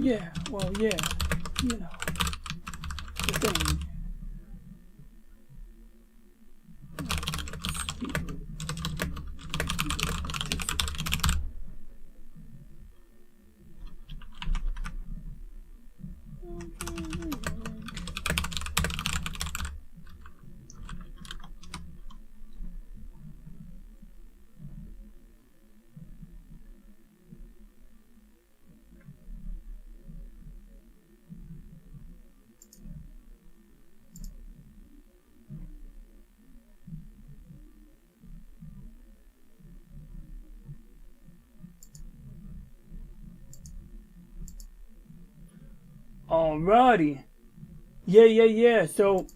Yeah, well, yeah, you know, the thing. Alrighty. Yeah. So,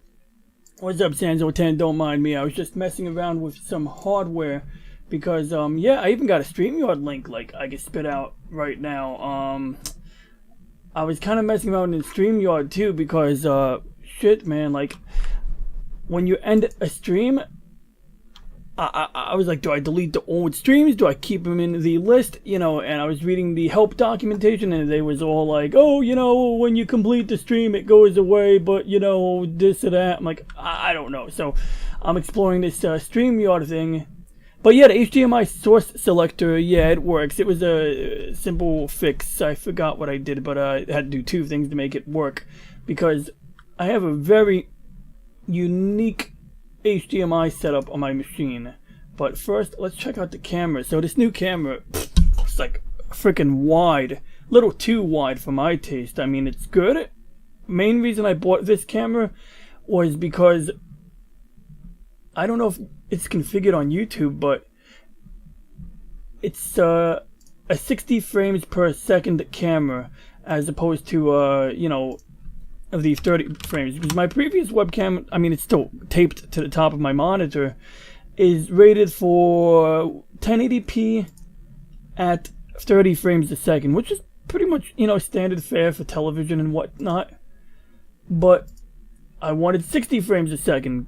what's up, Sanzo10? Don't mind me. I was just messing around with some hardware because, yeah, I even got a StreamYard link, like, I can spit out right now. I was kind of messing around in StreamYard too because, shit, man, like, when you end a stream, I was like, do I delete the old streams? Do I keep them in the list? You know, and I was reading the help documentation and they was all like, oh, you know, when you complete the stream, it goes away, but, you know, this or that. I'm like, I don't know. So I'm exploring this StreamYard thing. But yeah, the HDMI source selector, yeah, it works. It was a simple fix. I forgot what I did, but I had to do two things to make it work. Because I have a very unique HDMI setup on my machine. But first, let's check out the camera. So this new camera, it's like freaking wide. A little too wide for my taste. I mean, it's good. Main reason I bought this camera was because I don't know if it's configured on YouTube, but it's a 60 frames per second camera as opposed to you know, of the 30 frames, because my previous webcam, I mean, it's still taped to the top of my monitor, is rated for 1080p at 30 frames a second, which is pretty much, you know, standard fare for television and whatnot. But I wanted 60 frames a second,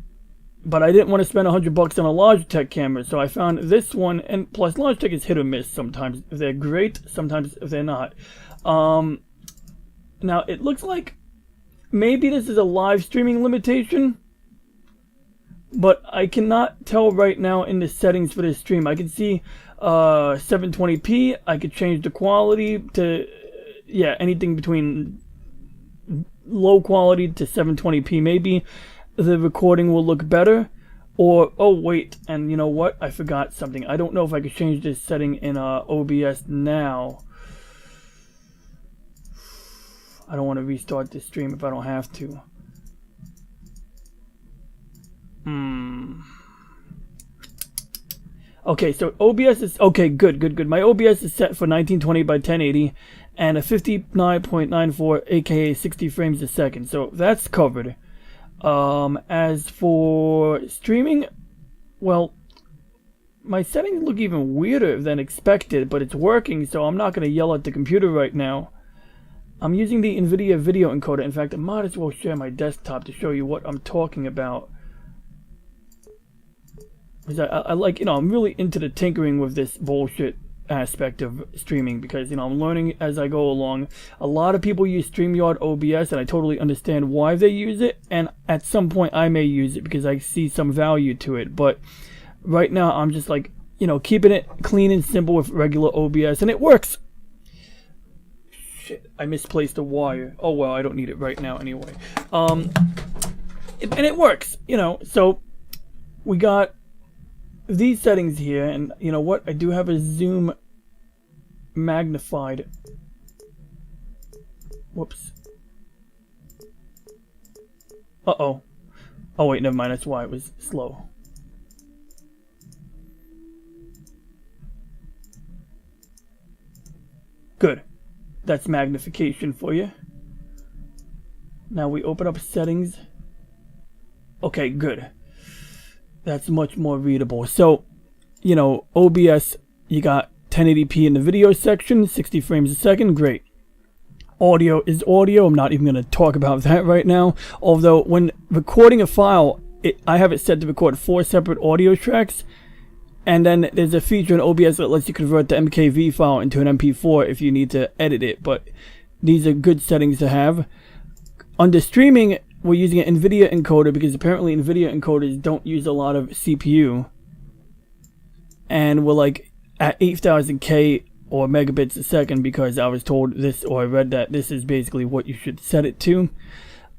but I didn't want to spend $100 on a Logitech camera, so I found this one. And plus, Logitech is hit or miss sometimes. They're great, sometimes they're not. Now it looks like maybe this is a live streaming limitation, but I cannot tell right now in the settings for this stream. I can see 720p. I could change the quality to, yeah, anything between low quality to 720p. Maybe the recording will look better. Or, oh wait, and you know what? I forgot something. I don't know if I could change this setting in OBS now. I don't want to restart this stream if I don't have to. Okay, so OBS is... Okay, good. My OBS is set for 1920 by 1080 and a 59.94, aka 60 frames a second. So that's covered. As for streaming, well, my settings look even weirder than expected, but it's working, so I'm not going to yell at the computer right now. I'm using the NVIDIA video encoder. In fact, I might as well share my desktop to show you what I'm talking about. Because I like, you know, I'm really into the tinkering with this bullshit aspect of streaming, because, you know, I'm learning as I go along. A lot of people use StreamYard OBS, and I totally understand why they use it, and at some point I may use it because I see some value to it. But right now I'm just like, you know, keeping it clean and simple with regular OBS, and it works. Shit, I misplaced a wire. Oh well, I don't need it right now anyway. And it works, you know. So we got these settings here, and you know what? I do have a zoom magnified. Whoops. Uh-oh. Oh wait, never mind. That's why it was slow. Good. That's magnification for you. Now we open up settings. Okay, good. That's much more readable. So, you know, OBS, you got 1080p in the video section, 60 frames a second, great. Audio is audio. I'm not even going to talk about that right now. Although, when recording a file, I have it set to record 4 separate audio tracks. And then there's a feature in OBS that lets you convert the MKV file into an MP4 if you need to edit it. But these are good settings to have. Under streaming, we're using an NVIDIA encoder because apparently NVIDIA encoders don't use a lot of CPU. And we're like at 8000K or megabits a second because I was told this, or I read that this is basically what you should set it to.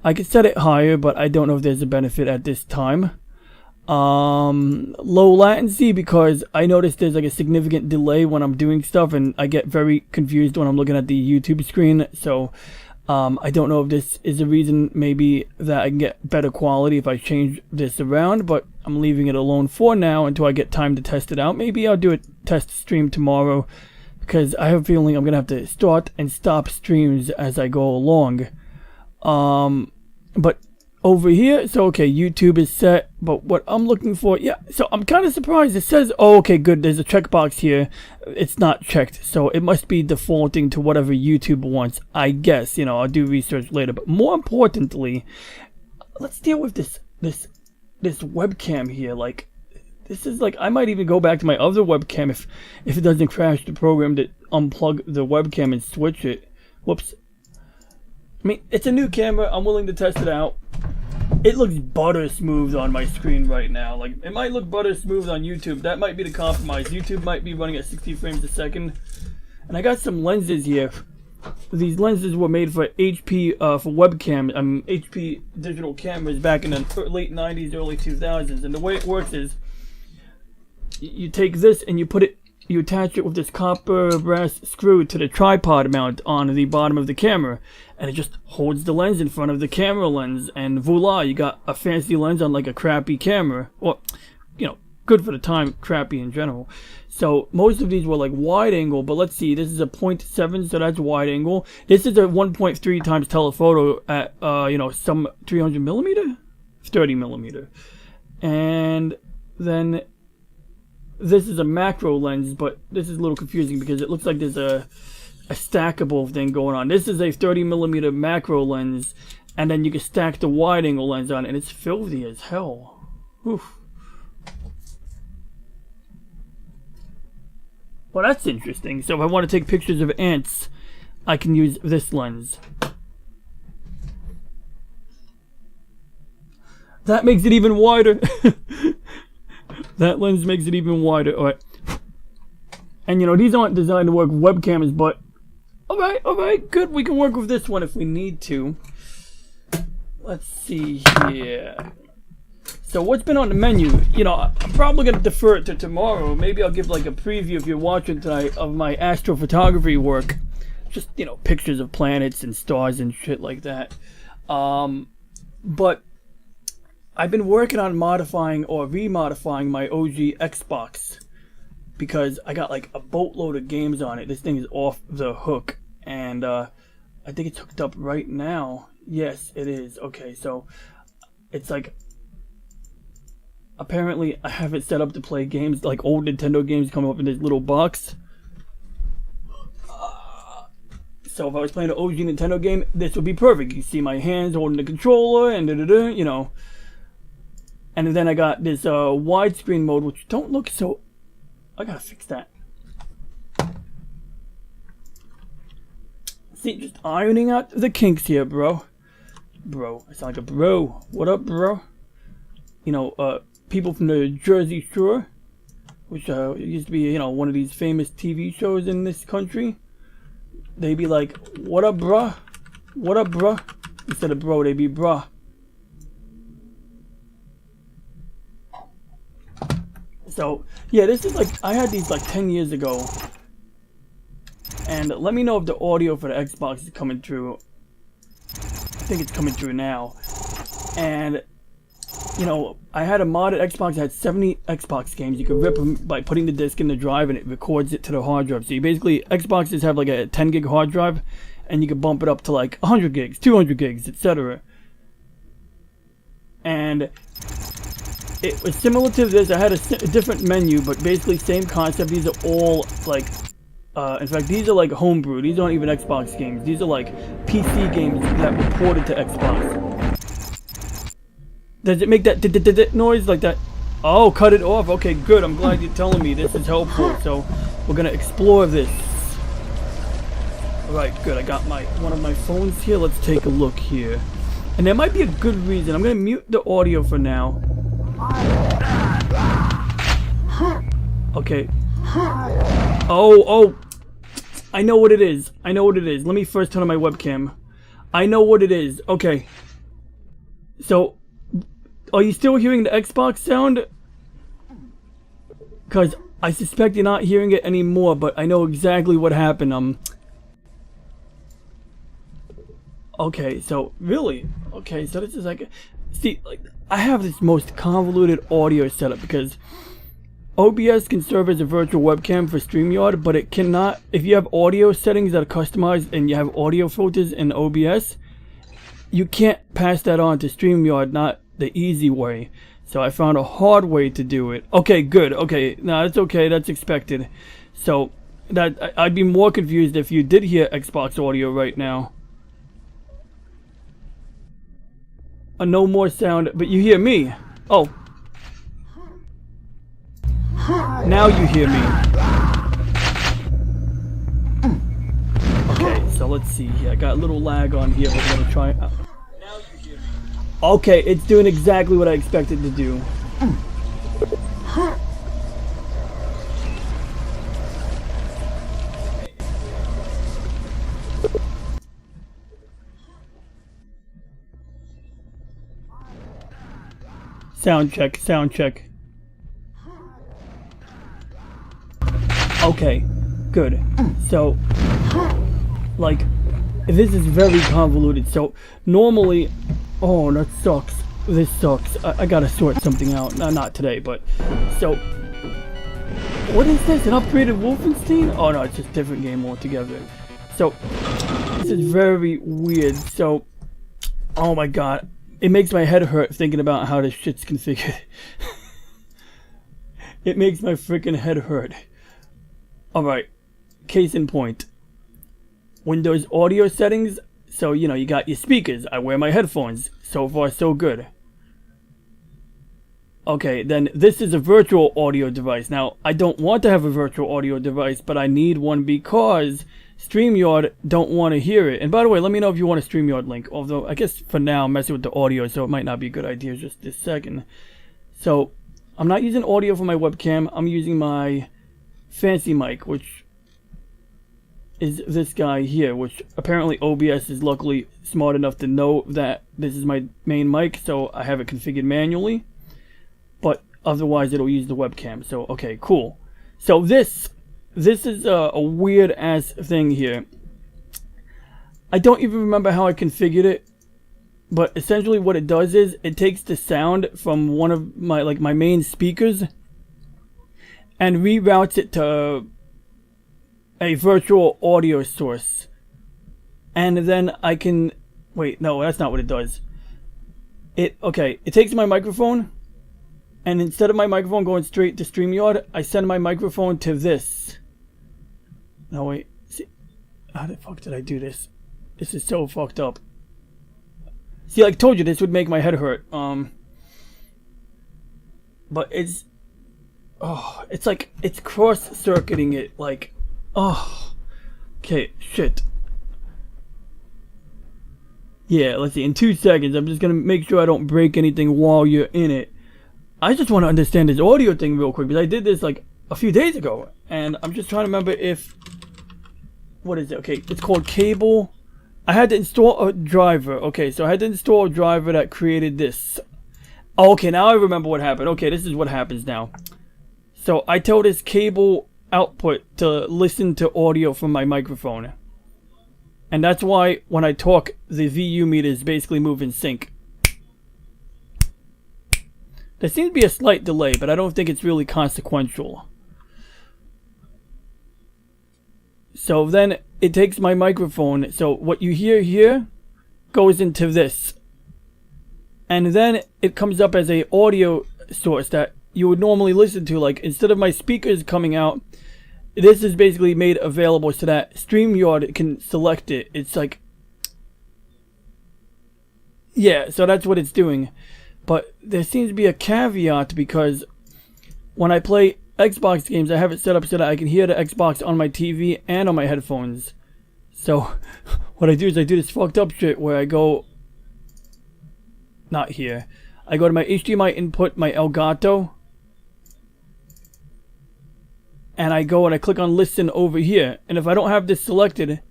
I could set it higher, but I don't know if there's a benefit at this time. Low latency because I noticed there's like a significant delay when I'm doing stuff, and I get very confused when I'm looking at the YouTube screen. So I don't know if this is a reason maybe that I can get better quality if I change this around, but I'm leaving it alone for now until I get time to test it out. Maybe I'll do a test stream tomorrow because I have a feeling I'm gonna have to start and stop streams as I go along. But over here, so okay, YouTube is set, but what I'm looking for, yeah, so I'm kind of surprised. It says, oh, okay, good, there's a checkbox here. It's not checked, so it must be defaulting to whatever YouTube wants, I guess. You know, I'll do research later. But more importantly, let's deal with this webcam here. Like, this is like, I might even go back to my other webcam if it doesn't crash the program to unplug the webcam and switch it. Whoops. I mean, it's a new camera. I'm willing to test it out. It looks butter smooth on my screen right now. Like, it might look butter smooth on YouTube. That might be the compromise. YouTube might be running at 60 frames a second. And I got some lenses here. These lenses were made for HP, for webcam, HP digital cameras back in the late 90s, early 2000s. And the way it works is, you take this and you attach it with this copper brass screw to the tripod mount on the bottom of the camera, and it just holds the lens in front of the camera lens, and voila, you got a fancy lens on like a crappy camera. Well, you know, good for the time, crappy in general. So most of these were like wide angle, but let's see, this is a 0.7, so that's wide angle. This is a 1.3 times telephoto at you know, some 300 millimeter, 30 millimeter, and then this is a macro lens, but this is a little confusing because it looks like there's a stackable thing going on. This is a 30 millimeter macro lens, and then you can stack the wide angle lens on it, and it's filthy as hell. Oof. Well, that's interesting. So if I want to take pictures of ants, I can use this lens. That makes it even wider. That lens makes it even wider. Alright. And you know, these aren't designed to work with webcams, but alright, good. We can work with this one if we need to. Let's see here. So what's been on the menu? You know, I'm probably going to defer it to tomorrow. Maybe I'll give like a preview if you're watching tonight of my astrophotography work. Just, you know, pictures of planets and stars and shit like that. But I've been working on modifying or remodifying my OG Xbox because I got like a boatload of games on it. This thing is off the hook, and I think it's hooked up right now. Yes, it is. Okay, so it's like, apparently I have it set up to play games, like old Nintendo games come up in this little box. So if I was playing an OG Nintendo game, this would be perfect. You see my hands holding the controller and you know. And then I got this widescreen mode, which don't look so... I gotta fix that. See, just ironing out the kinks here, bro. Bro, I sound like a bro. What up, bro? You know, people from the Jersey Shore, which used to be, you know, one of these famous TV shows in this country. They be like, what up, bruh? What up, bruh? Instead of bro, they be bruh. So, yeah, this is like, I had these like 10 years ago. And let me know if the audio for the Xbox is coming through. I think it's coming through now. And, you know, I had a modded Xbox that had 70 Xbox games. You could rip them by putting the disc in the drive and it records it to the hard drive. So you basically, Xboxes have like a 10 gig hard drive and you can bump it up to like 100 gigs, 200 gigs, etc. And it was similar to this. I had a different menu, but basically same concept. These are all like, in fact, these are like homebrew. These aren't even Xbox games. These are like PC games that were ported to Xbox. Does it make that noise like that? Oh, cut it off. Okay, good. I'm glad you're telling me. This is helpful. So we're gonna explore this. Right, good. I got one of my phones here. Let's take a look here. And there might be a good reason. I'm going to mute the audio for now. Okay. Oh. I know what it is. Let me first turn on my webcam. I know what it is. Okay. So, are you still hearing the Xbox sound? Because I suspect you're not hearing it anymore, but I know exactly what happened. Okay, so, really? Okay, so this is like... See, like, I have this most convoluted audio setup because OBS can serve as a virtual webcam for StreamYard, but it cannot... If you have audio settings that are customized and you have audio filters in OBS, you can't pass that on to StreamYard, not the easy way. So I found a hard way to do it. Okay, good. Okay, no, that's okay. That's expected. So that I'd be more confused if you did hear Xbox audio right now. No more sound, but you hear me. Oh. Now you hear me. Okay, so let's see here. I got a little lag on here, but we're gonna try it out. Now you hear me. Okay, it's doing exactly what I expected to do. Sound check, sound check. Okay, good. So, like, this is very convoluted. So, normally, oh, that sucks. This sucks. I gotta sort something out. Not today, but, so, what is this? An upgraded Wolfenstein? Oh no, it's just a different game altogether. So, this is very weird. So, oh my god. It makes my head hurt thinking about how this shit's configured. It makes my freaking head hurt. Alright, case in point. Windows audio settings. So, you know, you got your speakers. I wear my headphones. So far, so good. Okay, then this is a virtual audio device. Now, I don't want to have a virtual audio device, but I need one because StreamYard don't want to hear it. And by the way, let me know if you want a StreamYard link. Although, I guess for now, I'm messing with the audio, so it might not be a good idea just this second. So, I'm not using audio for my webcam. I'm using my fancy mic, which is this guy here, which apparently OBS is luckily smart enough to know that this is my main mic, so I have it configured manually. But otherwise, it'll use the webcam. So, okay, cool. So this is a weird ass thing here. I don't even remember how I configured it, but essentially what it does is it takes the sound from one of my my main speakers and reroutes it to a virtual audio source. And then I can wait, no, that's not what it does. It takes my microphone, and instead of my microphone going straight to StreamYard, I send my microphone to this. No, wait. See, how the fuck did I do this? This is so fucked up. See, like I told you, this would make my head hurt. But it's... Oh, it's like, it's cross-circuiting it, like... Oh. Okay, shit. Yeah, let's see, in 2 seconds, I'm just gonna make sure I don't break anything while you're in it. I just want to understand this audio thing real quick, because I did this like a few days ago, and I'm just trying to remember if... What is it? Okay, it's called cable. I had to install a driver. Okay, so I had to install a driver that created this. Oh, okay, now I remember what happened. Okay, this is what happens now. So I tell this cable output to listen to audio from my microphone. And that's why when I talk, the VU meters basically move in sync. There seems to be a slight delay, but I don't think it's really consequential. So then it takes my microphone. So what you hear here goes into this. And then it comes up as a audio source that you would normally listen to. Like, instead of my speakers coming out, this is basically made available so that StreamYard can select it. It's like... Yeah, so that's what it's doing. But there seems to be a caveat, because when I play Xbox games, I have it set up so that I can hear the Xbox on my TV and on my headphones. So what I do is I do this fucked up shit where I go, not here, I go to my HDMI input, my Elgato, and I go and I click on listen over here, and if I don't have this selected,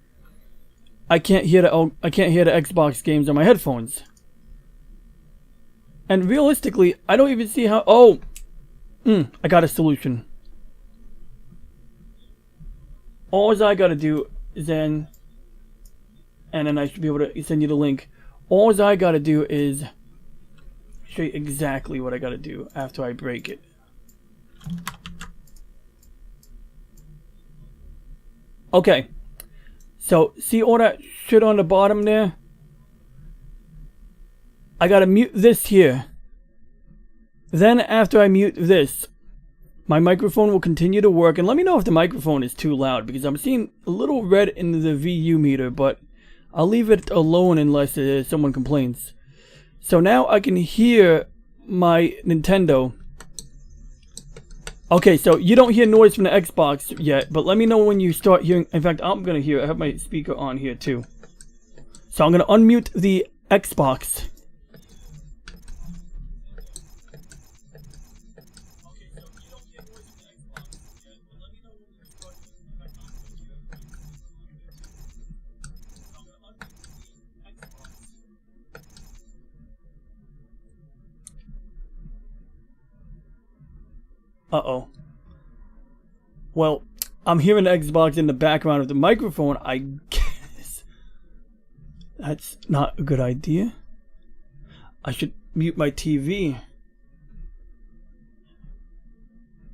I can't hear the Xbox games on my headphones. And realistically, I don't even see how. Oh, I got a solution. All I gotta do is then, and then I should be able to send you the link. All I gotta do is show you exactly what I gotta do after I break it. Okay, so see all that shit on the bottom there? I gotta mute this here. Then after I mute this, my microphone will continue to work. And let me know if the microphone is too loud, because I'm seeing a little red in the VU meter, but I'll leave it alone unless someone complains. So now I can hear my Nintendo. Okay, so you don't hear noise from the Xbox yet, but let me know when you start hearing. In fact, I'm gonna hear it. I have my speaker on here too. So I'm gonna unmute the Xbox. Uh-oh. Well, I'm hearing the Xbox in the background of the microphone. I guess that's not a good idea. I should mute my TV.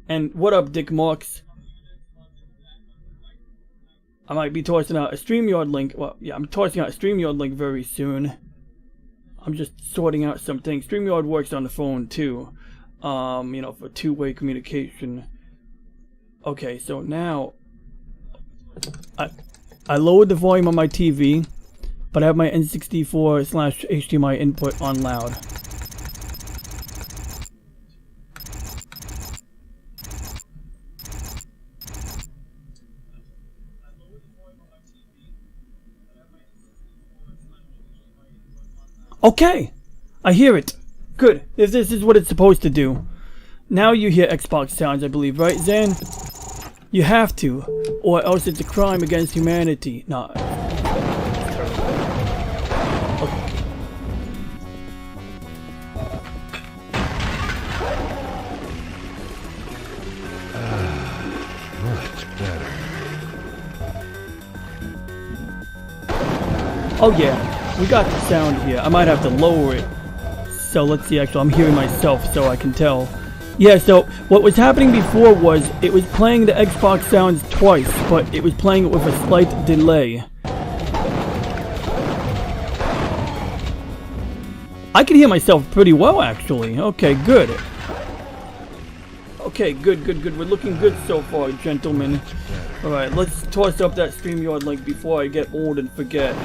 And what up, Dick Marks? I might be tossing out a StreamYard link. Well, yeah, I'm tossing out a StreamYard link very soon. I'm just sorting out some things. StreamYard works on the phone too. You know, for two-way communication. Okay, so now I lowered the volume on my TV, but I have my N64/HDMI input on loud. Okay, I hear it. Good. If this is what it's supposed to do. Now you hear Xbox sounds, I believe, right, Zan? You have to, or else it's a crime against humanity. No. Okay. Much better. Oh yeah, we got the sound here. I might have to lower it. So let's see, actually, I'm hearing myself so I can tell. Yeah, so what was happening before was it was playing the Xbox sounds twice, but it was playing it with a slight delay. I can hear myself pretty well, actually. Okay, good. Okay, good. We're looking good so far, gentlemen. Alright, let's toss up that StreamYard link before I get old and forget.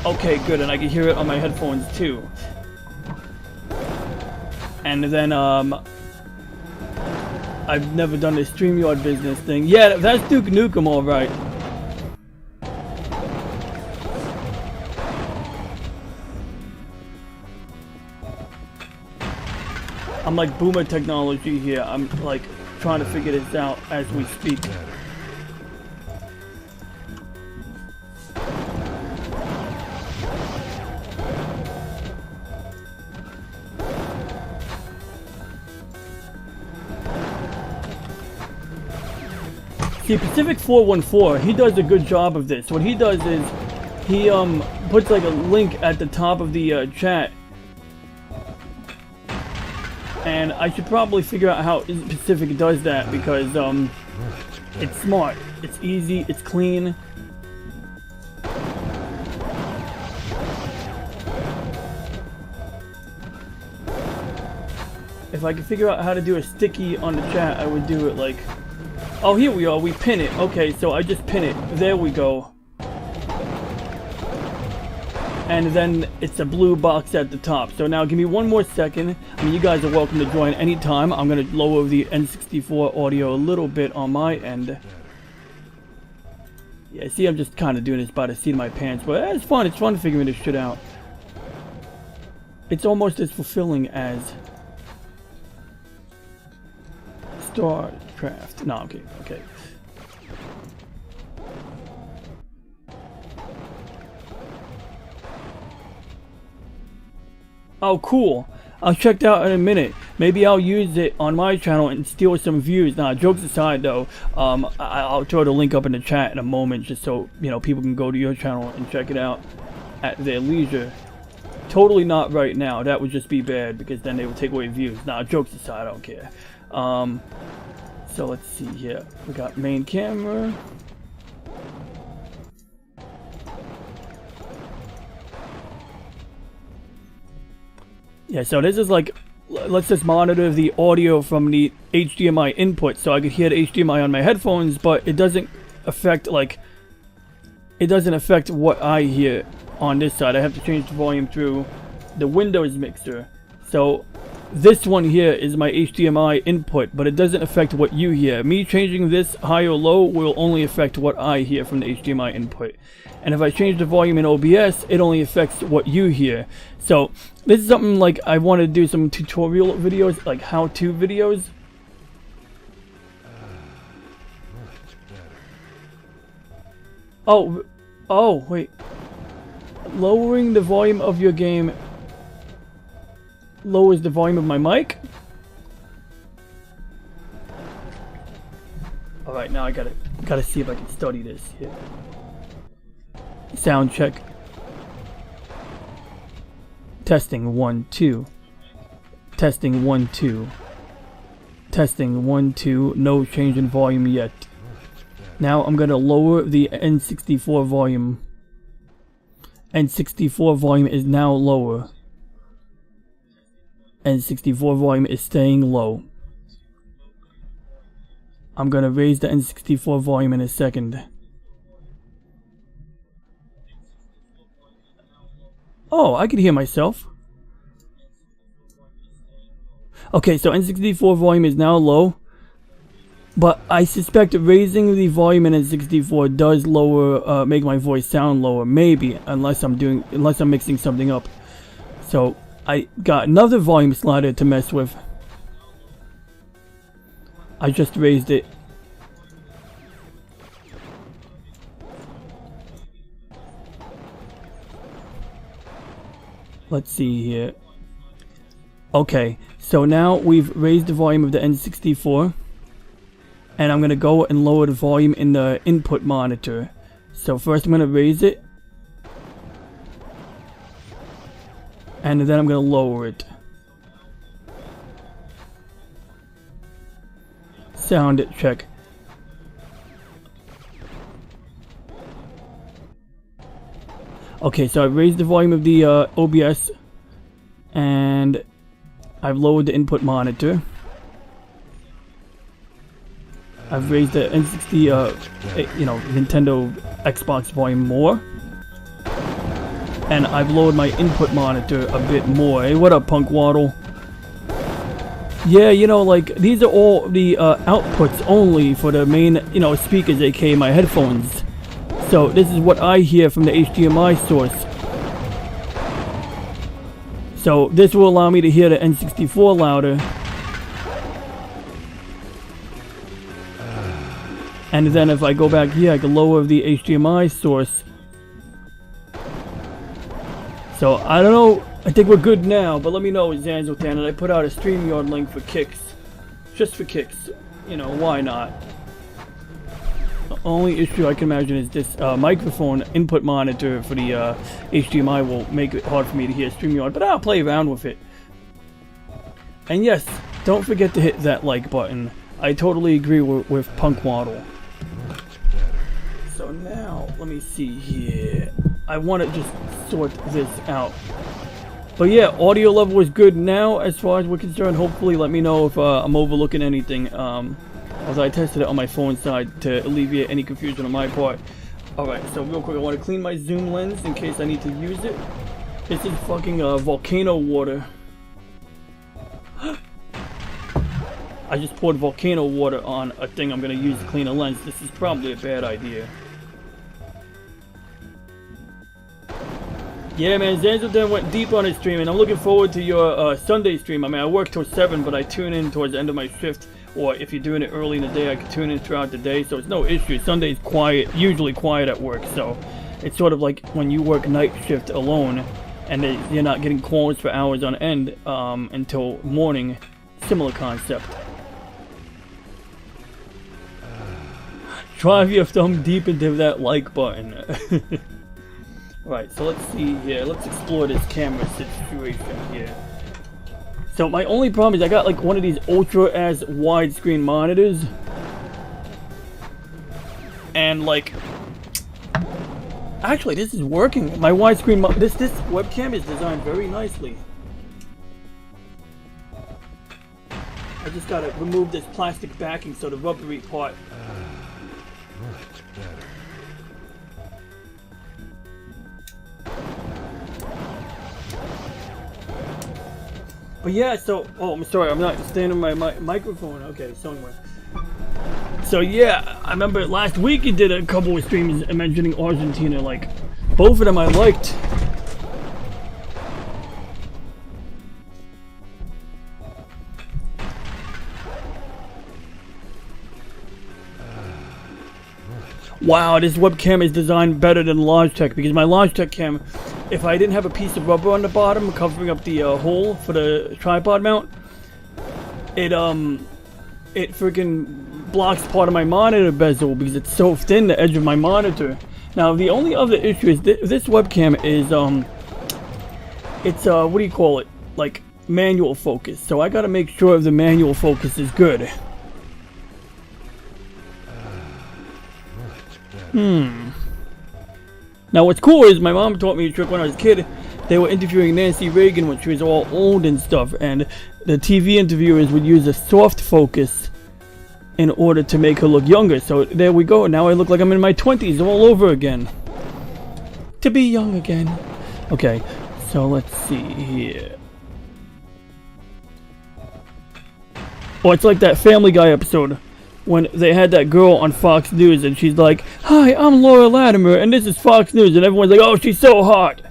Okay, good, and I can hear it on my headphones too. And then, I've never done this StreamYard business thing. Yeah, that's Duke Nukem, alright. I'm like boomer technology here. I'm like trying to figure this out as we speak. See, Pacific 414, he does a good job of this. What he does is, he puts like a link at the top of the chat. And I should probably figure out how Pacific does that, because it's smart, it's easy, it's clean. If I could figure out how to do a sticky on the chat, I would do it like... Oh, here we are. We pin it. Okay, so I just pin it. There we go. And then it's a blue box at the top. So now give me one more second. I mean, you guys are welcome to join anytime. I'm going to lower the N64 audio a little bit on my end. Yeah, see, I'm just kind of doing this by the seat of my pants, but it's fun. It's fun figuring this shit out. It's almost as fulfilling as StarCraft. No, okay, okay. Oh, cool. I'll check that out in a minute. Maybe I'll use it on my channel and steal some views. Nah, jokes aside though, I'll throw the link up in the chat in a moment just so, you know, people can go to your channel and check it out at their leisure. Totally not right now. That would just be bad because then they would take away views. Nah, jokes aside, I don't care. So let's see here. We got main camera. Yeah, so this is like, let's just monitor the audio from the HDMI input so I could hear the HDMI on my headphones, but it doesn't affect, like, it doesn't affect what I hear on this side. I have to change the volume through the Windows mixer. So this one here is my HDMI input, but it doesn't affect what you hear. Me changing this high or low will only affect what I hear from the HDMI input. And if I change the volume in OBS, it only affects what you hear. So this is something like I want to do some tutorial videos, like how-to videos. Oh, wait. Lowering the volume of your game lowers the volume of my mic? Alright, now I gotta see if I can study this here. Sound check. Testing 1 2. Testing 1 2. Testing 1 2. No change in volume yet. Now I'm gonna lower the N64 volume. N64 volume is now lower. N64 volume is staying low. I'm gonna raise the N64 volume in a second. Oh, I can hear myself. Okay, so N64 volume is now low, but I suspect raising the volume in N64 does lower, make my voice sound lower, maybe, unless I'm mixing something up. So I got another volume slider to mess with. I just raised it. Let's see here. Okay, so now we've raised the volume of the N64. And I'm going to go and lower the volume in the input monitor. So first I'm going to raise it. And then I'm going to lower it. Sound check. Okay, so I've raised the volume of the OBS. And I've lowered the input monitor. I've raised the N60, Nintendo Xbox volume more. And I've lowered my input monitor a bit more. Hey, what up, Punk Waddle? Yeah, like, these are all the outputs only for the main, speakers, aka my headphones. So, this is what I hear from the HDMI source. So, this will allow me to hear the N64 louder. And then if I go back here, I can lower the HDMI source. So, I don't know. I think we're good now, but let me know, Zanzotan, and I put out a StreamYard link for kicks. Just for kicks. Why not? The only issue I can imagine is this microphone input monitor for the HDMI will make it hard for me to hear StreamYard, but I'll play around with it. And yes, don't forget to hit that like button. I totally agree with Punk Waddle. So now, let me see here. I want to just sort this out. But yeah, audio level is good now as far as we're concerned. Hopefully, let me know if I'm overlooking anything. As I tested it on my phone side to alleviate any confusion on my part. Alright, so real quick, I want to clean my zoom lens in case I need to use it. This is fucking volcano water. I just poured volcano water on a thing I'm going to use to clean a lens. This is probably a bad idea. Yeah, man, Zanzelton went deep on his stream, and I'm looking forward to your Sunday stream. I mean, I work till 7, but I tune in towards the end of my shift. Or if you're doing it early in the day, I can tune in throughout the day, so it's no issue. Sunday's quiet, usually quiet at work, so it's sort of like when you work night shift alone, and you're not getting calls for hours on end until morning. Similar concept. Drive your thumb deep into that like button. Right, so let's see here. Let's explore this camera situation here. So my only problem is I got like one of these ultra as widescreen monitors. And like, actually this is working. My widescreen, this webcam is designed very nicely. I just gotta remove this plastic backing so the rubbery part. Much better. But yeah, so, oh, I'm sorry, I'm not standing on my microphone. Okay, so anyway. So yeah, I remember last week you did a couple of streams mentioning Argentina, like, both of them I liked. Wow, this webcam is designed better than Logitech, because my Logitech cam, if I didn't have a piece of rubber on the bottom covering up the hole for the tripod mount, it freaking blocks part of my monitor bezel because it's so thin, the edge of my monitor. Now the only other issue is this webcam is it's what do you call it, like manual focus, so I gotta make sure the manual focus is good. Now what's cool is my mom taught me a trick when I was a kid. They were interviewing Nancy Reagan when she was all old and stuff, and the TV interviewers would use a soft focus in order to make her look younger. So there we go, now I look like I'm in my 20s all over again. To be young again. Okay, so let's see here. Oh, it's like that Family Guy episode when they had that girl on Fox News and she's like, "Hi, I'm Laura Latimer and this is Fox News," and everyone's like, "Oh, she's so hot."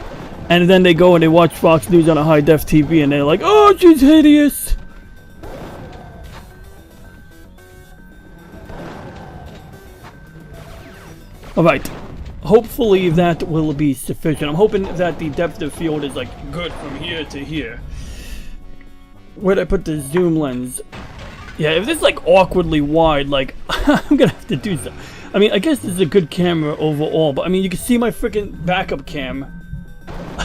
And then they go and they watch Fox News on a high-def TV and they're like, "Oh, she's hideous." Alright, hopefully that will be sufficient. I'm hoping that the depth of field is like good from here to here. Where'd I put the zoom lens? Yeah, if this is like awkwardly wide, like, I'm gonna have to do something. I mean, I guess this is a good camera overall, but I mean, you can see my freaking backup cam.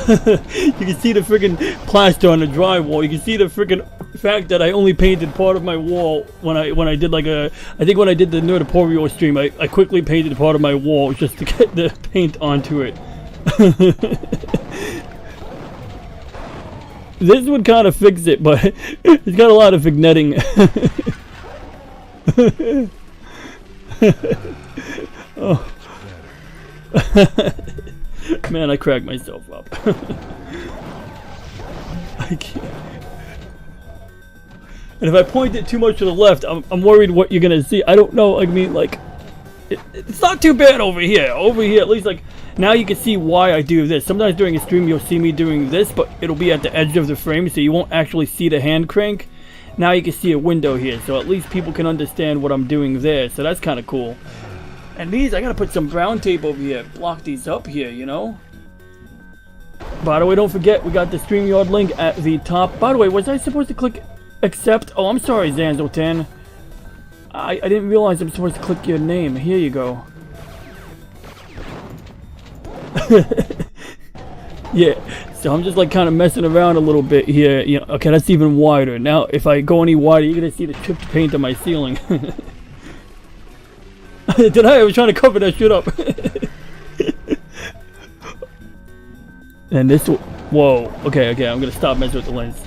You can see the freaking plaster on the drywall. You can see the freaking fact that I only painted part of my wall when I did like I think when I did the Nerdoporio stream, I quickly painted part of my wall just to get the paint onto it. This would kind of fix it, but it's got a lot of vignetting. Oh. Man, I cracked myself up. I can't. And if I point it too much to the left, I'm worried what you're gonna see. I don't know. I mean, like, it's not too bad over here. Over here, at least, like, now you can see why I do this. Sometimes during a stream you'll see me doing this, but it'll be at the edge of the frame, so you won't actually see the hand crank. Now you can see a window here, so at least people can understand what I'm doing there, so that's kind of cool. And these, I gotta put some brown tape over here, block these up here, you know? By the way, don't forget, we got the StreamYard link at the top. By the way, was I supposed to click accept? Oh, I'm sorry, Zanzo10. I didn't realize I'm supposed to click your name. Here you go. Yeah, so I'm just like kind of messing around a little bit here. You know, okay, that's even wider. Now, if I go any wider, you're gonna see the chipped paint on my ceiling. Did I? I was trying to cover that shit up. And this, whoa. Okay, I'm gonna stop messing with the lens.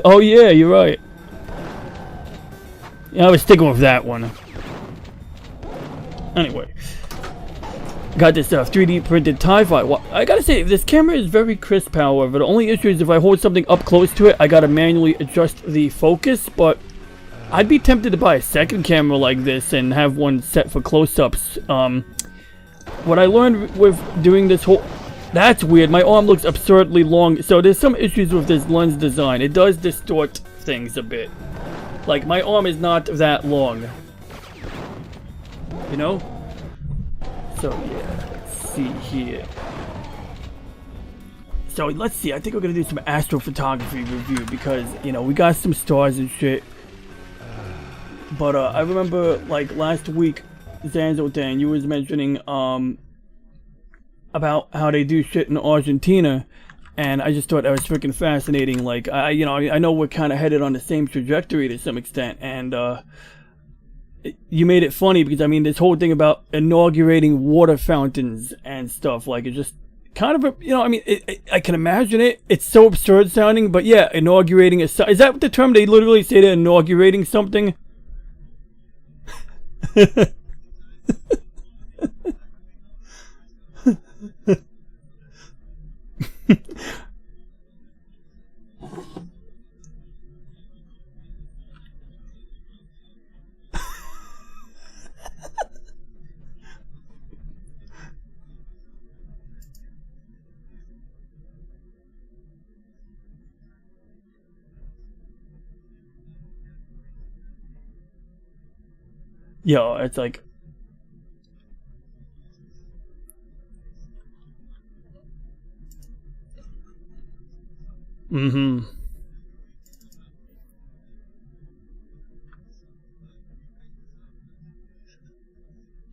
Oh yeah, you're right. Yeah, I was sticking with that one. Anyway, got this 3D printed TIE fighter. Well, I gotta say, this camera is very crisp, however. The only issue is if I hold something up close to it, I gotta manually adjust the focus, but I'd be tempted to buy a second camera like this and have one set for close-ups. what I learned with doing this whole... That's weird. My arm looks absurdly long. So there's some issues with this lens design. It does distort things a bit. Like, my arm is not that long. You know? So, yeah. Let's see here. So, let's see. I think we're going to do some astrophotography review because, you know, we got some stars and shit. But, I remember, like, last week, Zanzo Dan, you was mentioning, about how they do shit in Argentina. And I just thought that was freaking fascinating. Like, I know we're kind of headed on the same trajectory to some extent. And, you made it funny because, I mean, this whole thing about inaugurating water fountains and stuff, like, it just kind of, you know, I mean, I can imagine it. It's so absurd sounding, but yeah, inaugurating is that the term they literally say they're inaugurating something? Yo, it's like... Mm-hmm.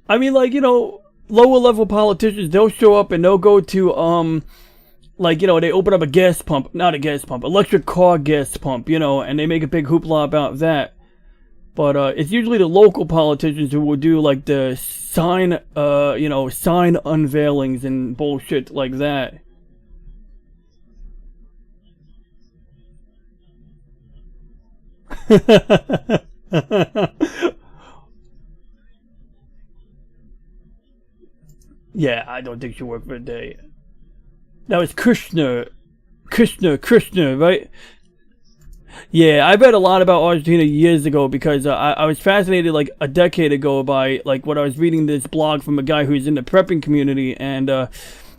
I mean, like, you know, lower level politicians, they'll show up and they'll go to, like, you know, they open up a gas pump, not a gas pump, electric car gas pump, you know, and they make a big hoopla about that. But, it's usually the local politicians who will do, like, the sign, you know, sign unveilings and bullshit like that. Yeah, I don't think she'll work for a day. That was Krishna, right? Yeah, I read a lot about Argentina years ago because I was fascinated like a decade ago by like what I was reading this blog from a guy who's in the prepping community, and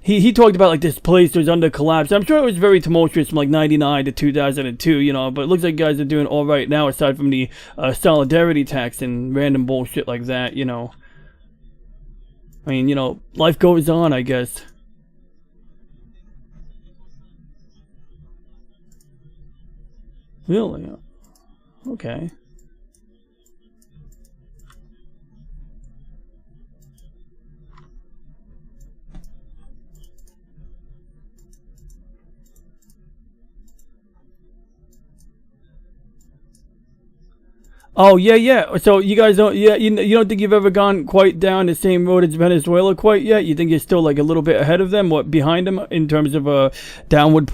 he talked about like this place was under collapse. I'm sure it was very tumultuous from like 99 to 2002, you know, but it looks like guys are doing all right now aside from the solidarity tax and random bullshit like that, you know. I mean, you know, life goes on, I guess. Really? Okay. Oh yeah, yeah. So you guys don't, yeah, you don't think you've ever gone quite down the same road as Venezuela quite yet? You think you're still like a little bit ahead of them, what behind them in terms of downward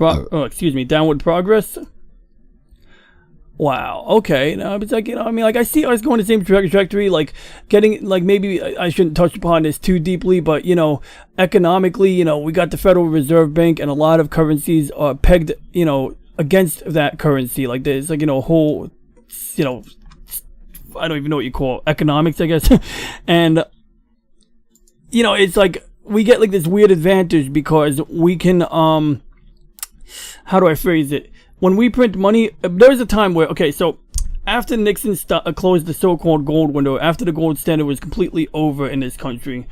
downward progress? Wow. Okay. No, it's like, you know, I mean, like I see us going the same trajectory, like getting, like maybe I shouldn't touch upon this too deeply, but you know, economically, you know, we got the Federal Reserve Bank and a lot of currencies are pegged, you know, against that currency. Like there's like, you know, whole, you know, I don't even know what you call it, economics, I guess. And, you know, it's like we get like this weird advantage because we can, how do I phrase it? When we print money, there's a time where, okay, so after Nixon closed the so-called gold window, after the gold standard was completely over in this country,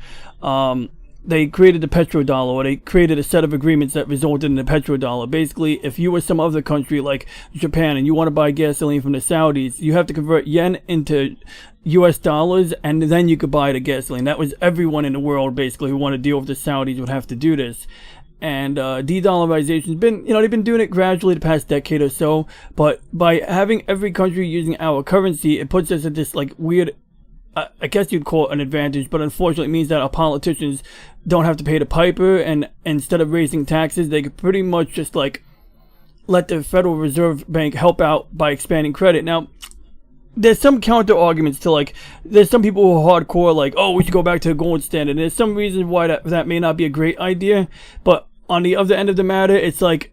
they created the petrodollar, or they created a set of agreements that resulted in the petrodollar. Basically, if you were some other country like Japan and you want to buy gasoline from the Saudis, you have to convert yen into US dollars and then you could buy the gasoline. That was everyone in the world basically who wanted to deal with the Saudis would have to do this. And de-dollarization's been, you know, they've been doing it gradually the past decade or so, but by having every country using our currency, it puts us at this like weird, I guess you'd call it an advantage, but unfortunately it means that our politicians don't have to pay the piper, and instead of raising taxes, they could pretty much just like let the Federal Reserve Bank help out by expanding credit. Now, there's some counter arguments to like, there's some people who are hardcore like, oh, we should go back to the gold standard. And there's some reasons why that may not be a great idea, but on the other end of the matter, it's like,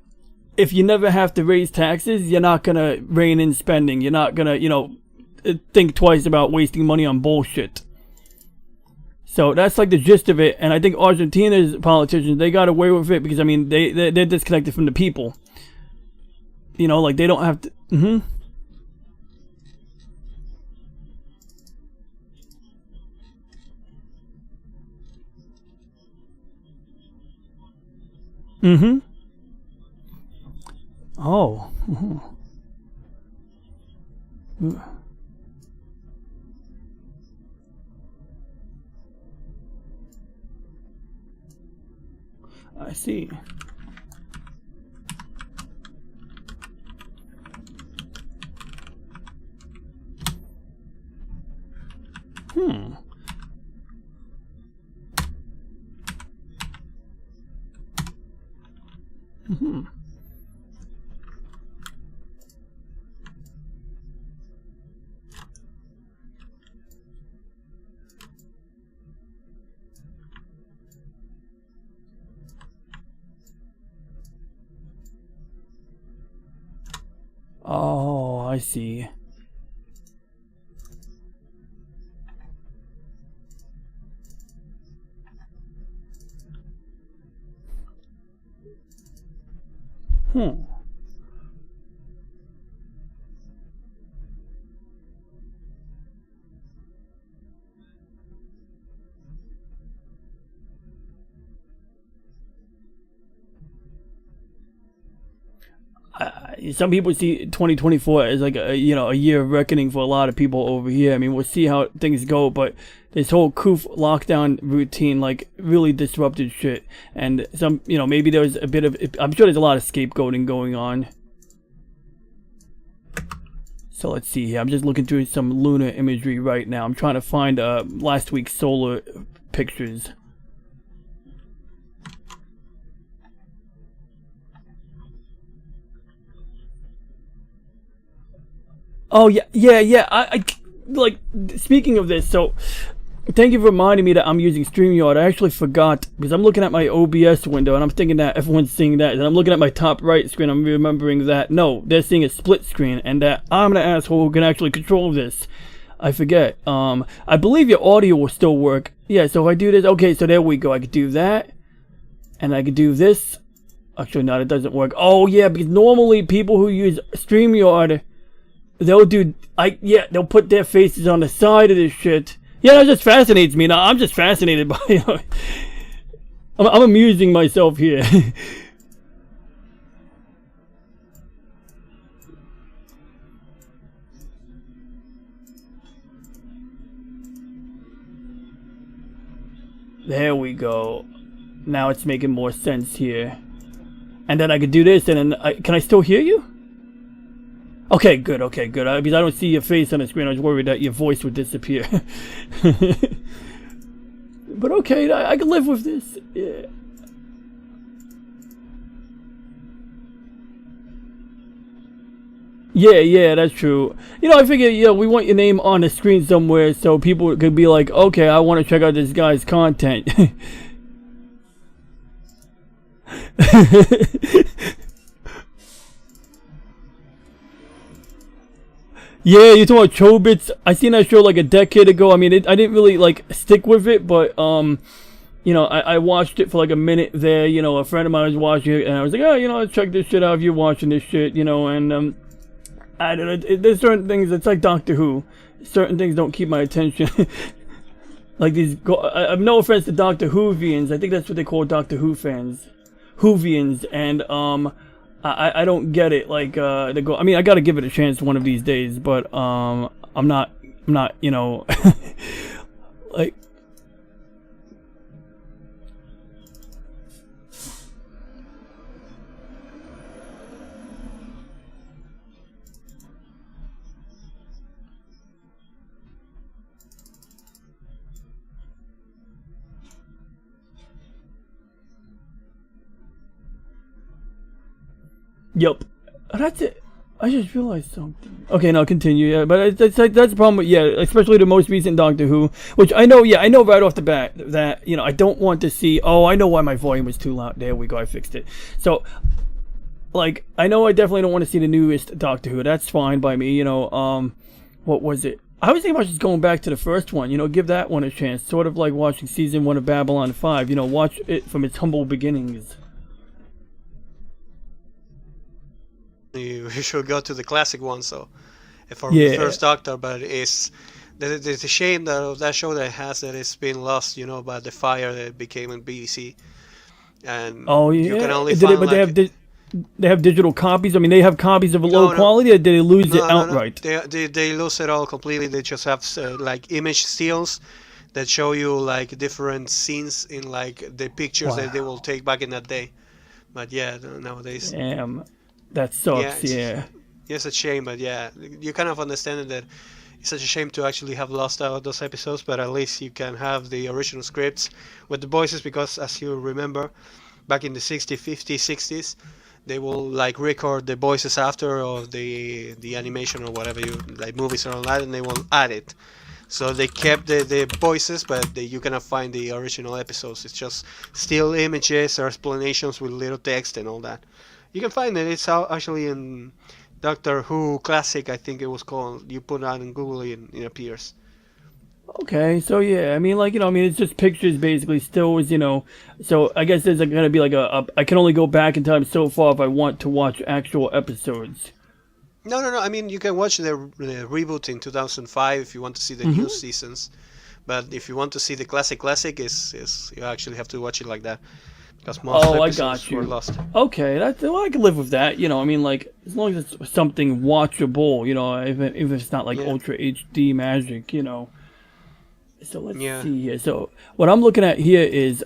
if you never have to raise taxes, you're not gonna rein in spending. You're not gonna, you know, think twice about wasting money on bullshit. So that's like the gist of it. And I think Argentina's politicians, they got away with it because, I mean, they're disconnected from the people. You know, like they don't have to. Mm-hmm. Mm-hmm. Oh. Mm-hmm. I see. Hmm. Mm-hmm. Oh, I see. Hmm. Some people see 2024 as like a year of reckoning for a lot of people over here. I mean, we'll see how things go, but this whole COOF lockdown routine like really disrupted shit. And some, maybe there was a bit of, I'm sure there's a lot of scapegoating going on. So let's see here. I'm just looking through some lunar imagery right now. I'm trying to find last week's solar pictures. Oh yeah. I like, speaking of this, so thank you for reminding me that I'm using StreamYard. I actually forgot because I'm looking at my OBS window and I'm thinking that everyone's seeing that, and I'm looking at my top right screen. I'm remembering that no, they're seeing a split screen, and that I'm an asshole who can actually control this. I forget. I believe your audio will still work. Yeah. So if I do this, okay. So there we go. I could do that, and I could do this. Actually, no, it doesn't work. Oh yeah, because normally people who use StreamYard, they'll put their faces on the side of this shit. Yeah, that just fascinates me. Now I'm just fascinated by it. I'm amusing myself here. There we go. Now it's making more sense here. And then I could do this, and then can I still hear you? Okay, good. Because I don't see your face on the screen. I was worried that your voice would disappear. But okay, I can live with this. Yeah. Yeah, that's true. I figure, we want your name on the screen somewhere so people could be like, okay, I want to check out this guy's content. Yeah, you talking about Chobits? I seen that show like a decade ago. I mean, I didn't really like stick with it, but I watched it for like a minute there. A friend of mine was watching it, and I was like, oh, let's check this shit out if you're watching this shit, and I don't know. There's certain things. It's like Doctor Who. Certain things don't keep my attention. Like these. I have no offense to Doctor Whovians. I think that's what they call Doctor Who fans, Whovians, and I don't get it. Like I mean, I gotta give it a chance one of these days, but I'm not like. Yep. That's it. I just realized something. Okay, now continue. Yeah, but that's the problem with, especially the most recent Doctor Who, which I know right off the bat that, I don't want to see. Oh, I know why my volume was too loud. There we go. I fixed it. So, like, I know I definitely don't want to see the newest Doctor Who. That's fine by me. What was it? I was thinking about just going back to the first one, you know, give that one a chance. Sort of like watching season 1 of Babylon 5, you know, watch it from its humble beginnings. You should go to the classic one, so for Yeah. the first Doctor, but it's a shame that of that show that it has that it's been lost, you know, by the fire that it became in BBC. And Oh you yeah. can only Did it, find but like they have digital copies. I mean, they have copies of a low no. quality, or did they lose it no, outright? they lose it all completely. They just have like image stills that show you like different scenes in like the pictures that they will take back in that day. But yeah, nowadays. Damn, that sucks. Yeah. It's a shame, but yeah, you kind of understand that it's such a shame to actually have lost out those episodes, but at least you can have the original scripts with the voices, because as you remember, back in the 60s, 50s, 60s, they will like record the voices after of the animation or whatever you like movies or all that, and they will add it. So they kept the voices, but you cannot find the original episodes. It's just still images or explanations with little text and all that. You can find it. It's actually in Doctor Who Classic, I think it was called. You put it on in Google and it appears. Okay, so yeah, I mean, like, you know, I mean, it's just pictures basically, stills, you know. So I guess there's like, gonna be like I can only go back in time so far if I want to watch actual episodes. No. I mean, you can watch the reboot in 2005 if you want to see the new seasons. But if you want to see the classic, is you actually have to watch it like that. Because most episodes were lost. Okay, well, I can live with that. You know, I mean, like, as long as it's something watchable, you know, even if it's not like Ultra HD magic, you know. So let's see here. So what I'm looking at here is,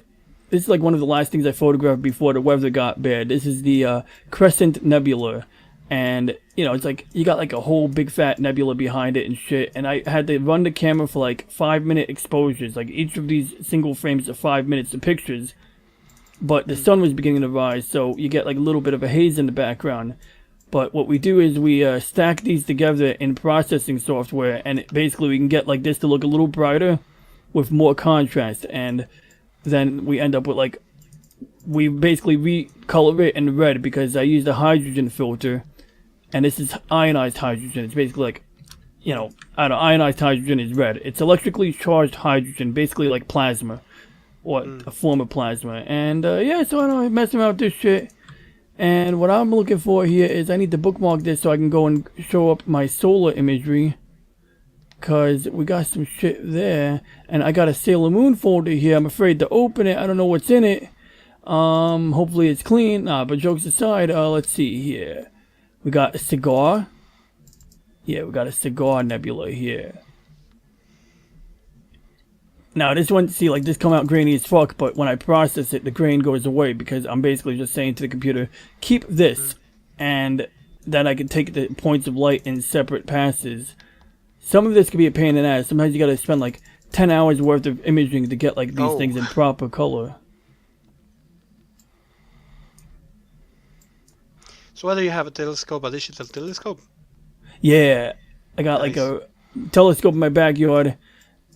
this is like one of the last things I photographed before the weather got bad. This is the Crescent Nebula. And, you know, it's like, you got like a whole big fat nebula behind it and shit. And I had to run the camera for like 5-minute exposures. Like, each of these single frames of 5 minutes of pictures. But the sun was beginning to rise, so you get like a little bit of a haze in the background. But what we do is we stack these together in processing software, and basically we can get like this to look a little brighter with more contrast. And then we end up with like, we basically recolor it in red because I used a hydrogen filter, and this is ionized hydrogen. It's basically like, you know, I don't know, ionized hydrogen is red. It's electrically charged hydrogen, basically like plasma. Or a form of plasma. And yeah, so I don't know, messing around with this shit. And what I'm looking for here is I need to bookmark this so I can go and show up my solar imagery. Because we got some shit there. And I got a Sailor Moon folder here. I'm afraid to open it. I don't know what's in it. Hopefully it's clean. Nah, but jokes aside, let's see here. We got a cigar. Yeah, we got a cigar nebula here. Now this one, see, like, this come out grainy as fuck, but when I process it, the grain goes away because I'm basically just saying to the computer, keep this, and then I can take the points of light in separate passes. Some of this can be a pain in the ass. Sometimes you gotta spend like 10 hours worth of imaging to get like these things in proper color. So whether you have a telescope, a digital telescope? Yeah, I got like a telescope in my backyard.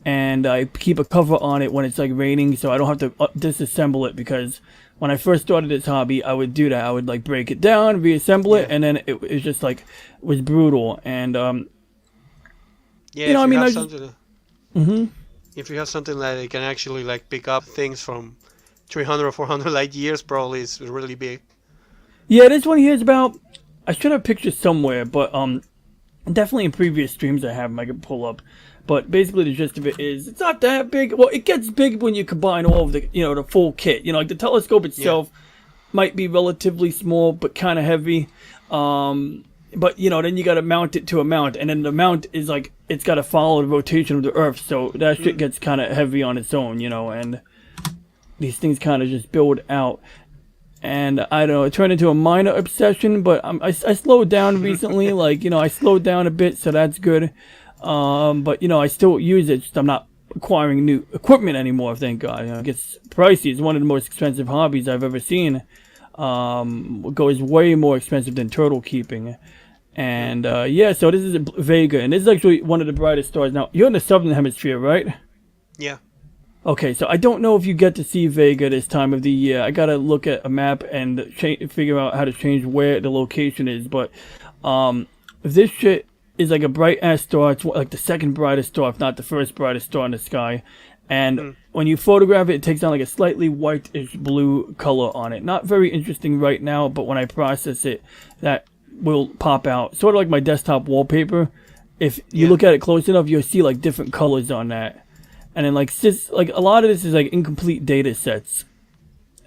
And I keep a cover on it when it's like raining, so I don't have to disassemble it, because when I first started this hobby, I would do that. I would like break it down, reassemble it, and then it was just like, was brutal. And you know, I mean, if you have something that it can actually like pick up things from 300 or 400 light years, probably it's really big. Yeah, this one here is about, I should have pictures somewhere, but definitely in previous streams I have them I can pull up. But basically the gist of it is, it's not that big. Well, it gets big when you combine all of the, you know, the full kit. You know, like the telescope itself might be relatively small, but kind of heavy. But, you know, then you got to mount it to a mount. And then the mount is like, it's got to follow the rotation of the Earth. So that shit gets kind of heavy on its own, you know. And these things kind of just build out. And I don't know, it turned into a minor obsession, but I slowed down recently. Like, you know, I slowed down a bit, so that's good. But, you know, I still use it, just I'm not acquiring new equipment anymore, thank God. You know, it gets pricey. It's one of the most expensive hobbies I've ever seen. It goes way more expensive than turtle keeping. And, yeah, so this is Vega, and this is actually one of the brightest stars. Now, you're in the southern hemisphere, right? Yeah. Okay, so I don't know if you get to see Vega this time of the year. I gotta look at a map and figure out how to change where the location is, but, if this shit is like a bright ass star. It's like the second brightest star, if not the first brightest star in the sky. And when you photograph it, it takes on like a slightly whitish blue color on it. Not very interesting right now, but when I process it, that will pop out. Sort of like my desktop wallpaper. If you look at it close enough, you'll see like different colors on that. And then like a lot of this is like incomplete data sets.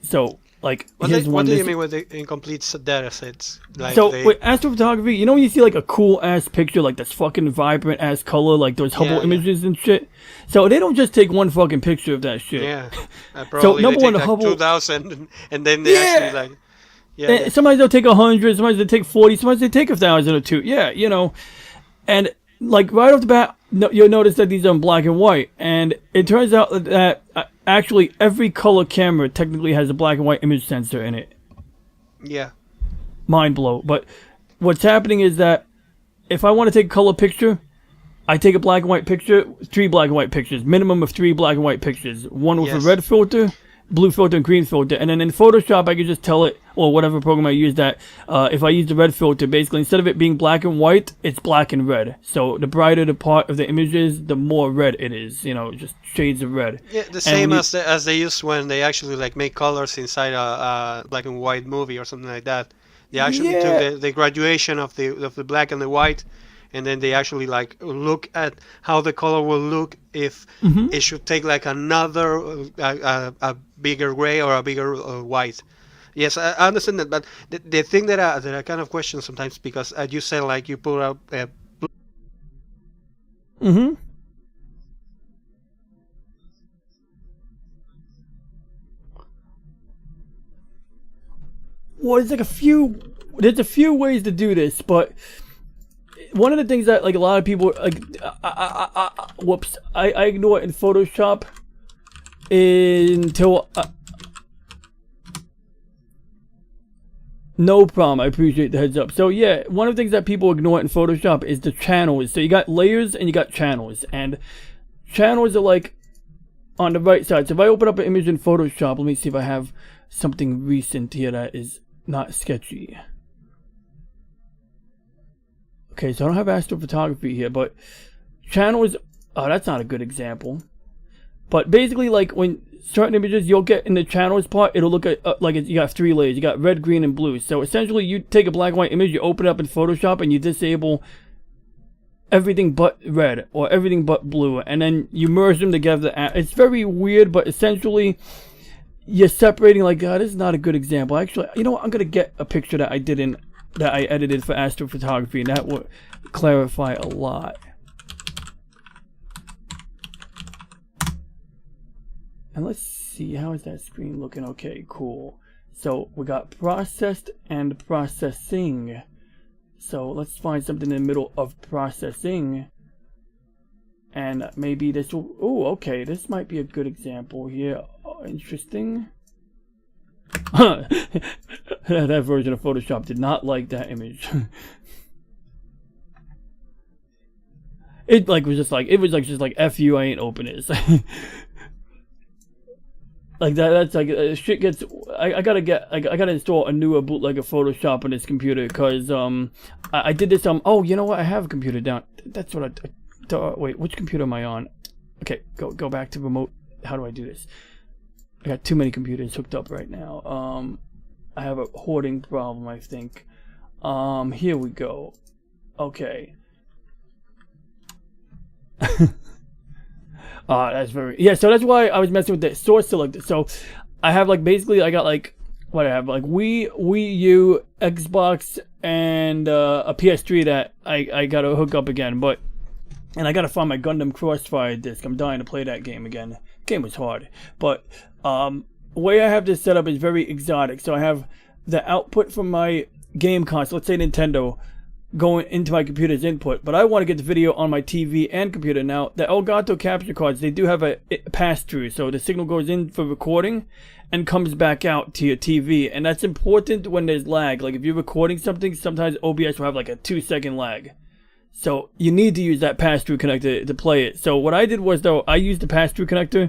So like what do you mean with the incomplete data sets? Like so with astrophotography, you know when you see like a cool ass picture, like this fucking vibrant ass color, like those Hubble images and shit. So they don't just take one fucking picture of that shit. Yeah. Probably so number they one, take the Hubble 2,000 and then they actually like sometimes they'll take 100, sometimes they take 40, sometimes they take 1,000 or 2. Yeah, you know, and like right off the bat, you'll notice that these are in black and white, and it turns out that actually every color camera technically has a black and white image sensor in it. Yeah. Mind blow. But what's happening is that if I want to take a color picture, I take a black and white picture, 3 black and white pictures, minimum of 3 black and white pictures, one with a red filter, blue filter, and green filter. And then in Photoshop, I can just tell it, or whatever program I use, that if I use the red filter, basically instead of it being black and white, it's black and red. So the brighter the part of the image is, the more red it is. You know, just shades of red. Yeah, the same as they use when they actually like make colors inside a black and white movie or something like that. They actually took the graduation of the black and the white, and then they actually like look at how the color will look if it should take like another a bigger gray or a bigger white. Yes, I understand that, but the thing that I kind of question sometimes, because as you said, like you pull out well, there's a few ways to do this, but one of the things that like a lot of people like I ignore it in Photoshop until no problem. I appreciate the heads up. So yeah, one of the things that people ignore in Photoshop is the channels. So you got layers and you got channels, and channels are like on the right side. So if I open up an image in Photoshop, let me see if I have something recent here that is not sketchy. Okay, so I don't have astrophotography here, but channels, oh, that's not a good example. But basically, like when certain images, you'll get in the channels part, it'll look at like you got 3 layers. You got red, green, and blue. So essentially, you take a black and white image, you open it up in Photoshop, and you disable everything but red or everything but blue, and then you merge them together. It's very weird, but essentially, you're separating. Like, this is not a good example. Actually, you know what? I'm gonna get a picture that I edited for astrophotography, and that will clarify a lot. And let's see, how is that screen looking? Okay, cool. So we got processed and processing. So let's find something in the middle of processing. And maybe this will, oh, okay, this might be a good example here. Oh, interesting. That version of Photoshop did not like that image. It like was just like, it was like just like F you, I ain't open this. Like that's like shit gets. I gotta install a newer bootleg of Photoshop on this computer, because I did this oh, you know what, I have a computer down. That's what wait, which computer am I on? Okay, go back to remote. How do I do this? I got too many computers hooked up right now. I have a hoarding problem, I think. Here we go. Okay. That's very, yeah, so that's why I was messing with the source selector. So I have like, basically I got like, what I have, like Wii U, Xbox, and a PS3 that I gotta hook up again, and I gotta find my Gundam Crossfire disc. I'm dying to play that game again. The game was hard, but the way I have this set up is very exotic. So I have the output from my game console, let's say Nintendo, going into my computer's input, but I want to get the video on my TV and computer. Now, the Elgato capture cards, they do have a pass-through, so the signal goes in for recording and comes back out to your TV, and that's important when there's lag. Like if you're recording something, sometimes OBS will have like a 2-second lag. So you need to use that pass-through connector to play it. So what I did was, though, I used the pass-through connector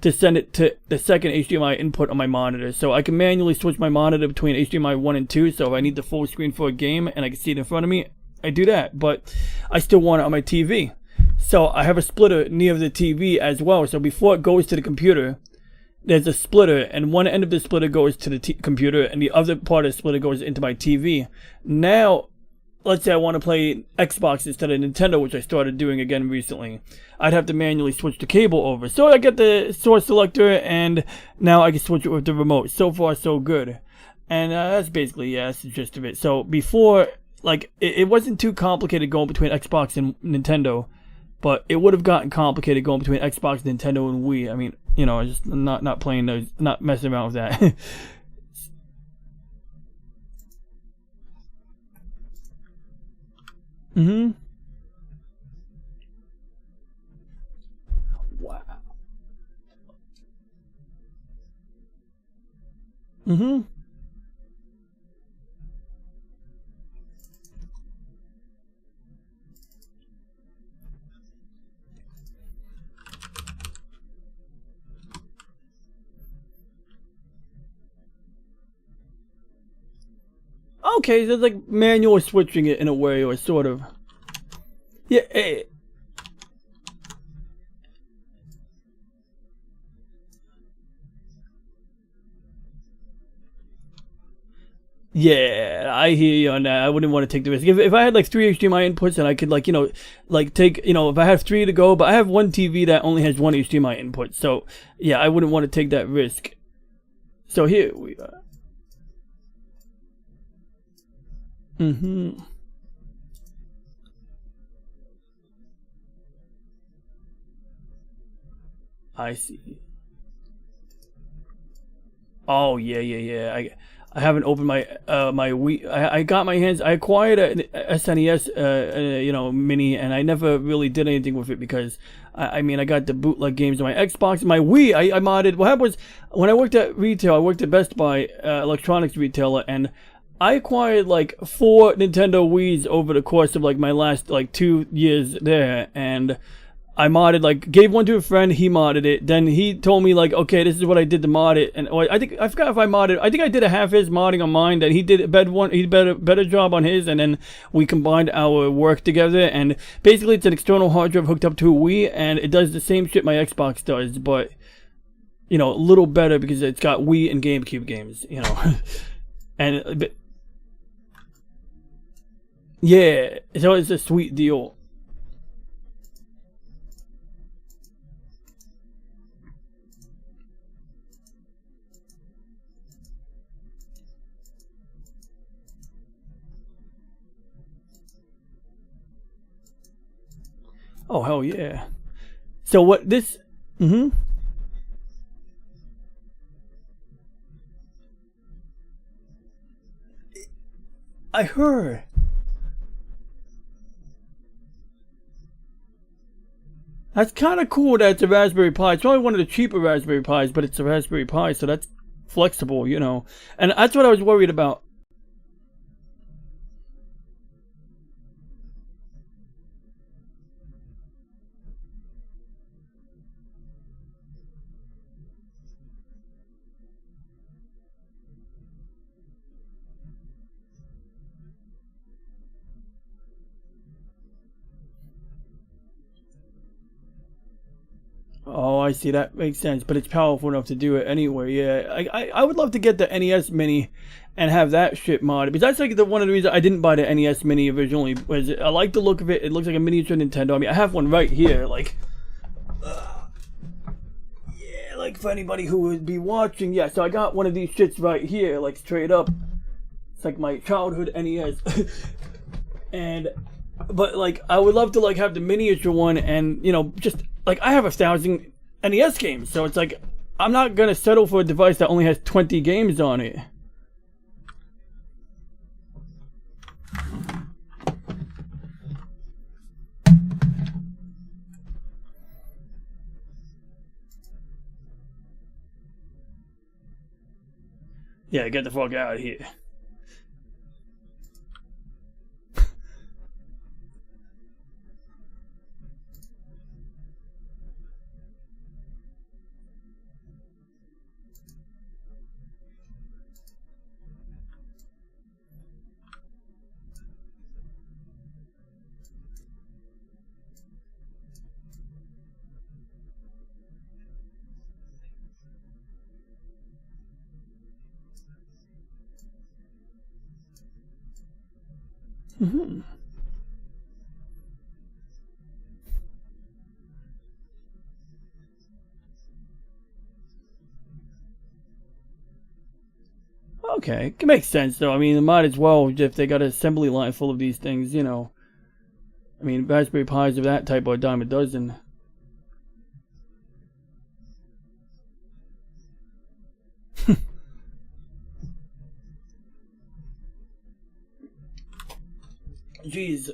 to send it to the second HDMI input on my monitor. So I can manually switch my monitor between HDMI 1 and 2. So if I need the full screen for a game and I can see it in front of me, I do that, but I still want it on my TV. So I have a splitter near the TV as well. So before it goes to the computer, there's a splitter, and one end of the splitter goes to the computer, and the other part of the splitter goes into my TV. Now, let's say I want to play Xbox instead of Nintendo, which I started doing again recently. I'd have to manually switch the cable over. So I get the source selector, and now I can switch it with the remote. So far, so good. And that's basically, yeah, that's the gist of it. So before, like, it wasn't too complicated going between Xbox and Nintendo, but it would have gotten complicated going between Xbox, Nintendo, and Wii. I mean, you know, just not playing those, not messing around with that. Mm-hmm. Wow. Mm-hmm. Okay, so it's like manual switching it in a way, or sort of. Yeah. Yeah, I hear you on that. I wouldn't want to take the risk. If I had like 3 HDMI inputs and I could, like, you know, like take, you know, if I have 3 to go, but I have one TV that only has 1 HDMI input. So, yeah, I wouldn't want to take that risk. So here we are. Mm-hmm. I see. Oh yeah, yeah, yeah. I haven't opened my my Wii. I got my hands. I acquired a SNES you know, mini, and I never really did anything with it because I mean, I got the bootleg games on my Xbox. My Wii, I modded. What happened was, when I worked at retail, I worked at Best Buy, electronics retailer, and I acquired like 4 Nintendo Wiis over the course of like my last like 2 years there, and I modded, like, gave one to a friend, he modded it, then he told me, like, okay, this is what I did to mod it, and I think, I forgot if I modded, I think I did a half his modding on mine, then he did a better job on his, and then we combined our work together, and basically it's an external hard drive hooked up to a Wii, and it does the same shit my Xbox does, but, you know, a little better because it's got Wii and GameCube games, you know, and, but, yeah, so it's a sweet deal. Oh, hell yeah. So what this... Mm-hmm. I heard. That's kind of cool that it's a Raspberry Pi. It's probably one of the cheaper Raspberry Pis, but it's a Raspberry Pi, so that's flexible, you know. And that's what I was worried about. Oh, I see. That makes sense. But it's powerful enough to do it anyway. Yeah, I would love to get the NES Mini and have that shit modded. Because that's like the one of the reasons I didn't buy the NES Mini originally. Was I like the look of it. It looks like a miniature Nintendo. I mean, I have one right here. Like, yeah, like for anybody who would be watching. Yeah, so I got one of these shits right here. Like straight up. It's like my childhood NES. And, but like, I would love to like have the miniature one and, you know, just... Like, I have 1,000 NES games, so it's like, I'm not gonna settle for a device that only has 20 games on it. Yeah, get the fuck out of here. Mm-hmm. Okay, it makes sense though. I mean, it might as well if they got an assembly line full of these things, you know. I mean, Raspberry Pis of that type are a dime a dozen. Jeez.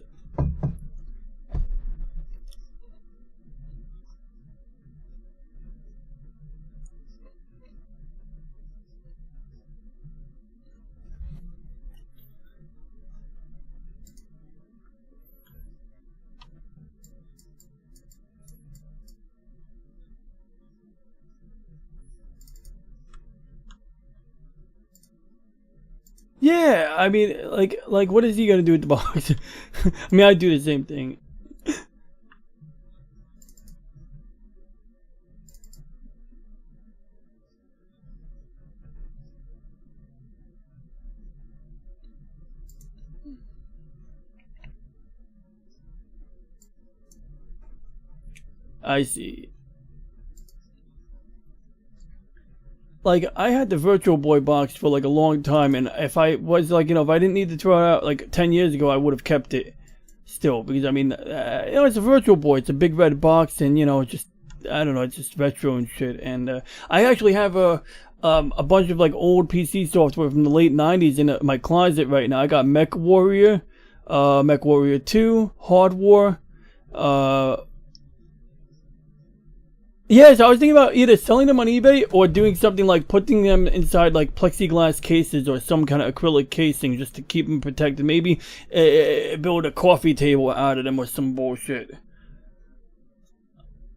Yeah, I mean, like, what is he gonna do with the box? I mean, I do the same thing. I see. Like, I had the Virtual Boy box for like a long time, and if I was like, you know, if I didn't need to throw it out like 10 years ago, I would have kept it still, because I mean, you know, it's a Virtual Boy, it's a big red box, and you know, it's just, I don't know, it's just retro and shit. And I actually have a bunch of like old PC software from the late 90s in my closet right now. I got Mech Warrior, Mech Warrior 2, Hard War, yes, I was thinking about either selling them on eBay or doing something like putting them inside like plexiglass cases or some kind of acrylic casing just to keep them protected. Maybe build a coffee table out of them or some bullshit.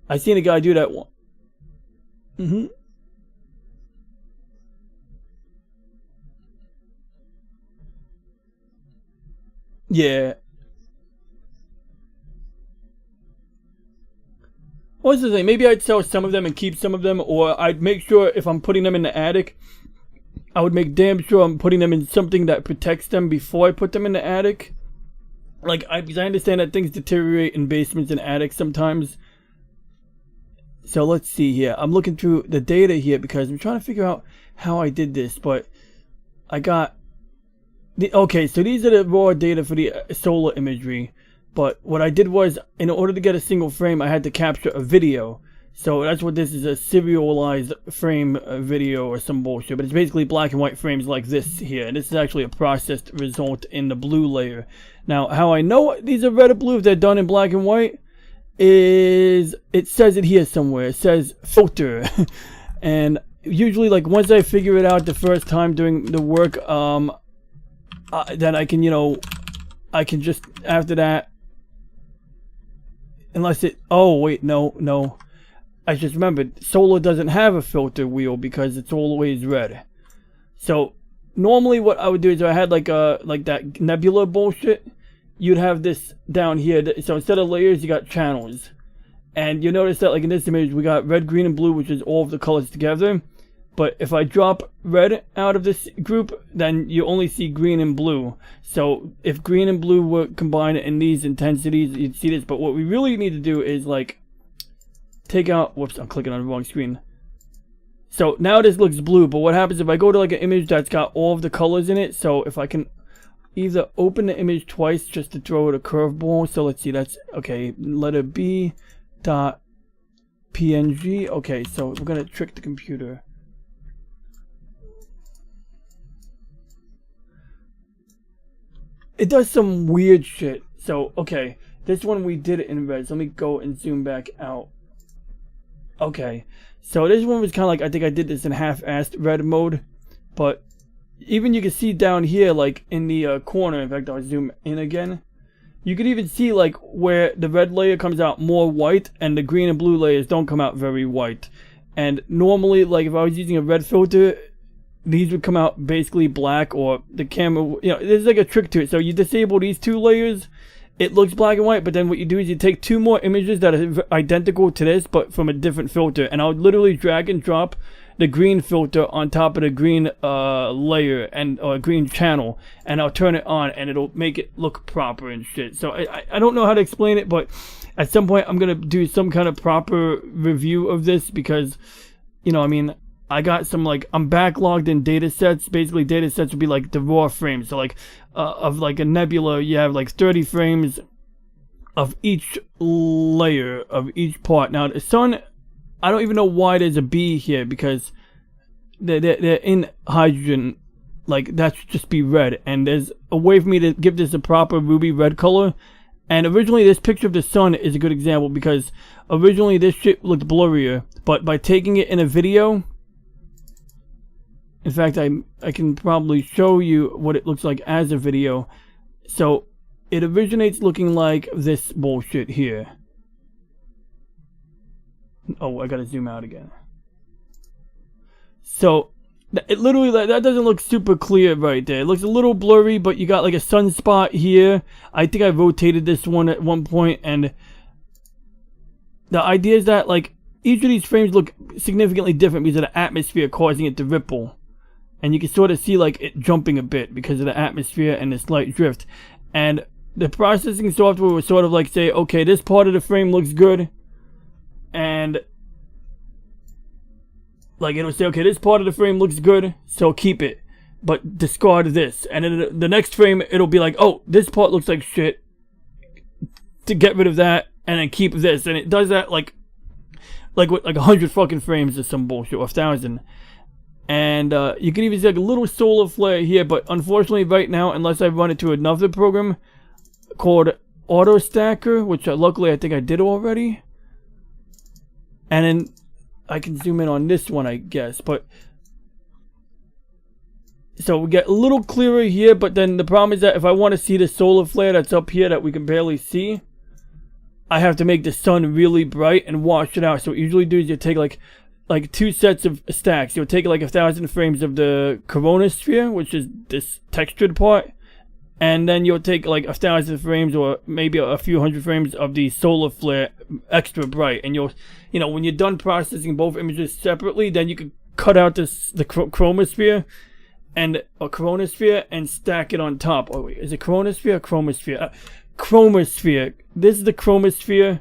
I seen a guy do that one. Mm-hmm. Yeah. What's the thing? Maybe I'd sell some of them and keep some of them, or I'd make sure if I'm putting them in the attic, I would make damn sure I'm putting them in something that protects them before I put them in the attic. Like, because I understand that things deteriorate in basements and attics sometimes. So let's see here. I'm looking through the data here because I'm trying to figure out how I did this, but I got okay, so these are the raw data for the solar imagery. But what I did was, in order to get a single frame, I had to capture a video. So that's what this is, a serialized frame video or some bullshit. But it's basically black and white frames like this here. And this is actually a processed result in the blue layer. Now, how I know these are red or blue if they're done in black and white is, it says it here somewhere. It says filter. And usually, like, once I figure it out the first time doing the work, then I can, you know, I can just, after that, unless it, oh wait, no, I just remembered, solar doesn't have a filter wheel because it's always red. So normally what I would do is, if I had like that nebula bullshit, you'd have this down here. So instead of layers, you got channels, and you notice that like in this image we got red, green, and blue, which is all of the colors together. But if I drop red out of this group, then you only see green and blue. So if green and blue were combined in these intensities, you'd see this. But what we really need to do is like take out, whoops, I'm clicking on the wrong screen. So now this looks blue, but what happens if I go to like an image that's got all of the colors in it? So if I can either open the image twice just to throw it a curveball. So let's see, that's, okay, letter B dot PNG. Okay, so we're gonna trick the computer. It does some weird shit. So, okay, this one we did it in red. So let me go and zoom back out. Okay, so this one was kind of like, I think I did this in half-assed red mode. But even you can see down here, like in the corner, in fact, I'll zoom in again. You can even see like where the red layer comes out more white and the green and blue layers don't come out very white. And normally, like if I was using a red filter, these would come out basically black, or the camera, you know, there's like a trick to it. So you disable these two layers, it looks black and white, but then what you do is you take two more images that are identical to this, but from a different filter, and I'll literally drag and drop the green filter on top of the green layer and green channel, and I'll turn it on and it'll make it look proper and shit. So I don't know how to explain it, but at some point I'm gonna do some kind of proper review of this, because, you know, I mean, I got some, like, I'm backlogged in data sets. Basically, data sets would be like the raw frames. So, like, of like a nebula, you have like 30 frames of each layer of each part. Now, the sun, I don't even know why there's a B here, because they're in hydrogen. Like, that should just be red. And there's a way for me to give this a proper ruby red color. And originally, this picture of the sun is a good example, because originally this shit looked blurrier. But by taking it in a video, in fact, I can probably show you what it looks like as a video. So it originates looking like this bullshit here. Oh, I gotta zoom out again. So it literally, that doesn't look super clear right there. It looks a little blurry, but you got like a sunspot here. I think I rotated this one at one point, and the idea is that, like, each of these frames look significantly different because of the atmosphere causing it to ripple. And you can sort of see, like, it jumping a bit because of the atmosphere and the slight drift. And the processing software will sort of like say, okay, this part of the frame looks good. And, like, it'll say, okay, this part of the frame looks good, so keep it. But discard this. And then the next frame, it'll be like, oh, this part looks like shit, to get rid of that, and then keep this. And it does that, like with, like, 100 fucking frames or some bullshit, or 1,000. And you can even see like a little solar flare here, but unfortunately right now, unless I run it to another program called Auto Stacker, which luckily I think I did already. And then I can zoom in on this one, I guess. But so we get a little clearer here, but then the problem is that if I want to see the solar flare that's up here that we can barely see, I have to make the sun really bright and wash it out. So what you usually do is you take like 2 sets of stacks. You'll take like 1,000 frames of the coronasphere, which is this textured part, and then you'll take like 1,000 frames or maybe a few hundred frames of the solar flare extra bright, and you'll, you know, when you're done processing both images separately, then you can cut out the chromosphere and a coronasphere and stack it on top. Oh wait, is it coronasphere or chromosphere? Chromosphere. This is the chromosphere,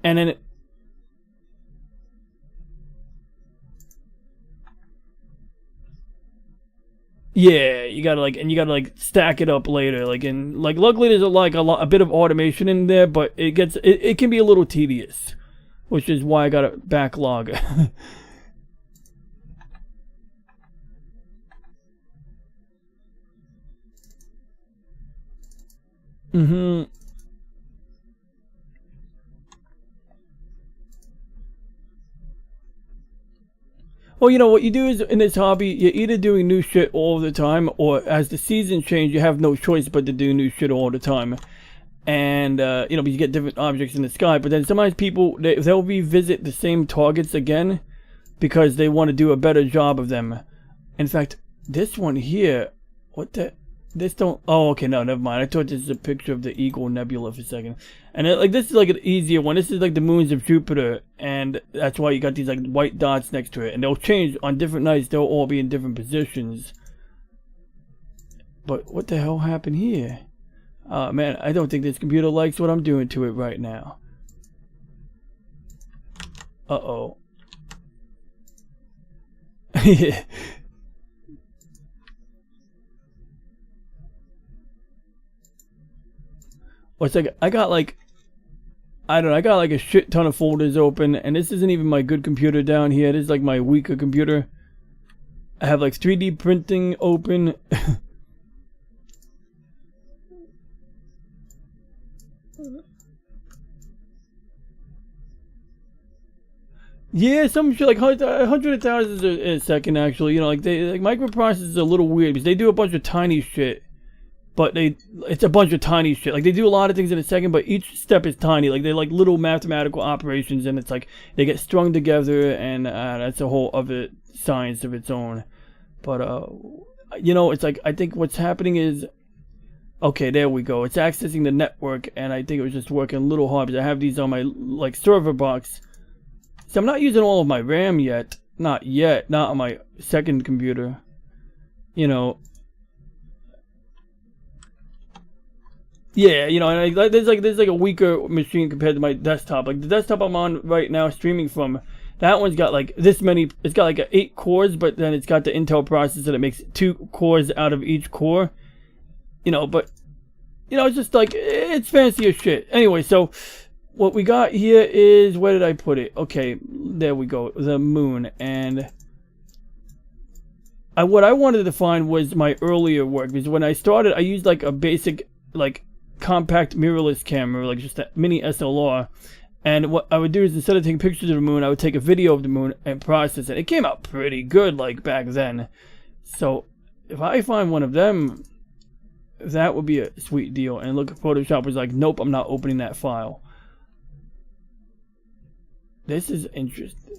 and then yeah, you gotta stack it up later. Luckily there's a bit of automation in there, but it can be a little tedious, which is why I got a backlog. Well, you know, what you do is, in this hobby, you're either doing new shit all the time, or as the seasons change, you have no choice but to do new shit all the time. And, you know, you get different objects in the sky, but then sometimes people, they'll revisit the same targets again because they want to do a better job of them. In fact, this one here, oh, okay, no, never mind. I thought this is a picture of the Eagle Nebula for a second. And this is like an easier one. This is like the moons of Jupiter, and that's why you got these like white dots next to it. And they'll change on different nights. They'll all be in different positions. But what the hell happened here? Man, I don't think this computer likes what I'm doing to it right now. Uh-oh. Well, it's like I got like a shit ton of folders open, and this isn't even my good computer down here. This is like my weaker computer. I have like 3D printing open. Yeah, some shit like hundreds of thousands a second, actually. You know, like microprocessors are a little weird because they do a bunch of tiny shit. But it's a bunch of tiny shit. Like, they do a lot of things in a second, but each step is tiny. Like, they're like little mathematical operations, and it's like they get strung together, and that's a whole other science of its own. But you know, it's like, I think what's happening is, okay, there we go. It's accessing the network, and I think it was just working a little hard because I have these on my like server box. So I'm not using all of my RAM yet, Not yet. Not on my second computer. You know. Yeah, you know, and there's like a weaker machine compared to my desktop. Like the desktop I'm on right now streaming from, that one's got like this many. It's got like 8 cores, but then it's got the Intel processor that makes 2 cores out of each core. You know, but you know, it's just like it's fancy as shit. Anyway, so what we got here is, where did I put it? Okay, there we go. The moon. And what I wanted to find was my earlier work, because when I started, I used like a basic like compact mirrorless camera, like just a mini SLR. And what I would do is, instead of taking pictures of the moon, I would take a video of the moon and process it. It came out pretty good, like back then. So if I find one of them, that would be a sweet deal. And look, Photoshop was like, nope, I'm not opening that file. This is interesting.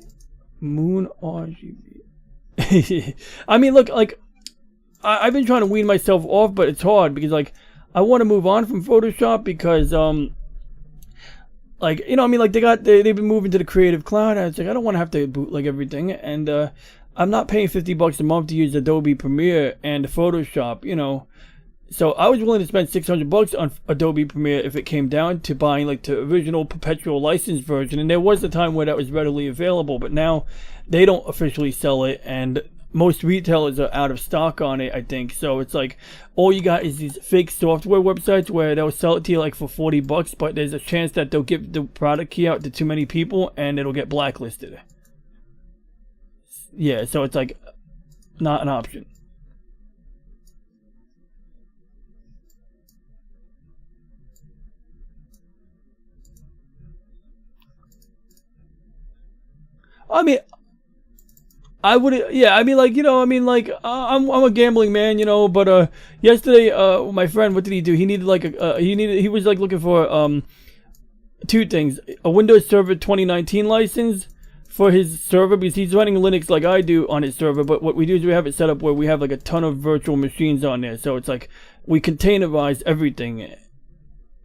Moon RGB. I mean, look, like I've been trying to wean myself off, but it's hard because like I want to move on from Photoshop because like, you know, I mean, like they've been moving to the Creative Cloud, and it's like I don't want to have to bootleg everything, and I'm not paying $50 a month to use Adobe Premiere and Photoshop, you know. So I was willing to spend $600 on Adobe Premiere if it came down to buying like the original perpetual license version, and there was a time where that was readily available, but now they don't officially sell it, and most retailers are out of stock on it, I think. So it's like all you got is these fake software websites where they'll sell it to you like for $40, but there's a chance that they'll give the product key out to too many people and it'll get blacklisted. Yeah, so it's like not an option. I mean, I would, yeah. I mean, like, you know, I mean, like, I'm a gambling man, you know. But yesterday, my friend, what did he do? He needed like he was like looking for 2 things: a Windows Server 2019 license for his server, because he's running Linux like I do on his server. But what we do is we have it set up where we have like a ton of virtual machines on there, so it's like we containerize everything.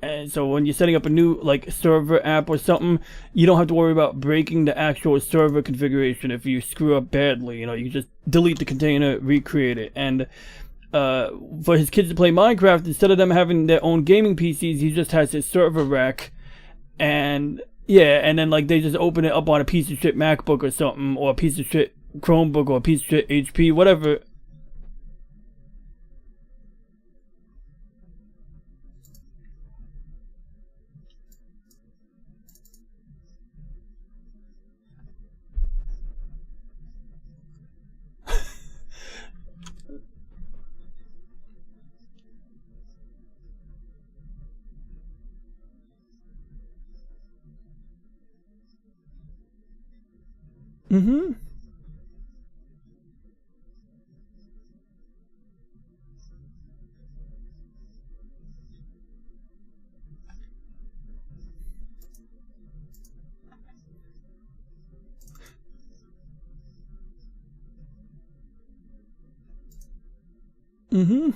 And so when you're setting up a new like server app or something, you don't have to worry about breaking the actual server configuration if you screw up badly. You know, you just delete the container, recreate it. And for his kids to play Minecraft, instead of them having their own gaming PCs, he just has his server rack. And yeah, and then like they just open it up on a piece of shit MacBook or something, or a piece of shit Chromebook, or a piece of shit HP, whatever. Mm-hmm. Mm-hmm.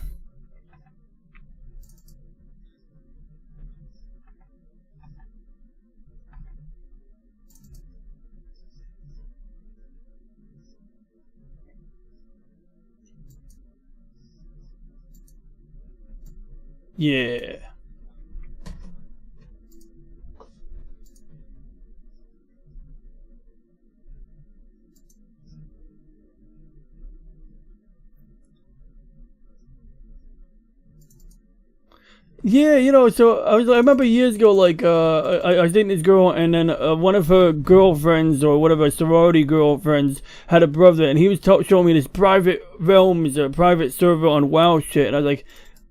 Yeah. Yeah, you know, so I remember years ago, like, I was dating this girl, and then one of her girlfriends, or whatever, sorority girlfriends, had a brother, and he was showing me this private realms, a private server on WoW shit, and I was like,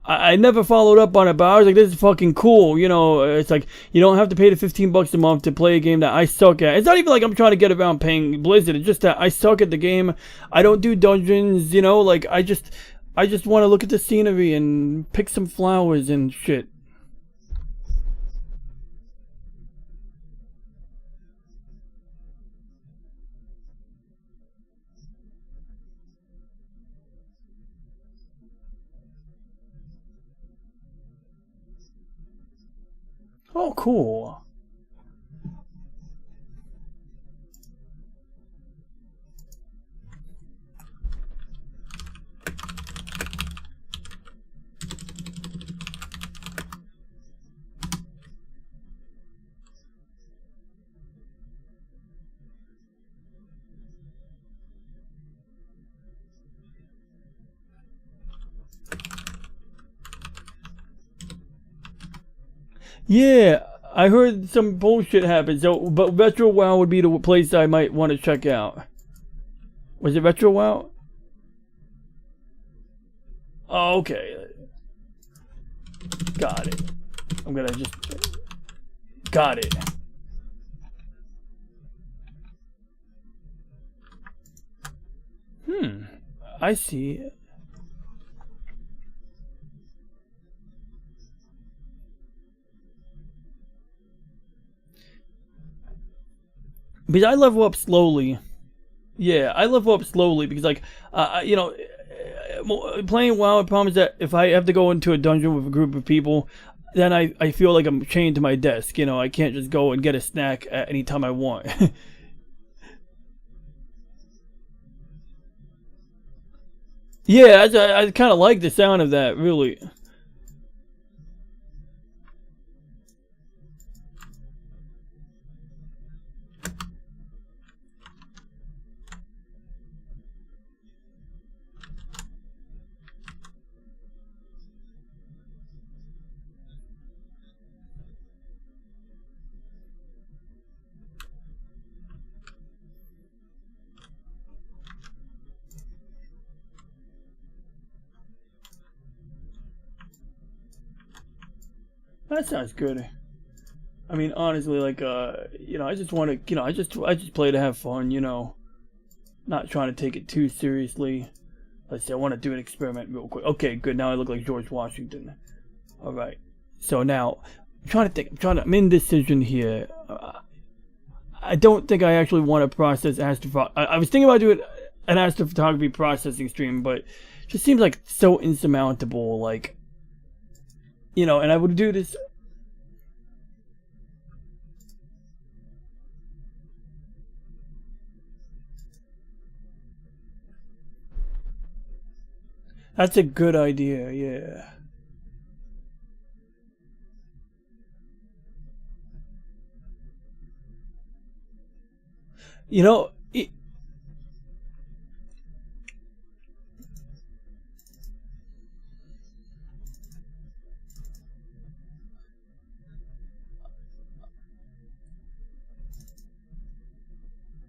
I never followed up on it, but I was like, this is fucking cool, you know. It's like, you don't have to pay the $15 a month to play a game that I suck at. It's not even like I'm trying to get around paying Blizzard, it's just that I suck at the game. I don't do dungeons, you know, like, I just want to look at the scenery and pick some flowers and shit. Oh, cool. Yeah, I heard some bullshit happened. So, but Retro WoW would be the place I might want to check out. Was it Retro WoW? Oh, okay. Got it. I'm gonna just... Got it. I see. Because I level up slowly. Yeah, I level up slowly because, like, you know, playing WoW, the problem is that if I have to go into a dungeon with a group of people, then I feel like I'm chained to my desk. You know, I can't just go and get a snack at any time I want. Yeah, I kind of like the sound of that, really. That sounds good. I mean, honestly, like, you know, I just want to, you know, I just play to have fun, you know, not trying to take it too seriously. Let's see, I want to do an experiment real quick. Okay, good. Now I look like George Washington. All right. So now, I'm trying to think. I'm indecision here. I don't think I actually want to process astrophotography. I was thinking about doing an astrophotography processing stream, but it just seems like so insurmountable. Like, you know, and I would do this. That's a good idea, yeah. You know,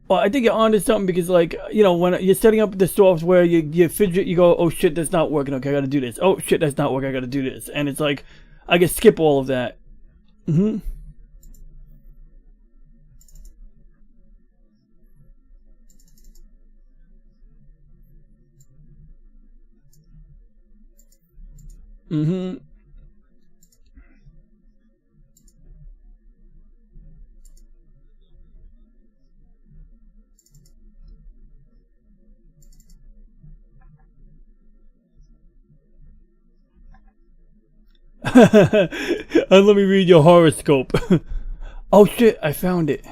well, I think you're onto something because, like, you know, when you're setting up the software, you fidget, you go, oh shit, that's not working. Okay, I gotta do this. Oh shit, that's not working. I gotta do this. And it's like, I can skip all of that. Mm-hmm. Mm-hmm. And let me read your horoscope. Oh shit, I found it.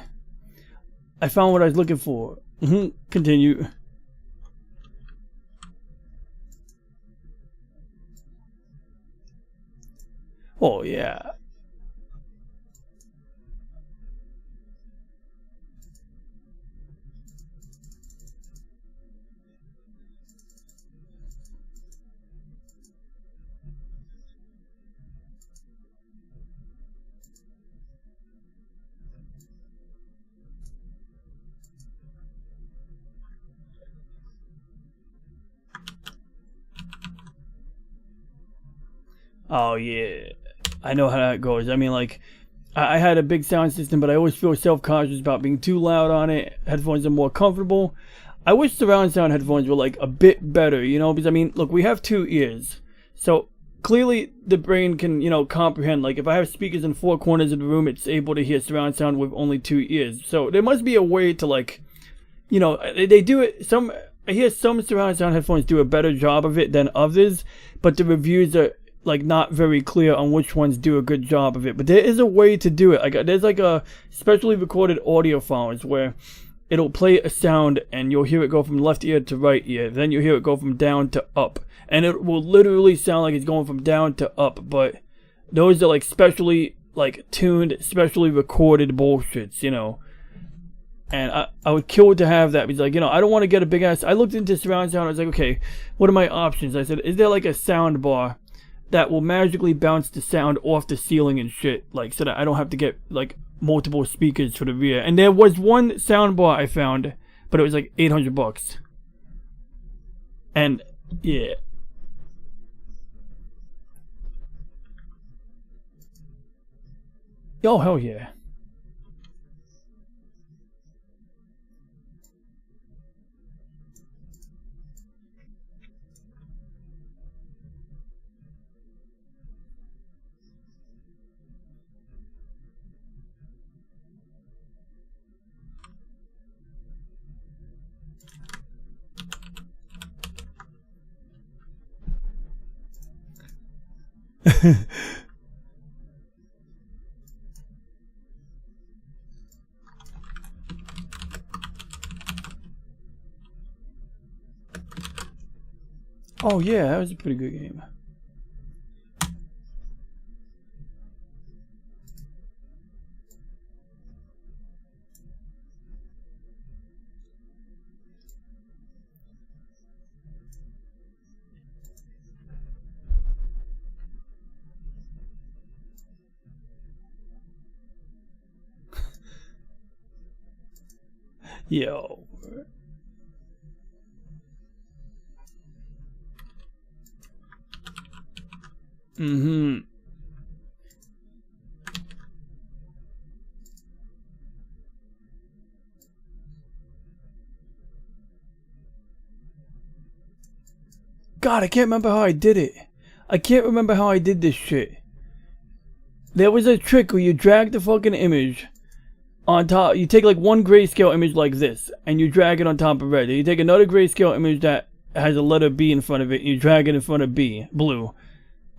I found what I was looking for. Continue. Oh yeah. Oh yeah, I know how that goes. I mean, like, I had a big sound system, but I always feel self-conscious about being too loud on it. Headphones are more comfortable. I wish surround sound headphones were like a bit better, you know, because I mean, look, we have 2 ears, so clearly the brain can, you know, comprehend. Like, if I have speakers in 4 corners of the room, it's able to hear surround sound with only 2 ears. So there must be a way to, like, you know, they do it. I hear some surround sound headphones do a better job of it than others, but the reviews are like not very clear on which ones do a good job of it. But there is a way to do it. Like, there's like a specially recorded audio files where it'll play a sound and you'll hear it go from left ear to right ear. Then you'll hear it go from down to up, and it will literally sound like it's going from down to up. But those are like specially like tuned, specially recorded bullshits, you know. And I would kill to have that because, like, you know, I don't want to get a big ass. I looked into surround sound. I was like, okay, what are my options? I said, is there like a sound bar that will magically bounce the sound off the ceiling and shit, like, so that I don't have to get like multiple speakers for the rear. And there was one soundbar I found, but it was like $800. And yeah. Oh hell yeah. Oh yeah, that was a pretty good game. Yo. Mm-hmm. God, I can't remember how I did it. I can't remember how I did this shit. There was a trick where you drag the fucking image on top. You take like one grayscale image like this, and you drag it on top of red. Then you take another grayscale image that has a letter B in front of it, and you drag it in front of B, blue.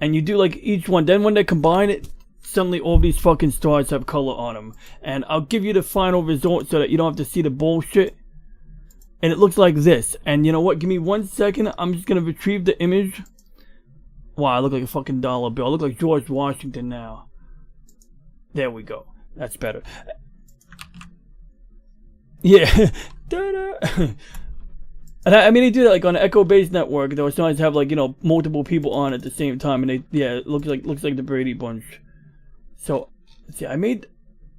And you do like each one. Then when they combine it, suddenly all these fucking stars have color on them. And I'll give you the final result so that you don't have to see the bullshit. And it looks like this. And you know what? Give me 1 second. I'm just going to retrieve the image. Wow, I look like a fucking dollar bill. I look like George Washington now. There we go. That's better. Yeah. And I mean, they do that like on an Echo-based network. They'll sometimes have like, you know, multiple people on at the same time, and they, yeah, it looks like the Brady Bunch. So, let's see, I made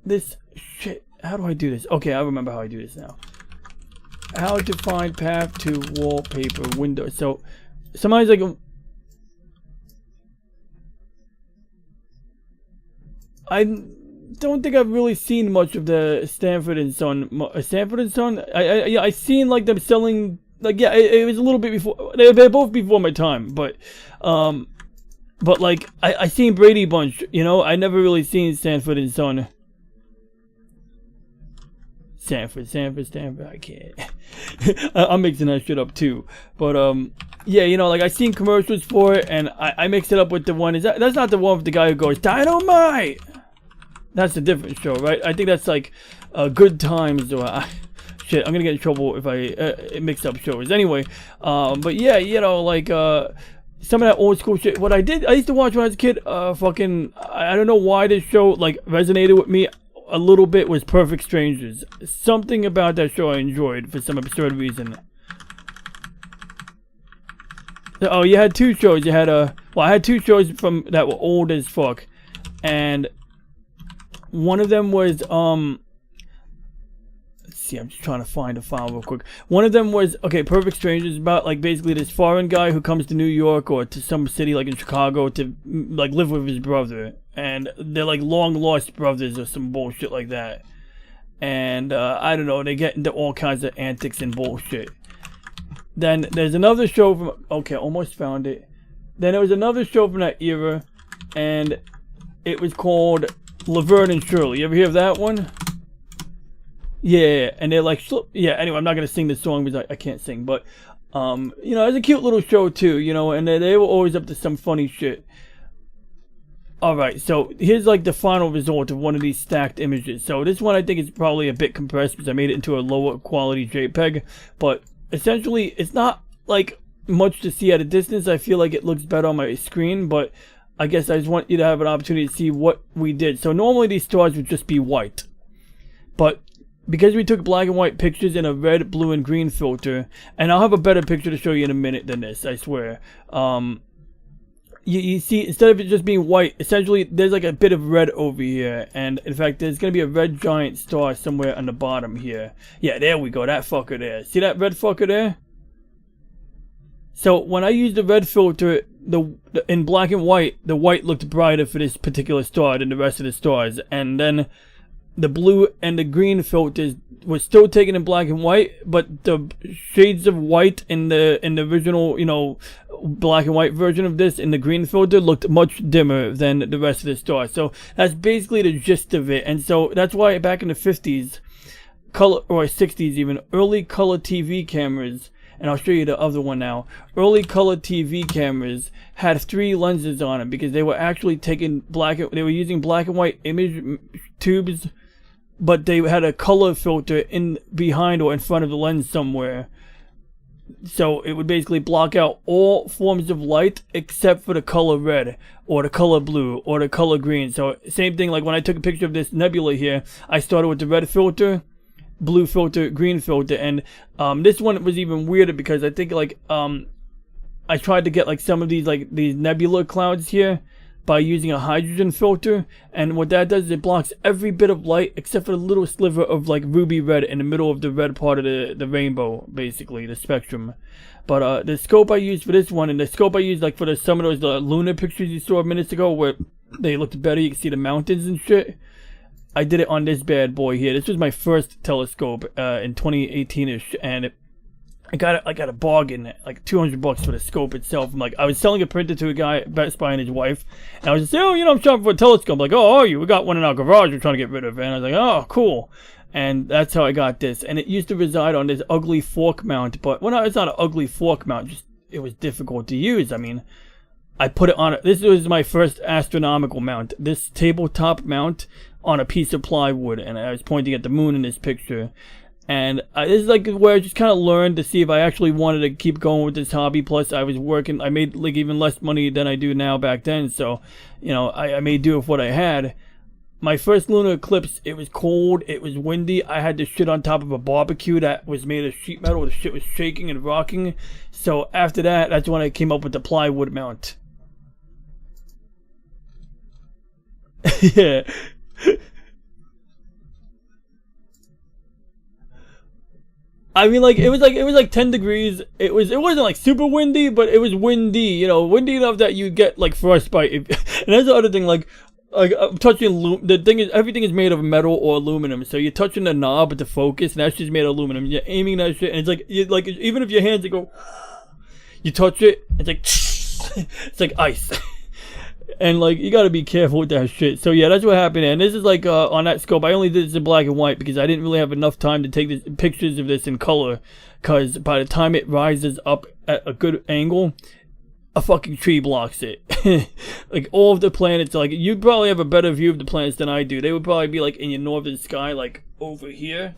this shit. How do I do this? Okay, I remember how I do this now. How to find path to wallpaper window. So, sometimes like I don't think I've really seen much of the Stanford and Son. Stanford and Son. I seen like them selling. Like, yeah, it was a little bit before. They're both before my time, but like I seen Brady Bunch. You know, I never really seen Stanford and Son. Stanford. I can't. I'm mixing that shit up too. But yeah, you know, like I seen commercials for it, and I mixed it up with the one. That's not the one with the guy who goes Dynamite. That's a different show, right? I think that's like Good Times. Or shit, I'm gonna get in trouble if I mix up shows. Anyway, but yeah, you know, like some of that old school shit. What I used to watch when I was a kid. Fucking, I don't know why this show like resonated with me a little bit. Was Perfect Strangers. Something about that show I enjoyed for some absurd reason. Oh, you had two shows. You had well, I had two shows from that were old as fuck, and one of them was let's see, I'm just trying to find a file real quick. One of them was, okay, Perfect Strangers, about like basically this foreign guy who comes to New York or to some city like in Chicago to like live with his brother, and they're like long lost brothers or some bullshit like that. And I don't know, they get into all kinds of antics and bullshit. Then there's another show from, okay, almost found it. Then there was another show from that era, and it was called Laverne and Shirley. You ever hear of that one? Yeah, and they're like, yeah, anyway, I'm not going to sing this song because I can't sing, but, you know, it's a cute little show too, you know, and they were always up to some funny shit. Alright, so here's like the final result of one of these stacked images. So this one I think is probably a bit compressed because I made it into a lower quality JPEG, but essentially it's not like much to see at a distance. I feel like it looks better on my screen, but I guess I just want you to have an opportunity to see what we did. So normally these stars would just be white, but because we took black and white pictures in a red, blue, and green filter, and I'll have a better picture to show you in a minute than this, I swear. you see, instead of it just being white, essentially there's like a bit of red over here, and in fact there's gonna be a red giant star somewhere on the bottom here. Yeah, there we go, that fucker there. See that red fucker there? So when I used the red filter, in black and white, the white looked brighter for this particular star than the rest of the stars, and then the blue and the green filters were still taken in black and white, but the shades of white in the original, you know, black and white version of this in the green filter looked much dimmer than the rest of the star. So that's basically the gist of it. And so that's why back in the 50s, color, or 60s even, early color TV cameras, and I'll show you the other one now, early color TV cameras had 3 lenses on them because they were actually taking they were using black and white image tubes, but they had a color filter in behind or in front of the lens somewhere. So it would basically block out all forms of light except for the color red or the color blue or the color green. So same thing, like when I took a picture of this nebula here, I started with the red filter, blue filter, green filter, and this one was even weirder because I think like I tried to get like some of these nebula clouds here by using a hydrogen filter, and what that does is it blocks every bit of light except for the little sliver of like ruby red in the middle of the red part of the rainbow, basically the spectrum. But the scope I used for this one, and the scope I used like for some of those lunar pictures you saw minutes ago where they looked better, you can see the mountains and shit, I did it on this bad boy here. This was my first telescope in 2018ish, and I got a bargain, like $200 for the scope itself. I'm like, I was selling a printer to a guy at Best Buy and his wife, and I was just saying, oh, you know, I'm shopping for a telescope. I'm like, oh, are you? We got one in our garage we're trying to get rid of. And I was like, oh, cool. And that's how I got this. And it used to reside on this ugly fork mount, but well, no, it's not an ugly fork mount, just it was difficult to use. I mean, I put it on this was my first astronomical mount, this tabletop mount on a piece of plywood, and I was pointing at the moon in this picture. And this is like where I just kind of learned to see if I actually wanted to keep going with this hobby. Plus I was working, I made like even less money than I do now back then, so you know, I made do with what I had. My first lunar eclipse, it was cold, it was windy, I had this shit on top of a barbecue that was made of sheet metal, the shit was shaking and rocking. So after that, that's when I came up with the plywood mount. Yeah. I mean, like it was like 10 degrees. It wasn't like super windy, but it was windy. You know, windy enough that you get like frostbite. And that's the other thing. Like I'm touching the thing is everything is made of metal or aluminum. So you're touching the knob with the focus, and that's just made of aluminum. You're aiming that shit, and it's like even if your hands go, you touch it, it's like it's like ice. And like you gotta be careful with that shit. So yeah, that's what happened. And this is like on that scope, I only did this in black and white because I didn't really have enough time to take pictures of this in color, because by the time it rises up at a good angle, a fucking tree blocks it. Like all of the planets, like you'd probably have a better view of the planets than I do. They would probably be like in your northern sky, like over here,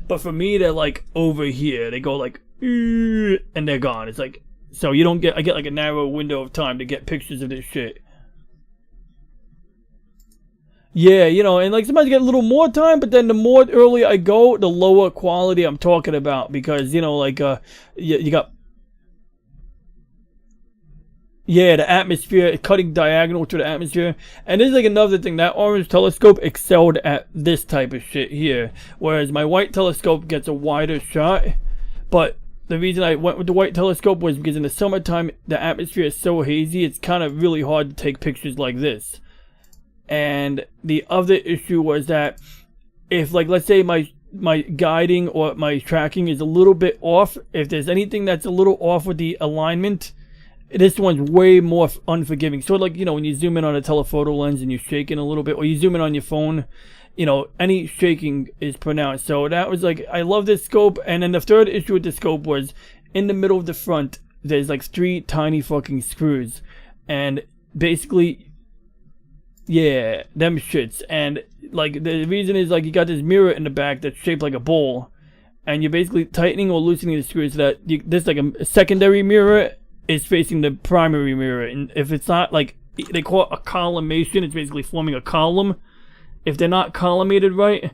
but for me they're like over here. They go like and they're gone. It's like, so you don't get, I get like a narrow window of time to get pictures of this shit. Yeah, you know, and like sometimes you get a little more time, but then the more early I go, the lower quality I'm talking about, because you know, like you got, yeah, the atmosphere, cutting diagonal to the atmosphere. And this is like another thing, that orange telescope excelled at this type of shit here, whereas my white telescope gets a wider shot. But the reason I went with the white telescope was because in the summertime the atmosphere is so hazy, it's kind of really hard to take pictures like this. And the other issue was that if, like, let's say my guiding or my tracking is a little bit off, if there's anything that's a little off with the alignment, this one's way more unforgiving. So like, you know, when you zoom in on a telephoto lens and you're shaking a little bit, or you zoom in on your phone, you know, any shaking is pronounced. So that was like, I love this scope. And then the third issue with the scope was in the middle of the front, there's like 3 tiny fucking screws. And basically, yeah, them shits. And like the reason is like you got this mirror in the back that's shaped like a bowl, and you're basically tightening or loosening the screws so that this like a secondary mirror is facing the primary mirror. And if it's not, like, they call it a collimation, it's basically forming a column. If they're not collimated right,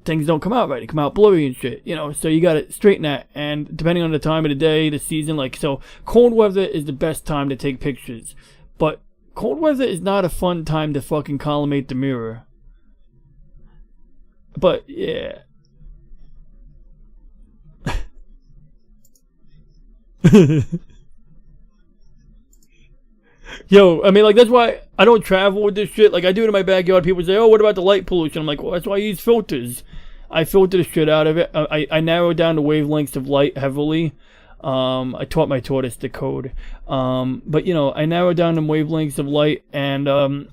things don't come out right. They come out blurry and shit, you know. So you gotta straighten that. And depending on the time of the day, the season, like, so cold weather is the best time to take pictures. But cold weather is not a fun time to fucking collimate the mirror. But yeah. Yo, I mean, like, that's why I don't travel with this shit. Like, I do it in my backyard. People say, oh, what about the light pollution? I'm like, well, that's why I use filters. I filter the shit out of it. I narrow down the wavelengths of light heavily. I taught my tortoise to code. But, you know, I narrow down the wavelengths of light, and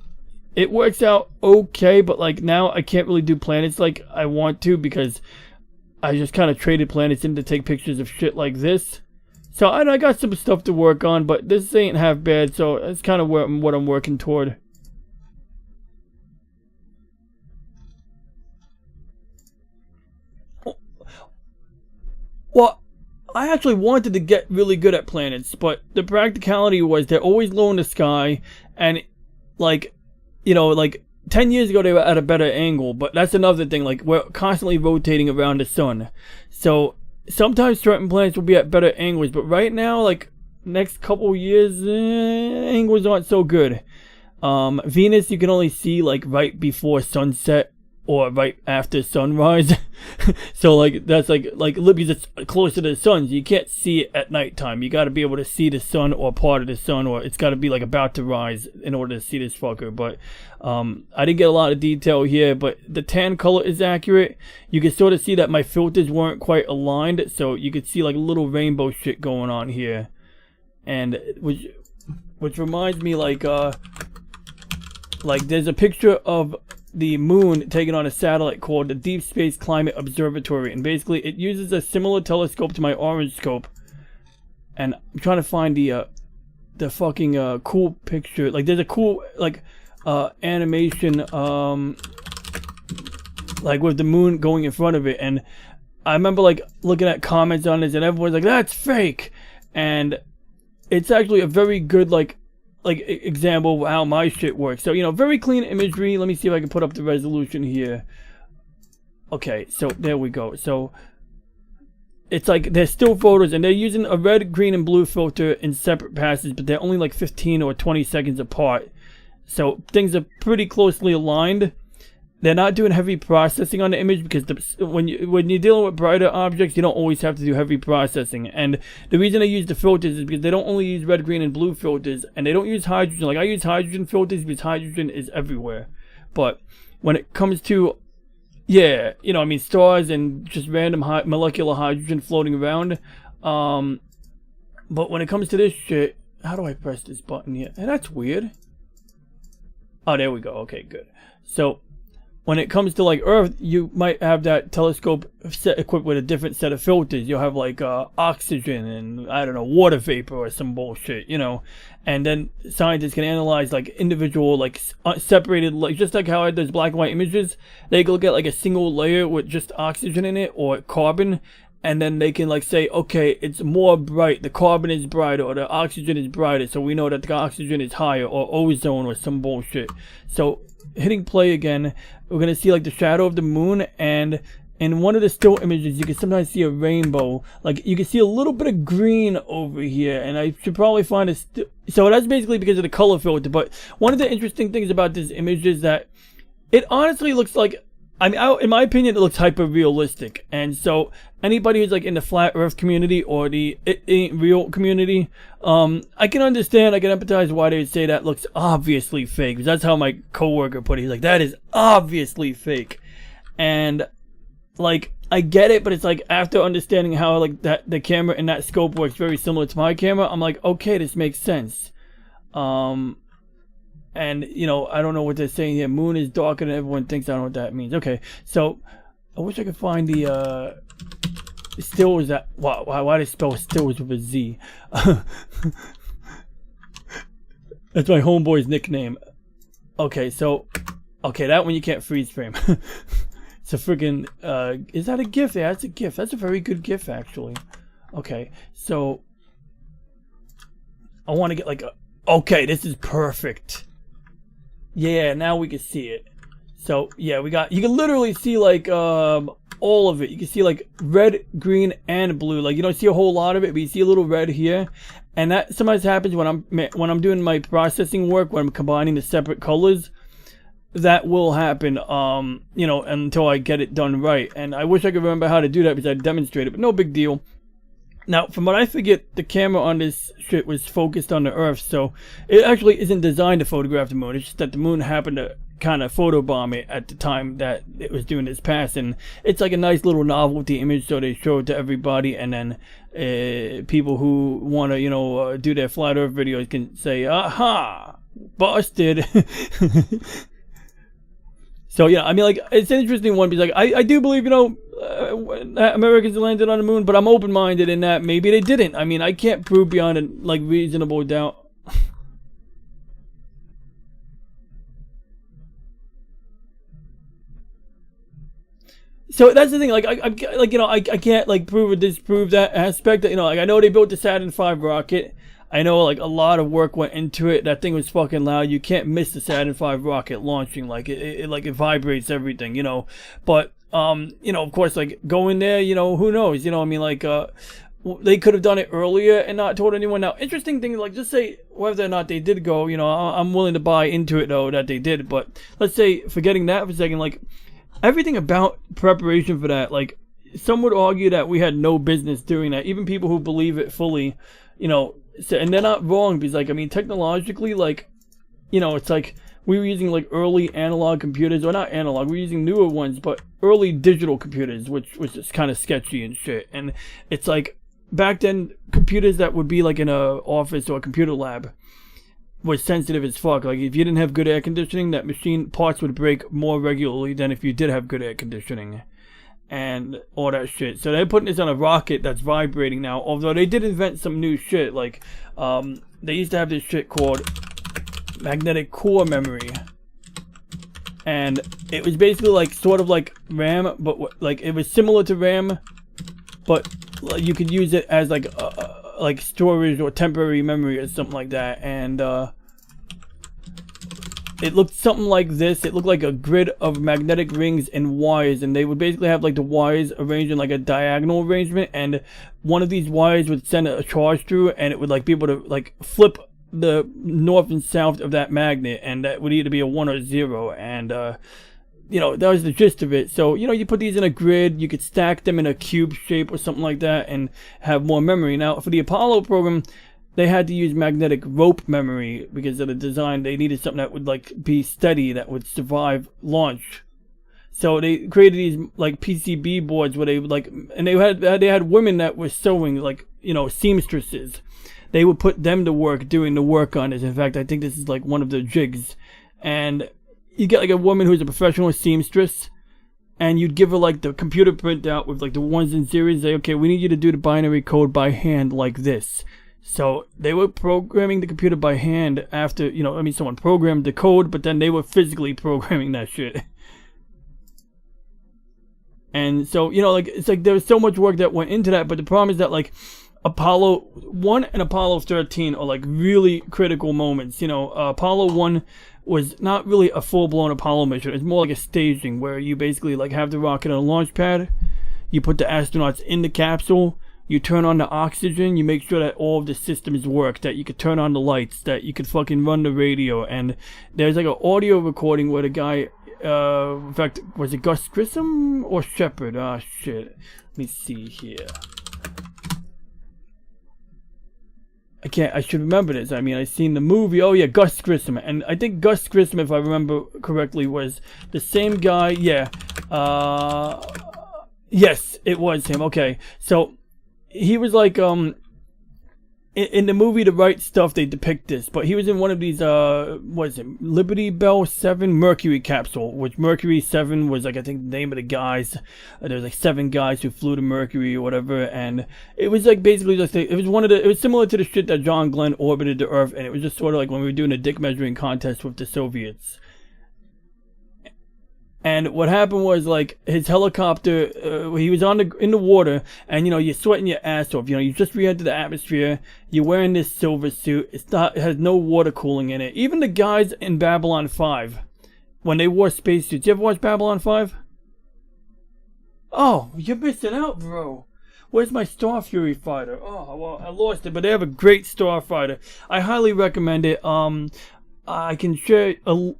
it works out okay. But, like, now I can't really do planets like I want to, because I just kind of traded planets in to take pictures of shit like this. So I got some stuff to work on, but this ain't half bad, so that's kind of what I'm working toward. Well, I actually wanted to get really good at planets, but the practicality was they're always low in the sky, and, like, you know, like 10 years ago they were at a better angle, but that's another thing. Like, we're constantly rotating around the sun, so sometimes certain planets will be at better angles, but right now, like, next couple years, angles aren't so good. Venus you can only see, like, right before sunset or right after sunrise. So, like, that's like because it's closer to the sun, so you can't see it at nighttime. You got to be able to see the sun or part of the sun, or it's got to be, like, about to rise in order to see this fucker. But I didn't get a lot of detail here, but the tan color is accurate. You can sort of see that my filters weren't quite aligned, so you could see, like, a little rainbow shit going on here. And which reminds me, like there's a picture of the moon taken on a satellite called the Deep Space Climate Observatory, and basically it uses a similar telescope to my orange scope. And I'm trying to find the fucking cool picture. Like, there's a cool, like, animation, like, with the moon going in front of it. And I remember, like, looking at comments on this, and everyone's like, that's fake. And it's actually a very good, like example of how my shit works. So, you know, very clean imagery. Let me see if I can put up the resolution here. Okay, so there we go. So it's like they're still photos, and they're using a red, green, and blue filter in separate passes, but they're only like 15 or 20 seconds apart. So things are pretty closely aligned. They're not doing heavy processing on the image, because when you're dealing with brighter objects, you don't always have to do heavy processing. And the reason they use the filters is because they don't only use red, green, and blue filters, and they don't use hydrogen. Like, I use hydrogen filters because hydrogen is everywhere. But when it comes to, yeah, you know, I mean, stars and just random molecular hydrogen floating around. But when it comes to this shit, how do I press this button here? Hey, that's weird. Oh, there we go. Okay, good. So when it comes to, like, Earth, you might have that telescope equipped with a different set of filters. You'll have, like, oxygen and, I don't know, water vapor or some bullshit, you know. And then scientists can analyze, like, individual, like, separated, like, just like how I had those black and white images. They can look at, like, a single layer with just oxygen in it or carbon. And then they can, like, say, okay, it's more bright. The carbon is brighter, or the oxygen is brighter. So we know that the oxygen is higher, or ozone, or some bullshit. So hitting play again, we're going to see, like, the shadow of the moon, and in one of the still images you can sometimes see a rainbow. Like, you can see a little bit of green over here, and I should probably find a so that's basically because of the color filter. But one of the interesting things about this image is that it honestly looks like, I mean, in my opinion, it looks hyper realistic. And so anybody who's, like, in the flat earth community or the it ain't real community, I can understand, I can empathize why they would say that looks obviously fake. Because that's how my coworker put it. He's like, that is obviously fake. And, like, I get it, but it's like, after understanding how, like, that the camera in that scope works very similar to my camera, I'm like, okay, this makes sense. And, you know, I don't know what they're saying here. Moon is darker than everyone thinks. I don't know what that means. Okay, so I wish I could find the stills that. Why do they spell stills with a Z? That's my homeboy's nickname. Okay, so that one you can't freeze frame. It's a freaking. Is that a GIF? Yeah, that's a GIF. That's a very good GIF, actually. Okay, so I want to get, like, a. Okay, this is perfect. Yeah, now we can see it. So, yeah, we got, you can literally see, like, all of it. You can see, like, red, green, and blue. Like, you don't see a whole lot of it, but you see a little red here. And that sometimes happens when I'm doing my processing work, when I'm combining the separate colors. That will happen, you know, until I get it done right. And I wish I could remember how to do that because I demonstrated, but no big deal. Now, from what I forget, the camera on this shit was focused on the Earth, so it actually isn't designed to photograph the moon. It's just that the moon happened to kind of photobomb it at the time that it was doing this pass, and it's like a nice little novelty image, so they show it to everybody, and then people who want to, you know, do their flat Earth videos can say, "Aha, busted." So yeah, I mean, like, it's an interesting one because, like, I do believe, you know, Americans landed on the moon, but I'm open-minded in that maybe they didn't. I mean, I can't prove beyond a, like, reasonable doubt. So that's the thing, like, I like, you know, I can't, like, prove or disprove that aspect. You know, like, I know they built the Saturn V rocket. I know, like, a lot of work went into it. That thing was fucking loud. You can't miss the Saturn V rocket launching. Like, it vibrates everything, you know. But, you know, of course, like, going there, you know, who knows? You know, I mean, like, they could have done it earlier and not told anyone. Now, interesting thing, like, just say whether or not they did go, you know, I'm willing to buy into it, though, that they did. But let's say, forgetting that for a second, like, everything about preparation for that, like, some would argue that we had no business doing that. Even people who believe it fully, you know. So, and they're not wrong because, like, I mean, technologically, like, you know, it's like we were using, like, early analog computers, or not analog, we're using newer ones, but early digital computers, which was just kind of sketchy and shit. And it's like, back then, computers that would be, like, in a office or a computer lab was sensitive as fuck. Like, if you didn't have good air conditioning, that machine parts would break more regularly than if you did have good air conditioning. And all that shit. So they're putting this on a rocket that's vibrating now. Although they did invent some new shit. Like, they used to have this shit called magnetic core memory. And it was basically like, sort of like RAM, but like, it was similar to RAM, but you could use it as like storage or temporary memory or something like that. And it looked something like this. It looked like a grid of magnetic rings and wires, and they would basically have, like, the wires arranged in, like, a diagonal arrangement, and one of these wires would send a charge through, and it would, like, be able to, like, flip the north and south of that magnet, and that would either be a 1 or 0, and you know, that was the gist of it. So, you know, you put these in a grid, you could stack them in a cube shape or something like that and have more memory. Now, for the Apollo program, they had to use magnetic rope memory because of the design. They needed something that would, like, be steady, that would survive launch. So they created these, like, PCB boards where they would, like, and they had women that were sewing, like, you know, seamstresses. They would put them to work doing the work on this. In fact, I think this is, like, one of the jigs. And you get, like, a woman who's a professional seamstress, and you'd give her, like, the computer printout with, like, the ones and zeros. Say, okay, we need you to do the binary code by hand like this. So they were programming the computer by hand after, you know, I mean, someone programmed the code, but then they were physically programming that shit. And so, you know, like, it's like there was so much work that went into that, but the problem is that, like, Apollo 1 and Apollo 13 are, like, really critical moments. You know, Apollo 1 was not really a full-blown Apollo mission. It's more like a staging where you basically, like, have the rocket on a launch pad, you put the astronauts in the capsule, you turn on the oxygen, you make sure that all of the systems work, that you could turn on the lights, that you could fucking run the radio, and there's, like, an audio recording where the guy, in fact, was it Gus Grissom or Shepard? Ah, shit. Let me see here. I should remember this. I mean, I've seen the movie. Oh, yeah, Gus Grissom. And I think Gus Grissom, if I remember correctly, was the same guy. Yeah. Yes, it was him. Okay. So, he was like, in the movie The Right Stuff, they depict this, but he was in one of these, what is it, Liberty Bell 7 Mercury capsule, which Mercury 7 was, like, I think the name of the guys. There was, like, 7 guys who flew to Mercury or whatever, and it was, like, basically just, it was similar to the shit that John Glenn orbited the Earth, and it was just sort of like when we were doing a dick measuring contest with the Soviets. And what happened was, like, his helicopter, he was in the water, and, you know, you're sweating your ass off. You know, you just re-entered the atmosphere. You're wearing this silver suit. It has no water cooling in it. Even the guys in Babylon 5, when they wore spacesuits. You ever watch Babylon 5? Oh, you're missing out, bro. Where's my Star Fury fighter? Oh, well, I lost it, but they have a great Starfighter. I highly recommend it. I can share a...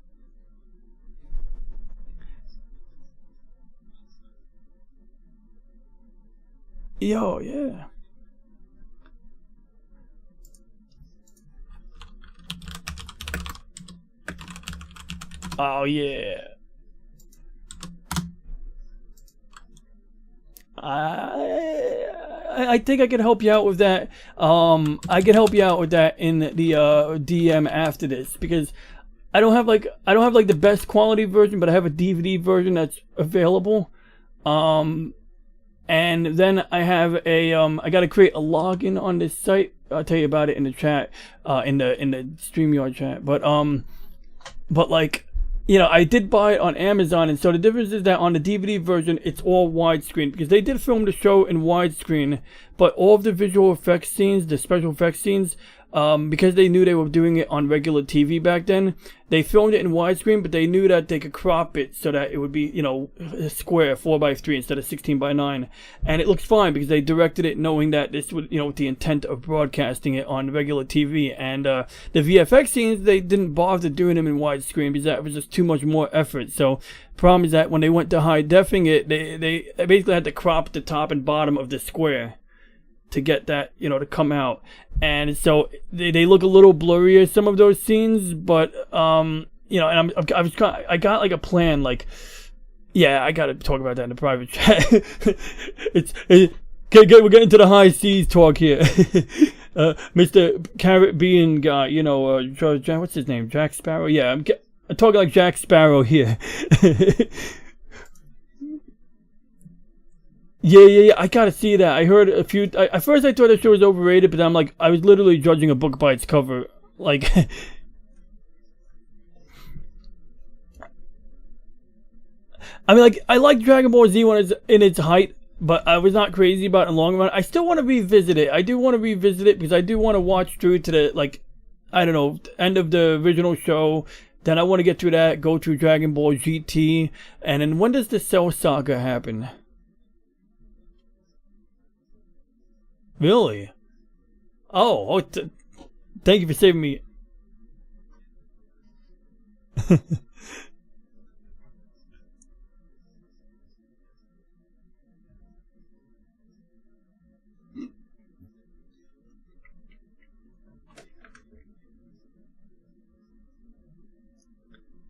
Yo, yeah. Oh, yeah. I think I can help you out with that. I can help you out with that in the DM after this, because I don't have like the best quality version, but I have a DVD version that's available. And then I have a I gotta create a login on this site. I'll tell you about it in the chat, in the StreamYard chat. But like, you know, I did buy it on Amazon, and so the difference is that on the DVD version, it's all widescreen, because they did film the show in widescreen, but all of the visual effects scenes, the special effects scenes, because they knew they were doing it on regular TV back then, they filmed it in widescreen, but they knew that they could crop it so that it would be, you know, a square 4:3 instead of 16:9, and it looks fine because they directed it knowing that this would, you know, with the intent of broadcasting it on regular TV. And the VFX scenes, they didn't bother doing them in widescreen because that was just too much more effort. So problem is that when they went to high defing it, they basically had to crop the top and bottom of the square to get that, you know, to come out. And so they look a little blurrier, some of those scenes, but you know, and I got like a plan, like, yeah, I gotta talk about that in the private chat. Okay, we're getting to the high seas talk here. Mr. Caribbean guy, you know, what's his name, Jack Sparrow? Yeah, I'm talking like Jack Sparrow here. Yeah, I gotta see that. I heard a few. At first, I thought the show was overrated, but I'm like, I was literally judging a book by its cover. Like, I mean, like, I like Dragon Ball Z when it's in its height, but I was not crazy about it in the long run. I still want to revisit it. I do want to revisit it because I do want to watch through to the, like, I don't know, end of the original show. Then I want to get through that, go through Dragon Ball GT, and then when does the Cell Saga happen? Really? Oh, thank you for saving me.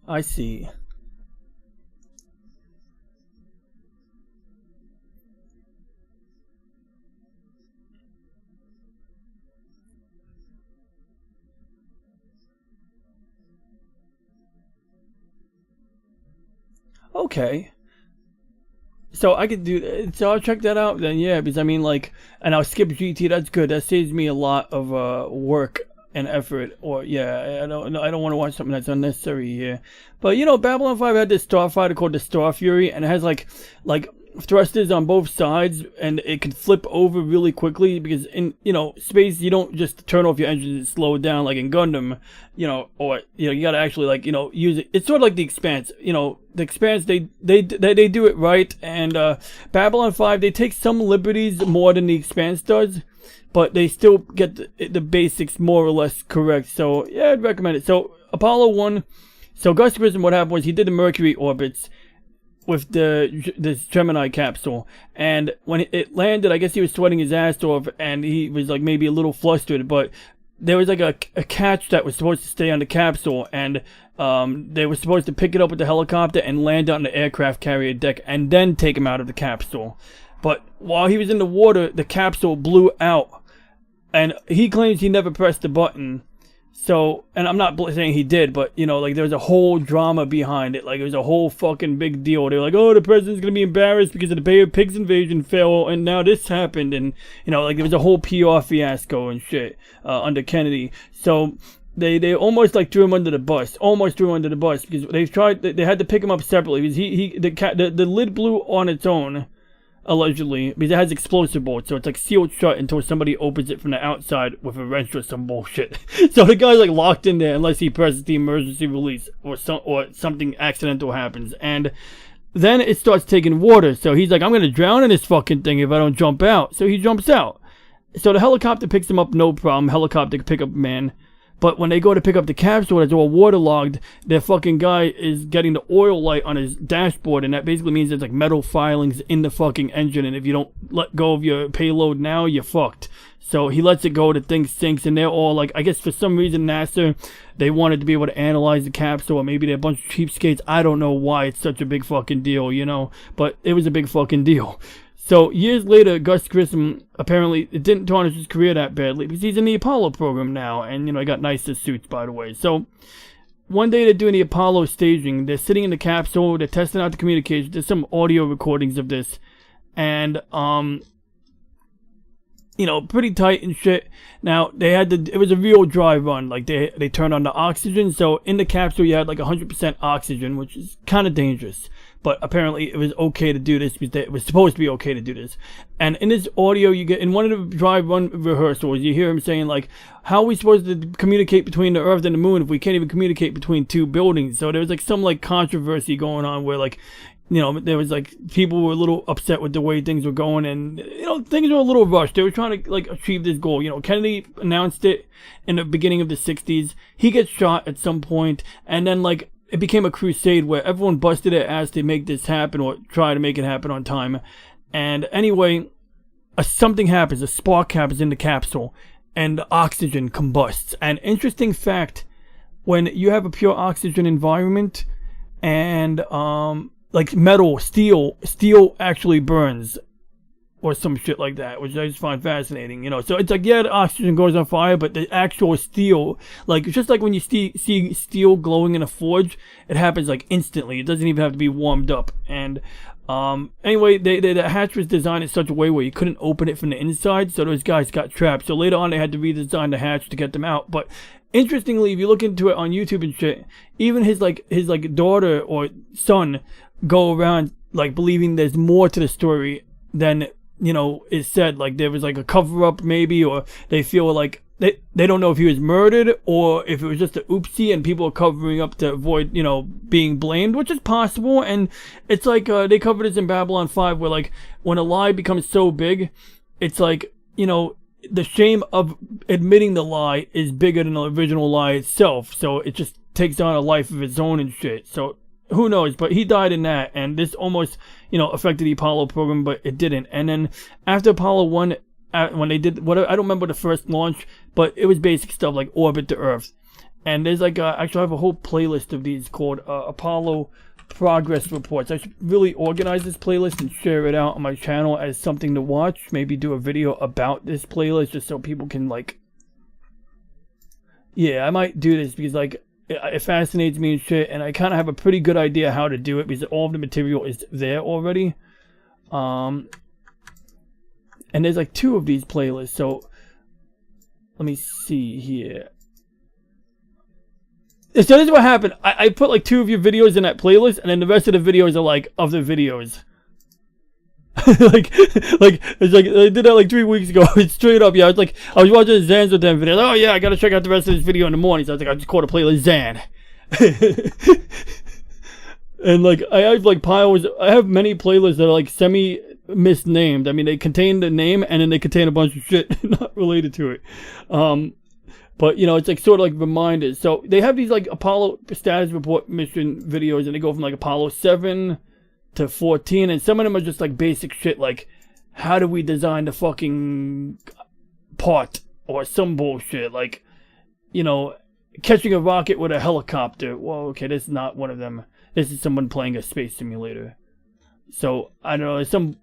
I see. Okay. So I could do that. So I'll check that out then, yeah, because I mean, like, and I'll skip GT. That's good. That saves me a lot of work and effort. Or yeah, I don't want to watch something that's unnecessary here. But you know, Babylon 5 had this starfighter called the Star Fury, and it has like thrusters on both sides, and it can flip over really quickly, because in, you know, space you don't just turn off your engines and slow it down like in Gundam, you know, or, you know, you gotta actually, like, you know, use it. It's sort of like the Expanse, you know, the Expanse, they do it right. And Babylon 5, they take some liberties more than the Expanse does, but they still get the basics more or less correct. So yeah, I'd recommend it. So Apollo 1, so Gus Grissom, what happened was he did the Mercury orbits with this Gemini capsule, and when it landed, I guess he was sweating his ass off, and he was like maybe a little flustered, but there was like a catch that was supposed to stay on the capsule, and they were supposed to pick it up with the helicopter and land on the aircraft carrier deck and then take him out of the capsule. But while he was in the water, the capsule blew out, and he claims he never pressed the button. So, and I'm not saying he did, but, you know, like, there was a whole drama behind it. Like, it was a whole fucking big deal. They were like, oh, the president's gonna be embarrassed because of the Bay of Pigs invasion fail, and now this happened. And, you know, like, there was a whole PR fiasco and shit under Kennedy. So they almost, like, threw him under the bus. Almost threw him under the bus, because they had to pick him up separately, because the lid blew on its own, allegedly, because it has explosive bolts, so it's like sealed shut until somebody opens it from the outside with a wrench or some bullshit. So the guy's like locked in there unless he presses the emergency release or something accidental happens. And then it starts taking water. So he's like, I'm going to drown in this fucking thing if I don't jump out. So he jumps out. So the helicopter picks him up, no problem. Helicopter can pick up man. But when they go to pick up the capsule that's all waterlogged, their fucking guy is getting the oil light on his dashboard, and that basically means there's like metal filings in the fucking engine, and if you don't let go of your payload now, you're fucked. So he lets it go, the thing sinks, and they're all like, I guess for some reason NASA, they wanted to be able to analyze the capsule, or maybe they're a bunch of cheapskates. I don't know why it's such a big fucking deal, you know, but it was a big fucking deal. So years later, Gus Grissom, apparently it didn't tarnish his career that badly because he's in the Apollo program now, and you know, he got nicer suits, by the way. So one day they're doing the Apollo staging. They're sitting in the capsule, they're testing out the communication. There's some audio recordings of this, and you know, pretty tight and shit. Now they had it was a real dry run. Like they turned on the oxygen, so in the capsule you had like 100% oxygen, which is kind of dangerous. But apparently it was okay to do this because it was supposed to be okay to do this. And in this audio you get, in one of the dry run rehearsals, you hear him saying like, how are we supposed to communicate between the Earth and the Moon if we can't even communicate between two buildings? So there was like some like controversy going on where like, you know, there was like, people were a little upset with the way things were going, and you know, things were a little rushed. They were trying to like achieve this goal. You know, Kennedy announced it in the beginning of the 60s. He gets shot at some point, and then like it became a crusade where everyone busted their ass to make this happen or try to make it happen on time. And anyway, something happens, a spark happens in the capsule, and the oxygen combusts. An interesting fact, when you have a pure oxygen environment, and like metal, steel actually burns, or some shit like that, which I just find fascinating, you know. So it's like, yeah, the oxygen goes on fire, but the actual steel, like, it's just like when you see steel glowing in a forge, it happens like instantly. It doesn't even have to be warmed up. And anyway, the hatch was designed in such a way where you couldn't open it from the inside, so those guys got trapped. So later on they had to redesign the hatch to get them out. But interestingly, if you look into it on YouTube and shit, even his daughter or son go around like believing there's more to the story than, you know, is said. Like there was like a cover-up maybe, or they feel like they don't know if he was murdered or if it was just an oopsie and people are covering up to avoid, you know, being blamed, which is possible. And it's like they covered this in Babylon 5, where like when a lie becomes so big, it's like, you know, the shame of admitting the lie is bigger than the original lie itself, so it just takes on a life of its own and shit. So who knows, but he died in that, and this almost, you know, affected the Apollo program, but it didn't. And then after Apollo 1, when they did whatever, I don't remember the first launch, but it was basic stuff like orbit to Earth. And there's like actually I have a whole playlist of these called Apollo progress reports. I should really organize this playlist and share it out on my channel as something to watch. Maybe do a video about this playlist just so people can like, yeah, I might do this because like it fascinates me and shit, and I kind of have a pretty good idea how to do it because all of the material is there already. And there's like 2 of these playlists, so let me see here. So this is what happened. I put like 2 of your videos in that playlist, and then the rest of the videos are like other videos. like it's like I did that like 3 weeks ago. It's straight up, yeah. I was watching Zan's with them videos. Oh yeah, I gotta check out the rest of this video in the morning. So I was like, I just called a playlist Zan. And like I have like piles. I have many playlists that are like semi misnamed. I mean, they contain the name and then they contain a bunch of shit not related to it. But, you know, it's like sort of like reminders. So they have these like Apollo status report mission videos, and they go from like Apollo 7 to 14. And some of them are just like basic shit like, how do we design the fucking part? Or some bullshit like, you know, catching a rocket with a helicopter. Well, okay, this is not one of them. This is someone playing a space simulator. So, I don't know, there's some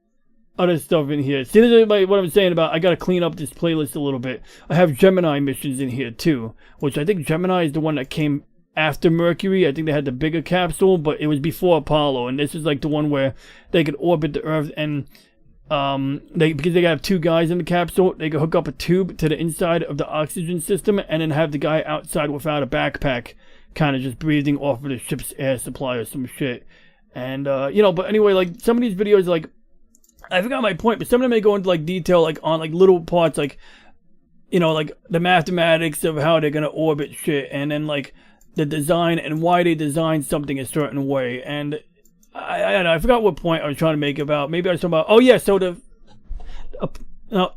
other stuff in here. See, this is what I'm saying about I gotta clean up this playlist a little bit. I have Gemini missions in here too, which I think Gemini is the one that came after Mercury. I think they had the bigger capsule, but it was before Apollo, and this is like the one where they could orbit the Earth, and because they have 2 guys in the capsule, they could hook up a tube to the inside of the oxygen system and then have the guy outside without a backpack, kind of just breathing off of the ship's air supply or some shit. And you know, but anyway, like some of these videos, like I forgot my point, but some of them may go into like detail, like on like little parts, like, you know, like the mathematics of how they're gonna orbit shit, and then like the design and why they designed something a certain way. And I forgot what point I was trying to make about. Maybe I was talking about. Oh yeah, so the. No.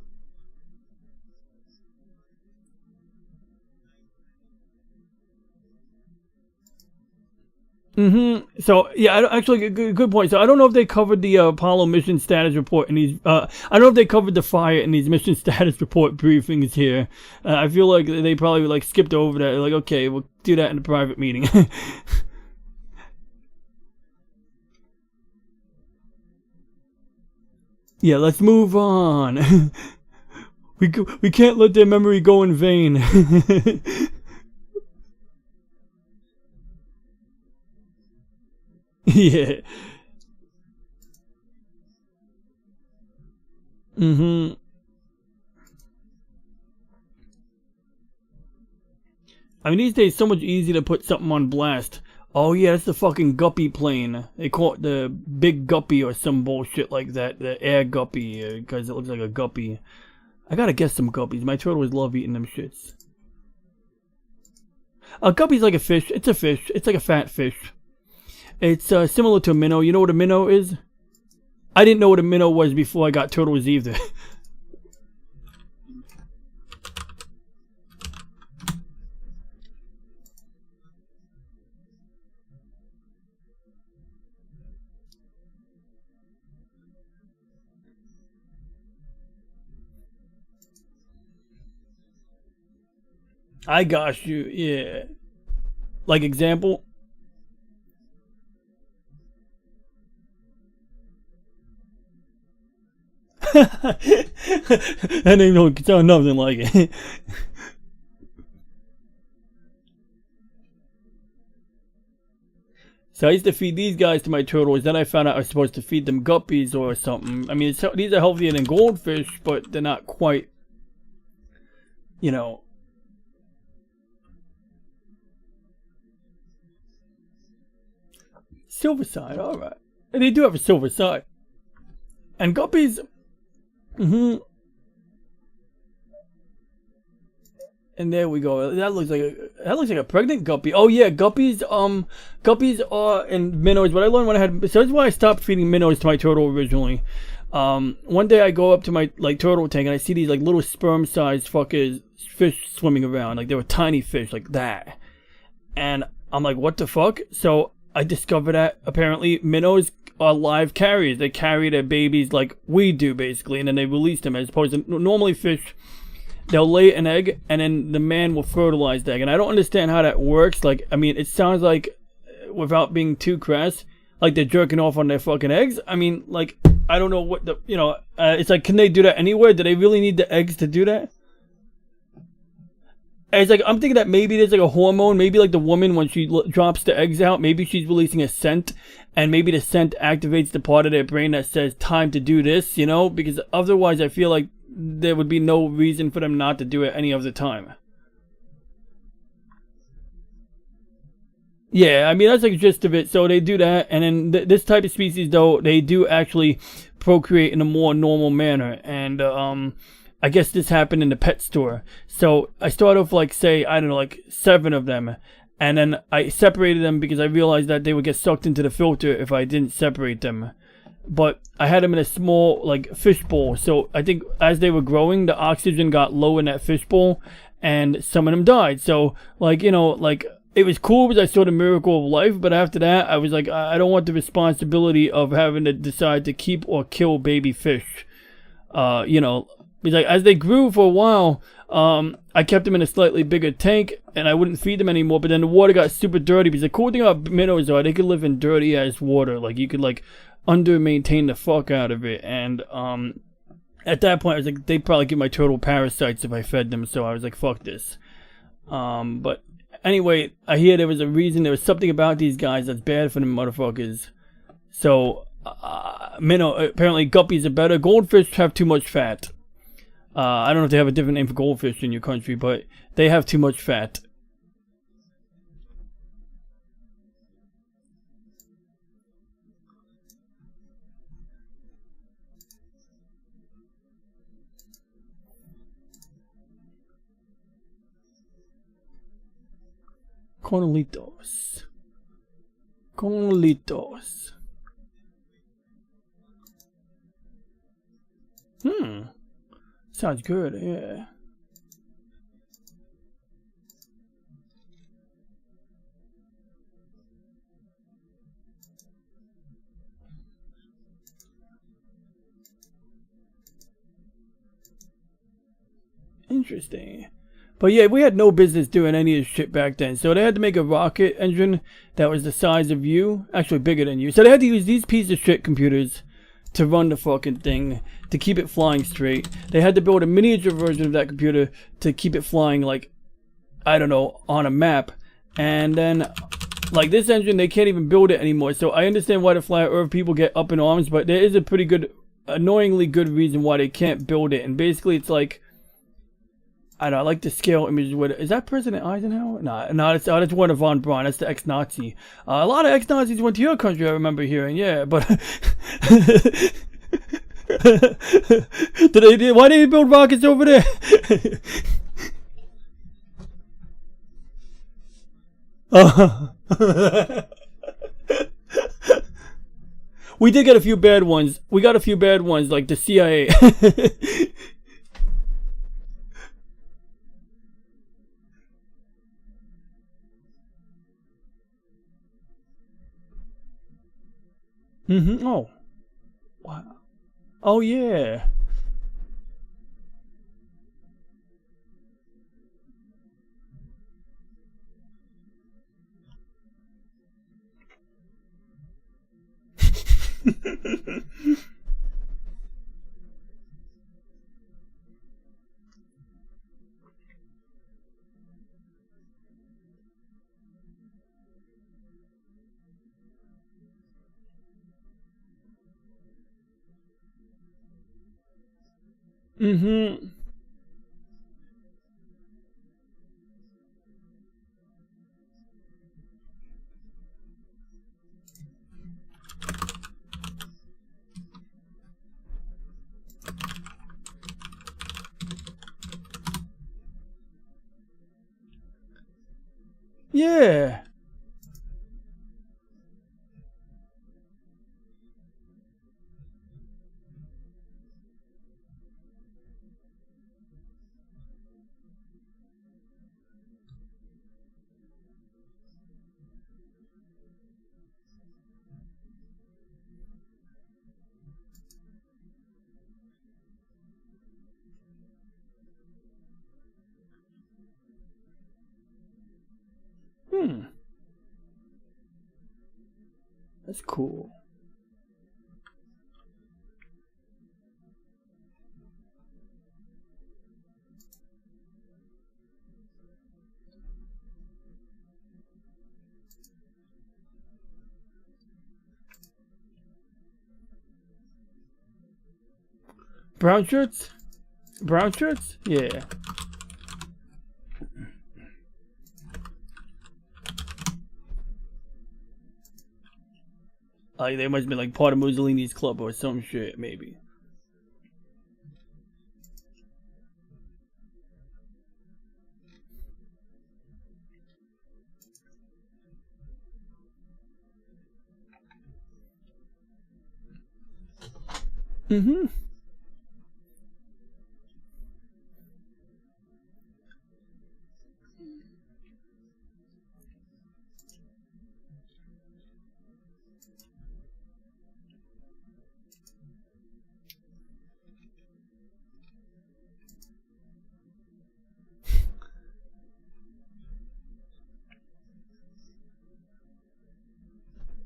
So yeah, actually, good point. So I don't know if they covered the Apollo mission status report in these. I don't know if they covered the fire in these mission status report briefings here. I feel like they probably like skipped over that. Like, okay, we'll do that in a private meeting. Yeah, let's move on. We can't let their memory go in vain. Yeah. I mean, these days, so much easier to put something on blast. Oh yeah, that's the fucking guppy plane. They call it the big guppy or some bullshit like that. The air guppy, because it looks like a guppy. I gotta guess some guppies. My turtles love eating them shits. A guppy's like a fish. It's a fish. It's like a fat fish. It's similar to a minnow. You know what a minnow is? I didn't know what a minnow was before I got turtles either. I got you, yeah. Like example? That name don't sound nothing like it. So I used to feed these guys to my turtles. Then I found out I was supposed to feed them guppies or something. I mean, these are healthier than goldfish, but they're not quite, you know. Silver side, alright. And they do have a silver side. And guppies, and there we go. That looks like a pregnant guppy. Oh yeah, guppies are in minnows. But I learned when I had, so that's why I stopped feeding minnows to my turtle originally. One day I go up to my like turtle tank and I see these like little sperm-sized fuckers fish swimming around. Like they were tiny fish like that, and I'm like, what the fuck? So I discovered that apparently minnows are live carriers. They carry their babies like we do basically, and then they release them, as opposed to normally fish. They'll lay an egg, and then the man will fertilize the egg. And I don't understand how that works. Like, I mean, it sounds like, without being too crass, like they're jerking off on their fucking eggs. I mean, like, I don't know what the, you know, it's like, can they do that anywhere? Do they really need the eggs to do that? And it's like, I'm thinking that maybe there's like a hormone. Maybe like the woman, when she drops the eggs out, maybe she's releasing a scent. And maybe the scent activates the part of their brain that says, time to do this, you know? Because otherwise, I feel like there would be no reason for them not to do it any other time. Yeah, I mean, that's like the gist of it. So they do that, and then this type of species, though, they do actually procreate in a more normal manner. And I guess this happened in the pet store. So I started off like, say, I don't know, like 7 of them. And then I separated them because I realized that they would get sucked into the filter if I didn't separate them. But I had them in a small, like, fish bowl. So I think as they were growing, the oxygen got low in that fish bowl, and some of them died. So, like, you know, like, it was cool because I saw the miracle of life. But after that, I was like, I don't want the responsibility of having to decide to keep or kill baby fish. You know, because like, as they grew for a while, I kept them in a slightly bigger tank, and I wouldn't feed them anymore. But then the water got super dirty, because the cool thing about minnows are they could live in dirty ass water. Like, you could, like, under maintain the fuck out of it. And at that point I was like, they'd probably give my turtle parasites if I fed them. So I was like, fuck this. But anyway, I hear there was a reason, there was something about these guys that's bad for them motherfuckers. So minnow, apparently guppies are better. Goldfish have too much fat. I don't know if they have a different name for goldfish in your country, but they have too much fat. Cornelitos. Cornelitos. Sounds good, yeah. Interesting. But yeah, we had no business doing any of this shit back then. So they had to make a rocket engine that was the size of you. Actually bigger than you. So they had to use these pieces of shit computers to run the fucking thing, to keep it flying straight. They had to build a miniature version of that computer to keep it flying, like, I don't know, on a map. And then, like, this engine, they can't even build it anymore. So I understand why the Flat Earth people get up in arms, but there is a pretty good, annoyingly good reason why they can't build it. And basically it's like, I don't know, I like the scale images with it. Is that President Eisenhower? No, that's Werner von Braun. That's the ex-Nazi. A lot of ex-Nazis went to your country, I remember hearing. Yeah, but why did they build rockets over there? We did get a few bad ones. We got a few bad ones, like the CIA. Oh. Wow. Oh, yeah. Yeah. That's cool. Brown shirts? Brown shirts? Yeah. Like, they must be like part of Mussolini's club or some shit, maybe.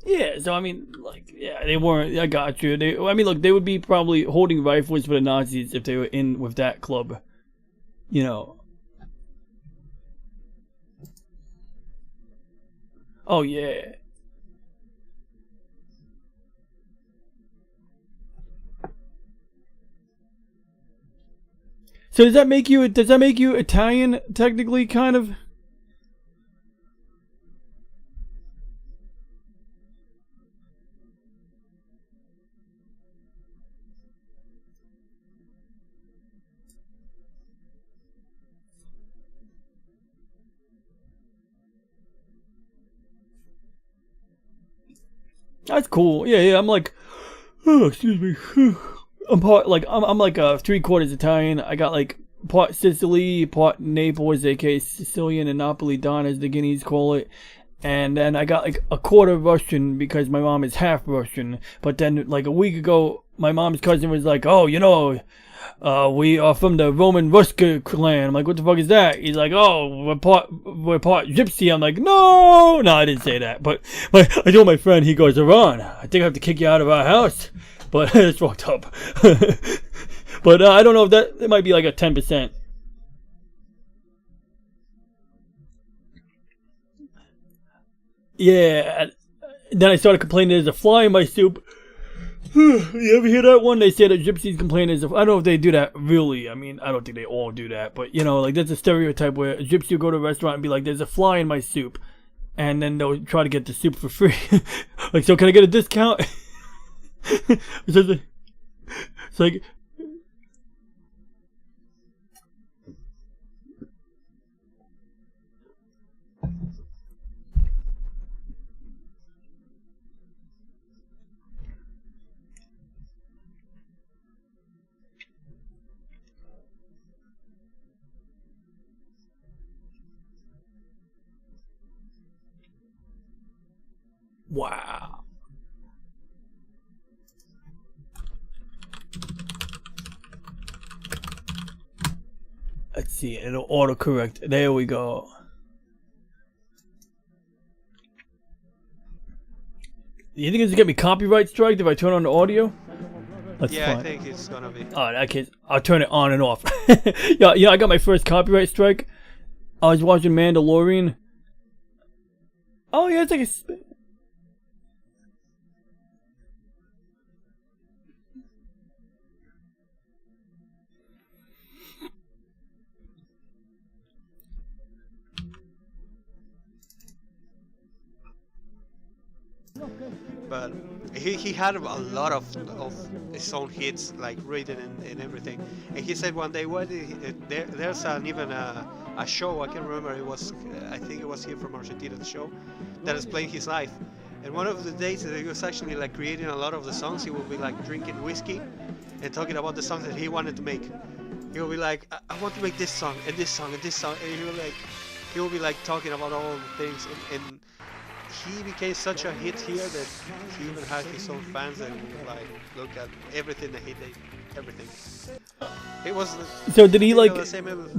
Yeah, so I mean, like, yeah, they weren't. I got you. I mean, look, they would be probably holding rifles for the Nazis if they were in with that club, you know. Oh yeah. So does that make you? Does that make you Italian technically, kind of? That's cool. Yeah, yeah. I'm like, oh, excuse me. I'm like 3/4 Italian. I got like part Sicily, part Naples, aka Sicilian, and Napolitan as the Guineas call it. And then I got like a quarter Russian because my mom is half Russian. But then like a week ago, my mom's cousin was like, "Oh, we are from the Roman Ruska clan." I'm like, "What the fuck is that?" He's like, "Oh, we're part Gypsy." I'm like, "No, I didn't say that." But I told my friend, he goes, "Iran, I think I have to kick you out of our house." But it's fucked up. But I don't know if it might be like a 10%. Yeah. Then I started complaining there's a fly in my soup. You ever hear that one? They say that gypsies complain I don't know if they do that really. I mean, I don't think they all do that. But, like there's a stereotype where a gypsy will go to a restaurant and be like, "There's a fly in my soup." And then they'll try to get the soup for free. Like, "So can I get a discount?" It's like... Wow. Let's see, it'll autocorrect. There we go. You think it's gonna get me copyright striked if I turn on the audio? That's Yeah, fine. I think it's gonna be. Oh, in that case, I'll turn it on and off. Yeah, I got my first copyright strike. I was watching Mandalorian. Oh yeah, it's like a... But he had a lot of his own hits, like written and everything. And he said one day, there's even a show, I can't remember, I think it was here from Argentina, the show, that is playing his life. And one of the days that he was actually like creating a lot of the songs, he would be like drinking whiskey and talking about the songs that he wanted to make. He will be like, I want to make this song and this song and this song, and he will be like talking about all the things, and he became such a hit here that he even had his own fans that would like look at everything that he did, everything. It was. So did he like?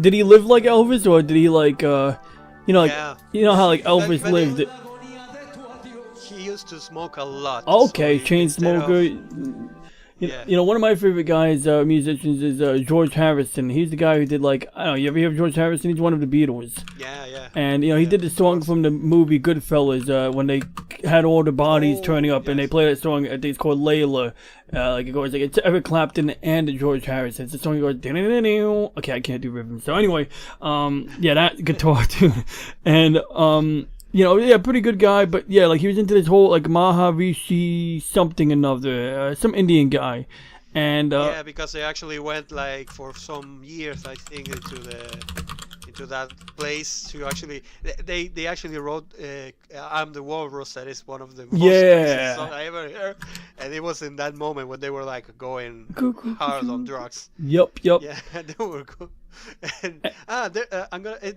Did he live like Elvis, or did he like? Yeah. You know how like Elvis But lived. He used to smoke a lot. Okay, so chain instead of- smoker. Yeah. One of my favorite guys, musicians, is George Harrison. He's the guy who did like, I don't know, you ever hear of George Harrison? He's one of the Beatles. Yeah. And he did the song from the movie Goodfellas when they had all the bodies turning up, and they played that song. I think it's called Layla. Like it goes like it's Eric Clapton and George Harrison. It's the song that goes. Okay, I can't do rhythm. So anyway, that guitar too, and pretty good guy, but yeah, like he was into this whole like Maharishi something another, some Indian guy, and yeah, because they actually went like for some years, I think, into that place to actually they actually wrote "I'm the Walrus," that is one of the most racist songs I ever heard, and it was in that moment when they were like going hard on drugs. Yep. Yeah, they were good. And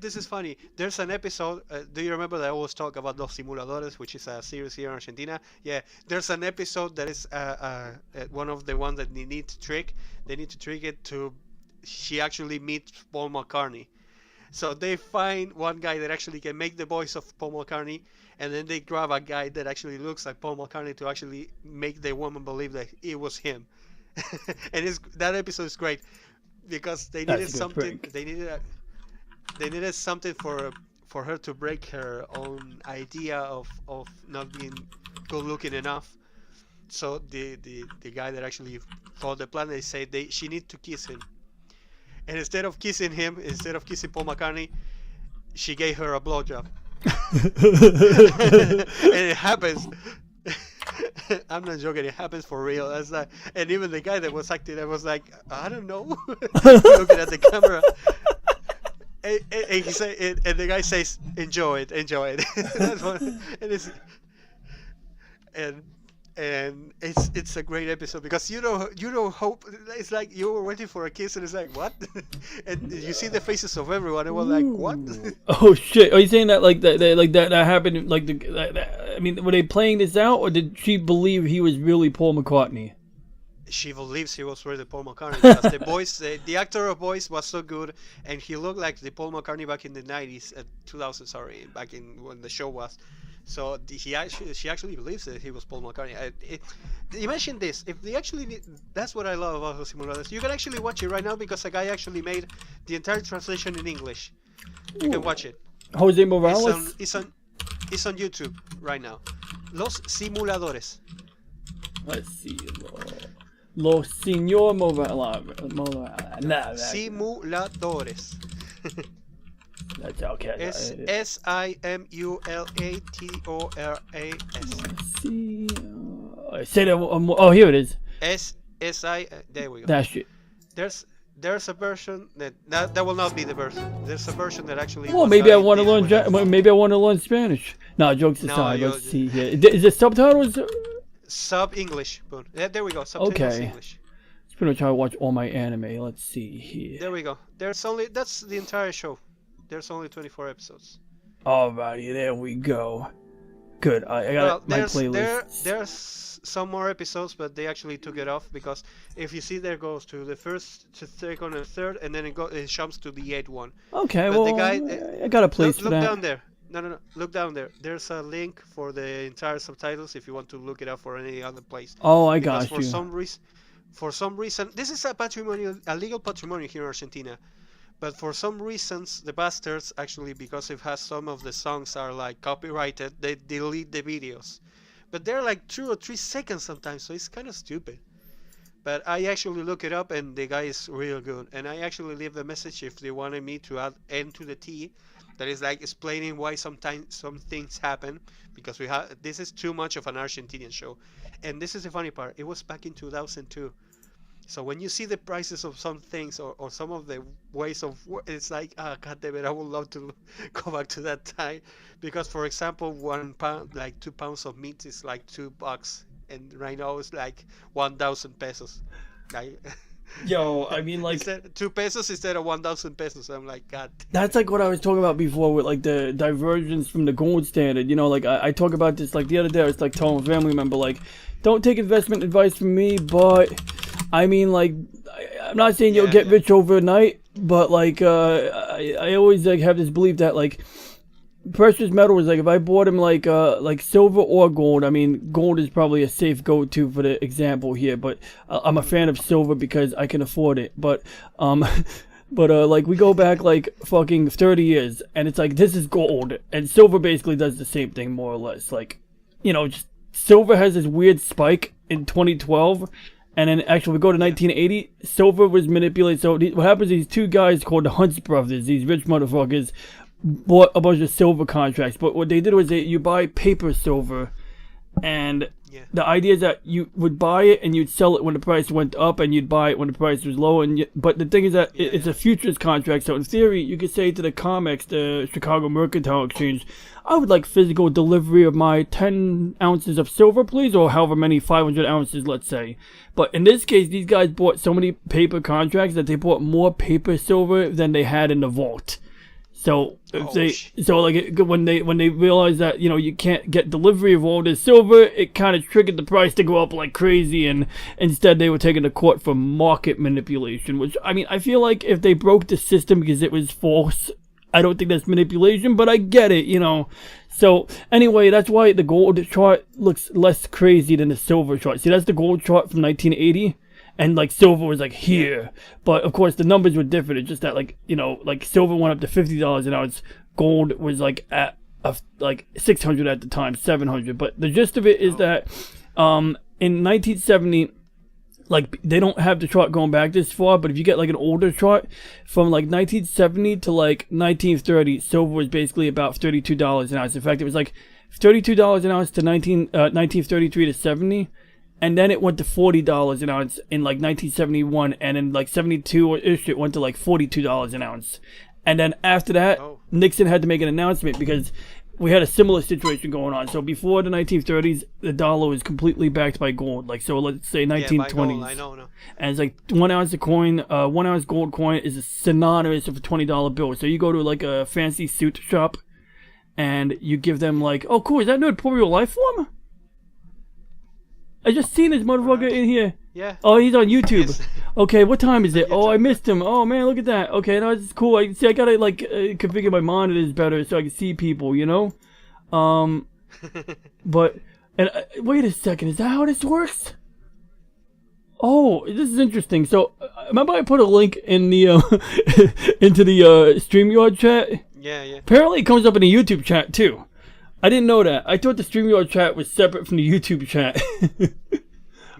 this is funny. There's an episode. Do you remember that I always talk about Los Simuladores, which is a series here in Argentina? Yeah, there's an episode that is one of the ones that they need to trick. They need to trick it to. She actually meets Paul McCartney. So they find one guy that actually can make the voice of Paul McCartney, and then they grab a guy that actually looks like Paul McCartney to actually make the woman believe that it was him. And that episode is great because they needed something. They needed something for her to break her own idea of not being good looking enough. So the guy that actually thought the plan, they say she needs to kiss him. And instead of kissing Paul McCartney, she gave her a blowjob. And it happens. I'm not joking. It happens for real. That's like, and even the guy that was acting, I was like, I don't know, looking at the camera. And he say, and the guy says, "Enjoy it." That's what. And and it's a great episode because you know hope. It's like you were waiting for a kiss, and it's like what? And you see the faces of everyone, and we're like, what? Oh shit! Are you saying that like that happened like I mean, were they playing this out, or did she believe he was really Paul McCartney? She believes he was really Paul McCartney because the voice, the actor of voice was so good, and he looked like the Paul McCartney back in the 90s, 2000, sorry, back in when the show was. So she actually believes that he was Paul McCartney. Imagine this, if they actually that's what I love about Los Simuladores. You can actually watch it right now because a guy actually made the entire translation in English. You can watch it. Jose Morales? It's on YouTube right now. Los Simuladores. Let's see. Los Señor Simuladores. That's okay. Simuladores. Say that. Oh, here it is. There we go. That shit. There's a version that will not be the version. There's a version that actually. Well, maybe I want to learn. Maybe I want to learn Spanish. No, jokes aside. Let's see here. Is it subtitles? Sub English. There we go. Subtitles English. It's pretty much how I watch all my anime. Let's see here. There we go. That's the entire show. There's only 24 episodes. Alrighty, there we go. Good. I got my playlist. There's some more episodes, but they actually took it off because if you see, there goes to the first, to second, and third, and then it jumps to the 8th one. Okay, but well, the guy, I got a place for that. Look down there. No. Look down there. There's a link for the entire subtitles if you want to look it up for any other place. Oh, I got you. For some reason, this is a legal patrimonial here in Argentina. But for some reasons, the bastards actually, because it has some of the songs are like copyrighted, they delete the videos. But they're like 2 or 3 seconds sometimes, so it's kind of stupid. But I actually look it up, and the guy is real good. And I actually leave a message if they wanted me to add N to the T. That is like explaining why sometimes some things happen, because this is too much of an Argentinian show. And this is the funny part, it was back in 2002. So when you see the prices of some things or some of the ways of it's like, god damn it, I would love to go back to that time. Because for example, 1 pound, like 2 pounds of meat is like $2, and right now it's like 1,000 pesos. Like, yo, I mean, like 2 pesos instead of 1,000 pesos. I'm like, god. That's like what I was talking about before with like the divergence from the gold standard. You know, like I talk about this like the other day. I was like telling a family member, like, don't take investment advice from me, but I mean, like, I'm not saying you'll get rich overnight, but like I always like have this belief that like precious metal is like, if I bought him like silver or gold, I mean, gold is probably a safe go-to for the example here, but I'm a fan of silver because I can afford it. But like we go back like fucking 30 years, and it's like this is gold, and silver basically does the same thing more or less. Like, you know, just silver has this weird spike in 2012. And then actually we go to 1980, silver was manipulated. So what happens is these 2 guys called the Hunts brothers, these rich motherfuckers, bought a bunch of silver contracts. But what they did was you buy paper silver, and the idea is that you would buy it and you'd sell it when the price went up, and you'd buy it when the price was low. But the thing is that it's a futures contract. So in theory, you could say to the COMEX, the Chicago Mercantile Exchange, I would like physical delivery of my 10 ounces of silver, please, or however many 500 ounces, let's say. But in this case, these guys bought so many paper contracts that they bought more paper silver than they had in the vault. So when they realized that, you know, you can't get delivery of all this silver, it kind of triggered the price to go up like crazy, and instead they were taken to court for market manipulation. Which, I mean, I feel like if they broke the system because it was false, I don't think that's manipulation, but I get it, you know. So anyway, that's why the gold chart looks less crazy than the silver chart. See, that's the gold chart from 1980. And like silver was like here, but of course the numbers were different. It's just that, like, you know, like silver went up to $50 an ounce, gold was like at like 600 at the time, 700. But the gist of it is that in 1970, like, they don't have the chart going back this far, but if you get like an older chart from like 1970 to like 1930, silver was basically about $32 an ounce. In fact, it was like $32 an ounce to 1933 to 70. And then it went to $40 an ounce in like 1971, and in like 72-ish it went to like $42 an ounce. And then after that, Nixon had to make an announcement because we had a similar situation going on. So before the 1930s, the dollar was completely backed by gold. Like, so let's say 1920s. By gold, I know. No. And it's like 1 ounce of coin, 1 ounce gold coin is synonymous with a $20 bill. So you go to like a fancy suit shop, and you give them like, oh cool, is that Nerdporial life form? I just seen this motherfucker in here. Yeah. Oh, he's on YouTube. Yes. Okay, what time is it? Oh, I missed him. Oh man, look at that. Okay, no, it's cool. I see. I gotta like configure my monitors better so I can see people. You know. But wait a second. Is that how this works? Oh, this is interesting. So remember I put a link in the into the StreamYard chat. Yeah. Apparently, it comes up in the YouTube chat too. I didn't know that. I thought the StreamYard chat was separate from the YouTube chat.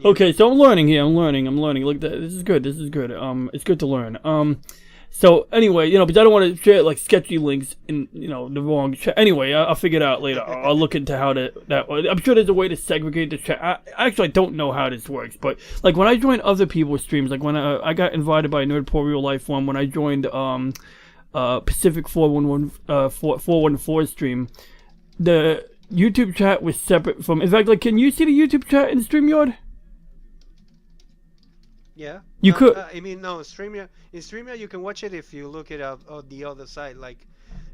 Okay, so I'm learning here. I'm learning. Look, this is good. It's good to learn. So anyway, you know, but I don't want to share like sketchy links in, you know, the wrong chat. Anyway, I'll figure it out later. I'll look into how to that. I'm sure there's a way to segregate the chat. I actually don't know how this works, but like when I join other people's streams, like when I got invited by Nerdporial Lifeform when I joined Pacific 414 stream, the YouTube chat was separate from. In fact, like, can you see the YouTube chat in StreamYard? Yeah. You could. I mean, no, StreamYard. In StreamYard, you can watch it if you look it up on the other side. Like,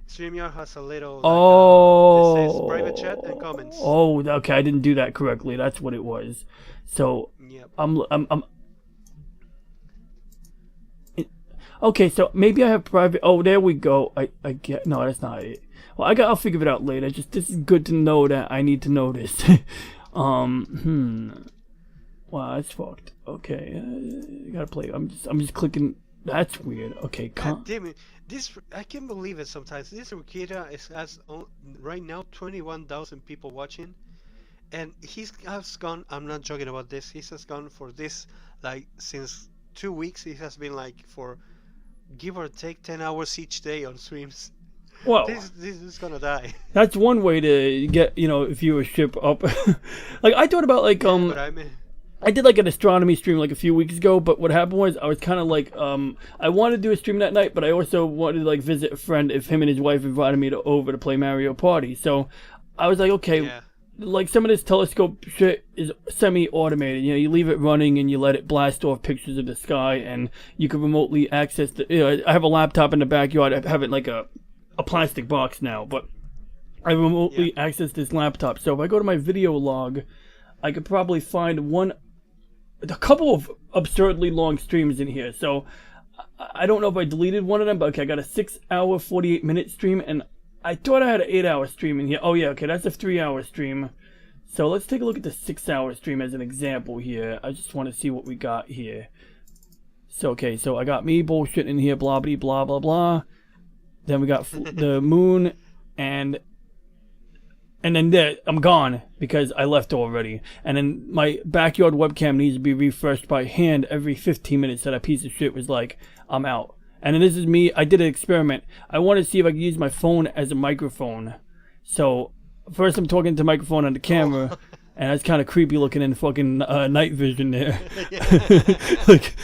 StreamYard has a little. Like, it says private chat and comments. Oh, okay. I didn't do that correctly. That's what it was. So. Yep. Okay, so maybe I have private. Oh, there we go. I get. No, that's not it. Well, I'll figure it out later. Just this is good to know that I need to know this. Wow, that's fucked. Okay, you gotta play. I'm just clicking. That's weird. Okay, God damn it! I can't believe it. Sometimes this Rikita has right now 21,000 people watching, and has gone. I'm not joking about this. He has gone for this like since 2 weeks. He has been like for give or take 10 hours each day on streams. Well, this is gonna die. That's one way to get, you know, viewership up. Like I thought about like I did like an astronomy stream like a few weeks ago, but what happened was I was kind of like I wanted to do a stream that night, but I also wanted to like visit a friend if him and his wife invited me over to play Mario Party. So I was like, okay, like some of this telescope shit is semi-automated. You know, you leave it running and you let it blast off pictures of the sky, and you can remotely access the. You know, I have a laptop in the backyard. I have it like a plastic box now, but I remotely access this laptop. So if I go to my video log, I could probably find a couple of absurdly long streams in here. So I don't know if I deleted one of them, but okay, I got a 6-hour 48-minute stream, and I thought I had an 8-hour stream in here. Oh yeah, okay, that's a 3-hour stream. So let's take a look at the 6-hour stream as an example here. I just want to see what we got here. So okay, so I got me bullshit in here, blah blah blah blah blah. Then we got the moon, and then there, I'm gone because I left already. And then my backyard webcam needs to be refreshed by hand every 15 minutes. So that piece of shit was like, I'm out. And then this is me. I did an experiment. I wanted to see if I could use my phone as a microphone. So first I'm talking to the microphone on the camera, and that's kind of creepy looking in fucking night vision there. Like.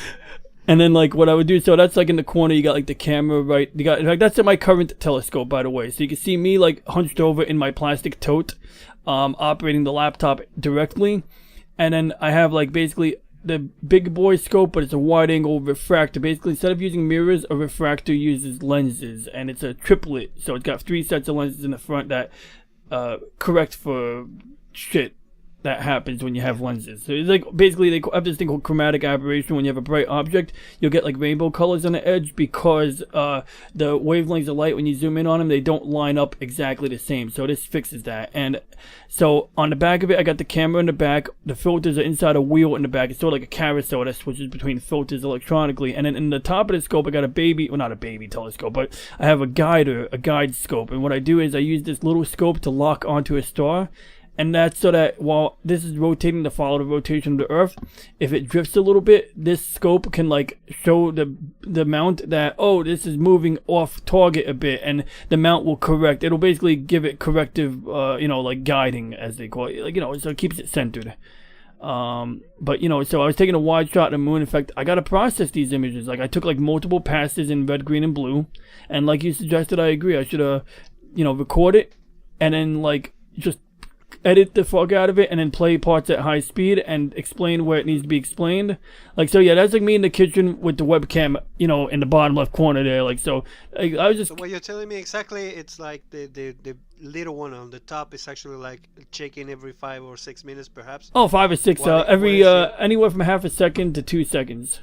And then, like, what I would do, so that's, like, in the corner, you got, like, the camera, right? You got, like, that's at my current telescope, by the way. So you can see me, like, hunched over in my plastic tote, operating the laptop directly. And then I have, like, basically the big boy scope, but it's a wide-angle refractor. Basically, instead of using mirrors, a refractor uses lenses. And it's a triplet, so it's got 3 sets of lenses in the front that correct for shit that happens when you have lenses. So it's like basically they have this thing called chromatic aberration. When you have a bright object, you'll get like rainbow colors on the edge because the wavelengths of light, when you zoom in on them, they don't line up exactly the same. So this fixes that. And so on the back of it, I got the camera in the back. The filters are inside a wheel in the back. It's sort of like a carousel that switches between filters electronically. And then in the top of the scope, I got not a baby telescope, but I have a guide scope. And what I do is I use this little scope to lock onto a star. And that's so that while this is rotating to follow the rotation of the Earth, if it drifts a little bit, this scope can like show the mount that, oh, this is moving off target a bit, and the mount will correct. It'll basically give it corrective, like guiding, as they call it, like, so it keeps it centered. But so I was taking a wide shot of the moon. In fact, I gotta process these images. Like I took like multiple passes in red, green, and blue, and like you suggested, I agree. I should record it. and then like just edit the fuck out of it and then play parts at high speed and explain where it needs to be explained. Like, so yeah, that's like me in the kitchen with the webcam, you know, in the bottom left corner there. Like, so I was just... So what you're telling me exactly, it's like the little one on the top is actually like checking every 5 or 6 minutes perhaps? Oh, 5 or 6, anywhere from half a second to 2 seconds.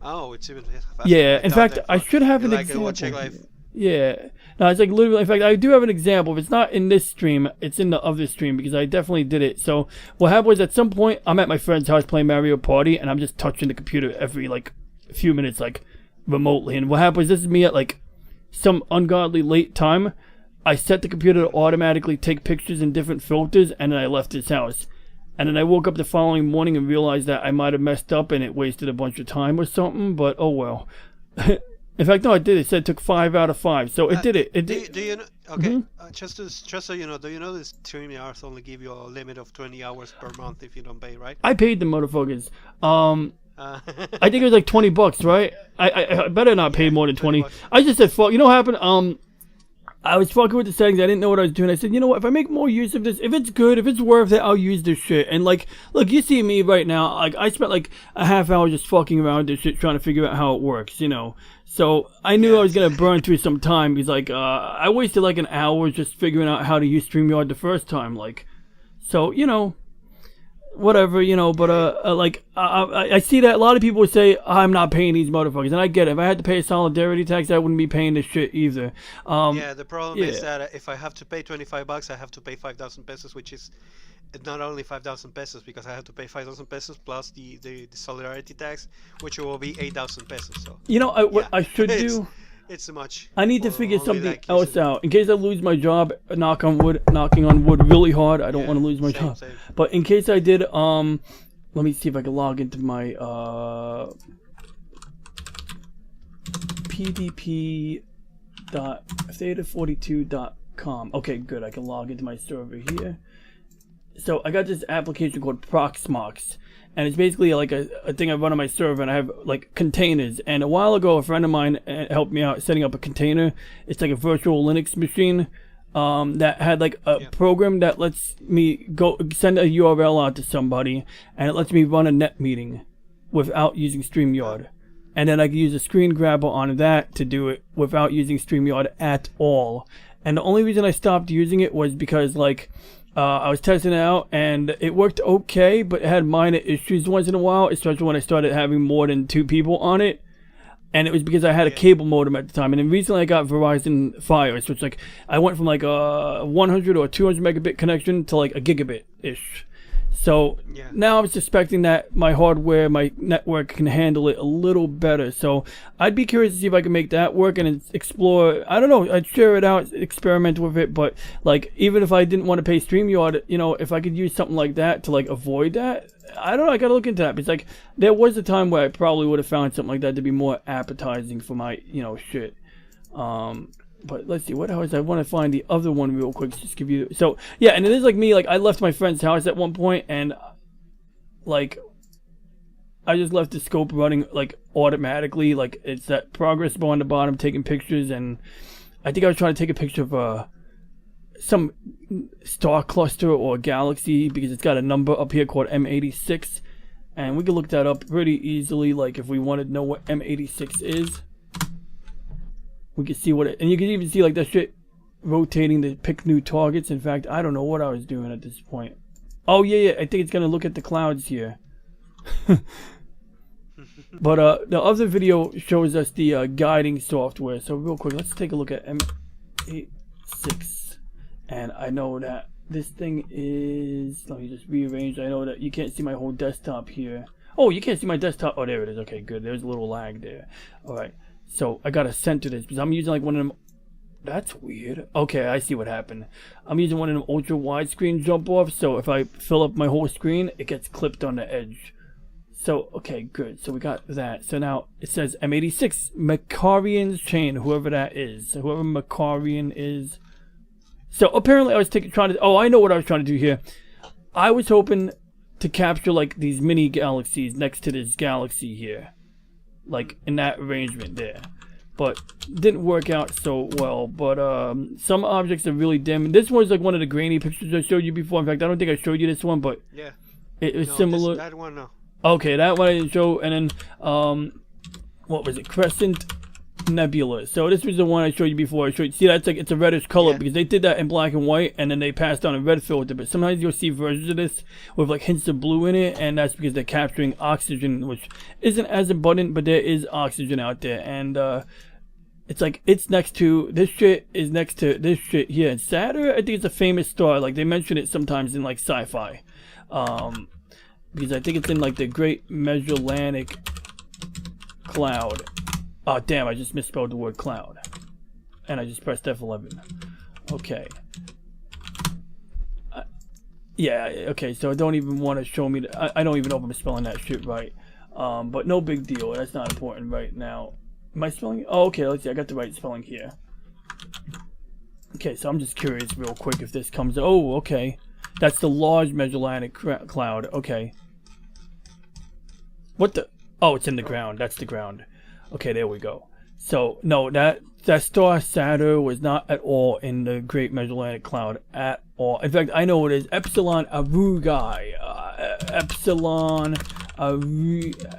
Oh, it's even faster. Yeah, in fact, I should have an example. Check live. Yeah. No, it's like literally, in fact, I do have an example. If it's not in this stream, it's in the other stream because I definitely did it. So what happened was at some point, I'm at my friend's house playing Mario Party and I'm just touching the computer every like few minutes, like remotely. And what happened was, this is me at like some ungodly late time. I set the computer to automatically take pictures in different filters and then I left his house. And then I woke up the following morning and realized that I might have messed up and it wasted a bunch of time or something, but oh well. In fact, no, I did. It said it took 5 out of 5, so it did it. It did. Do you know? Okay, just so you know, do you know this StreamYard only give you a limit of 20 hours per month if you don't pay, right? I paid the motherfuckers. I think it was like $20, right? I better not pay more than 20. I just said fuck. You know what happened? I was fucking with the settings. I didn't know what I was doing. I said, you know what? If I make more use of this, if it's good, if it's worth it, I'll use this shit. And like, look, you see me right now. Like, I spent like a half hour just fucking around with this shit, trying to figure out how it works. You know. So I knew I was gonna burn through some time because like I wasted like an hour just figuring out how to use StreamYard the first time. Like, so you know. Whatever, you know, but like I see that a lot of people would say I'm not paying these motherfuckers, and I get it. If I had to pay a solidarity tax, I wouldn't be paying this shit either. Yeah, the problem is that if I have to pay $25, I have to pay 5,000 pesos, which is not only 5,000 pesos because I have to pay 5,000 pesos plus the solidarity tax, which will be 8,000 pesos. So you know, what I should do. It's too much. I need to figure something else out in case I lose my job. Knock on wood, knocking on wood really hard. I don't want to lose my job. Same. But in case I did, let me see if I can log into my pdp.theta42.com. Okay, good. I can log into my server here. So I got this application called Proxmox. And it's basically like a thing I run on my server, and I have like containers. And a while ago, a friend of mine helped me out setting up a container. It's like a virtual Linux machine that had like a program that lets me go send a URL out to somebody, and it lets me run a net meeting without using StreamYard. And then I can use a screen grabber on that to do it without using StreamYard at all. And the only reason I stopped using it was because like I was testing it out and it worked okay, but it had minor issues once in a while, especially when I started having more than 2 people on it. And it was because I had a cable modem at the time. And then recently I got Verizon Fios, which like I went from like a 100 or 200 megabit connection to like a gigabit-ish. So now I'm suspecting that my hardware, my network can handle it a little better. So I'd be curious to see if I can make that work and explore. I don't know. I'd share it out, experiment with it. But like, even if I didn't want to pay StreamYard, you know, if I could use something like that to like avoid that, I don't know. I got to look into that. It's like there was a time where I probably would have found something like that to be more appetizing for my, you know, shit. But let's see, what else? I want to find the other one real quick. Just give you. So yeah, and it is like me. Like I left my friend's house at one point, and like I just left the scope running like automatically. Like it's that progress bar on the bottom, taking pictures, and I think I was trying to take a picture of some star cluster or galaxy because it's got a number up here called M86, and we can look that up pretty easily. Like if we wanted to know what M86 is. We can see what it, and you can even see like that shit rotating to pick new targets. In fact, I don't know what I was doing at this point. Oh yeah, I think it's gonna look at the clouds here. But the other video shows us the guiding software. So real quick, let's take a look at M86. And I know that this thing is, let me just rearrange. I know that you can't see my whole desktop here. Oh, you can't see my desktop. Oh, there it is. Okay, good. There's a little lag there. All right. So I gotta center this because I'm using like one of them. That's weird. Okay, I see what happened. I'm using one of them ultra widescreen jump offs. So if I fill up my whole screen, it gets clipped on the edge. So okay, good. So we got that. So now it says M86 Macarian's chain. Whoever that is, whoever Macarian is. So apparently I was trying to. Oh, I know what I was trying to do here. I was hoping to capture like these mini galaxies next to this galaxy here. Like in that arrangement there. but didn't work out so well. But some objects are really dim. This one's like one of the grainy pictures I showed you before. In fact, I don't think I showed you this one, but Yeah. it was No, similar. that one, no. Okay, that one I didn't show. And then what was it? Crescent Nebula. So this was the one I showed you before. See, that's like, it's a reddish color because they did that in black and white, and then they passed on a red filter. But sometimes you'll see versions of this with like hints of blue in it, and that's because they're capturing oxygen, which isn't as abundant, but there is oxygen out there. And it's like, it's next to, this shit is next to this shit here. And Saturn, I think it's a famous star. Like they mention it sometimes in like sci-fi, because I think it's in like the Great Magellanic Cloud. Oh damn, I just misspelled the word cloud. And I just pressed F11. Okay. Yeah, okay, so I don't even want to show me, I don't even know if I'm spelling that shit right. But no big deal, that's not important right now. Am I spelling it? Oh, okay, let's see, I got the right spelling here. Okay, so I'm just curious real quick if this comes, oh, okay. That's the Large Magellanic Cloud, okay. What the, oh, it's in the ground, that's the ground. Okay, there we go. So, no, that star Saturn was not at all in the Great Magellanic Cloud at all. In fact, I know what it is. Epsilon Aurigae. Epsilon Aurigae.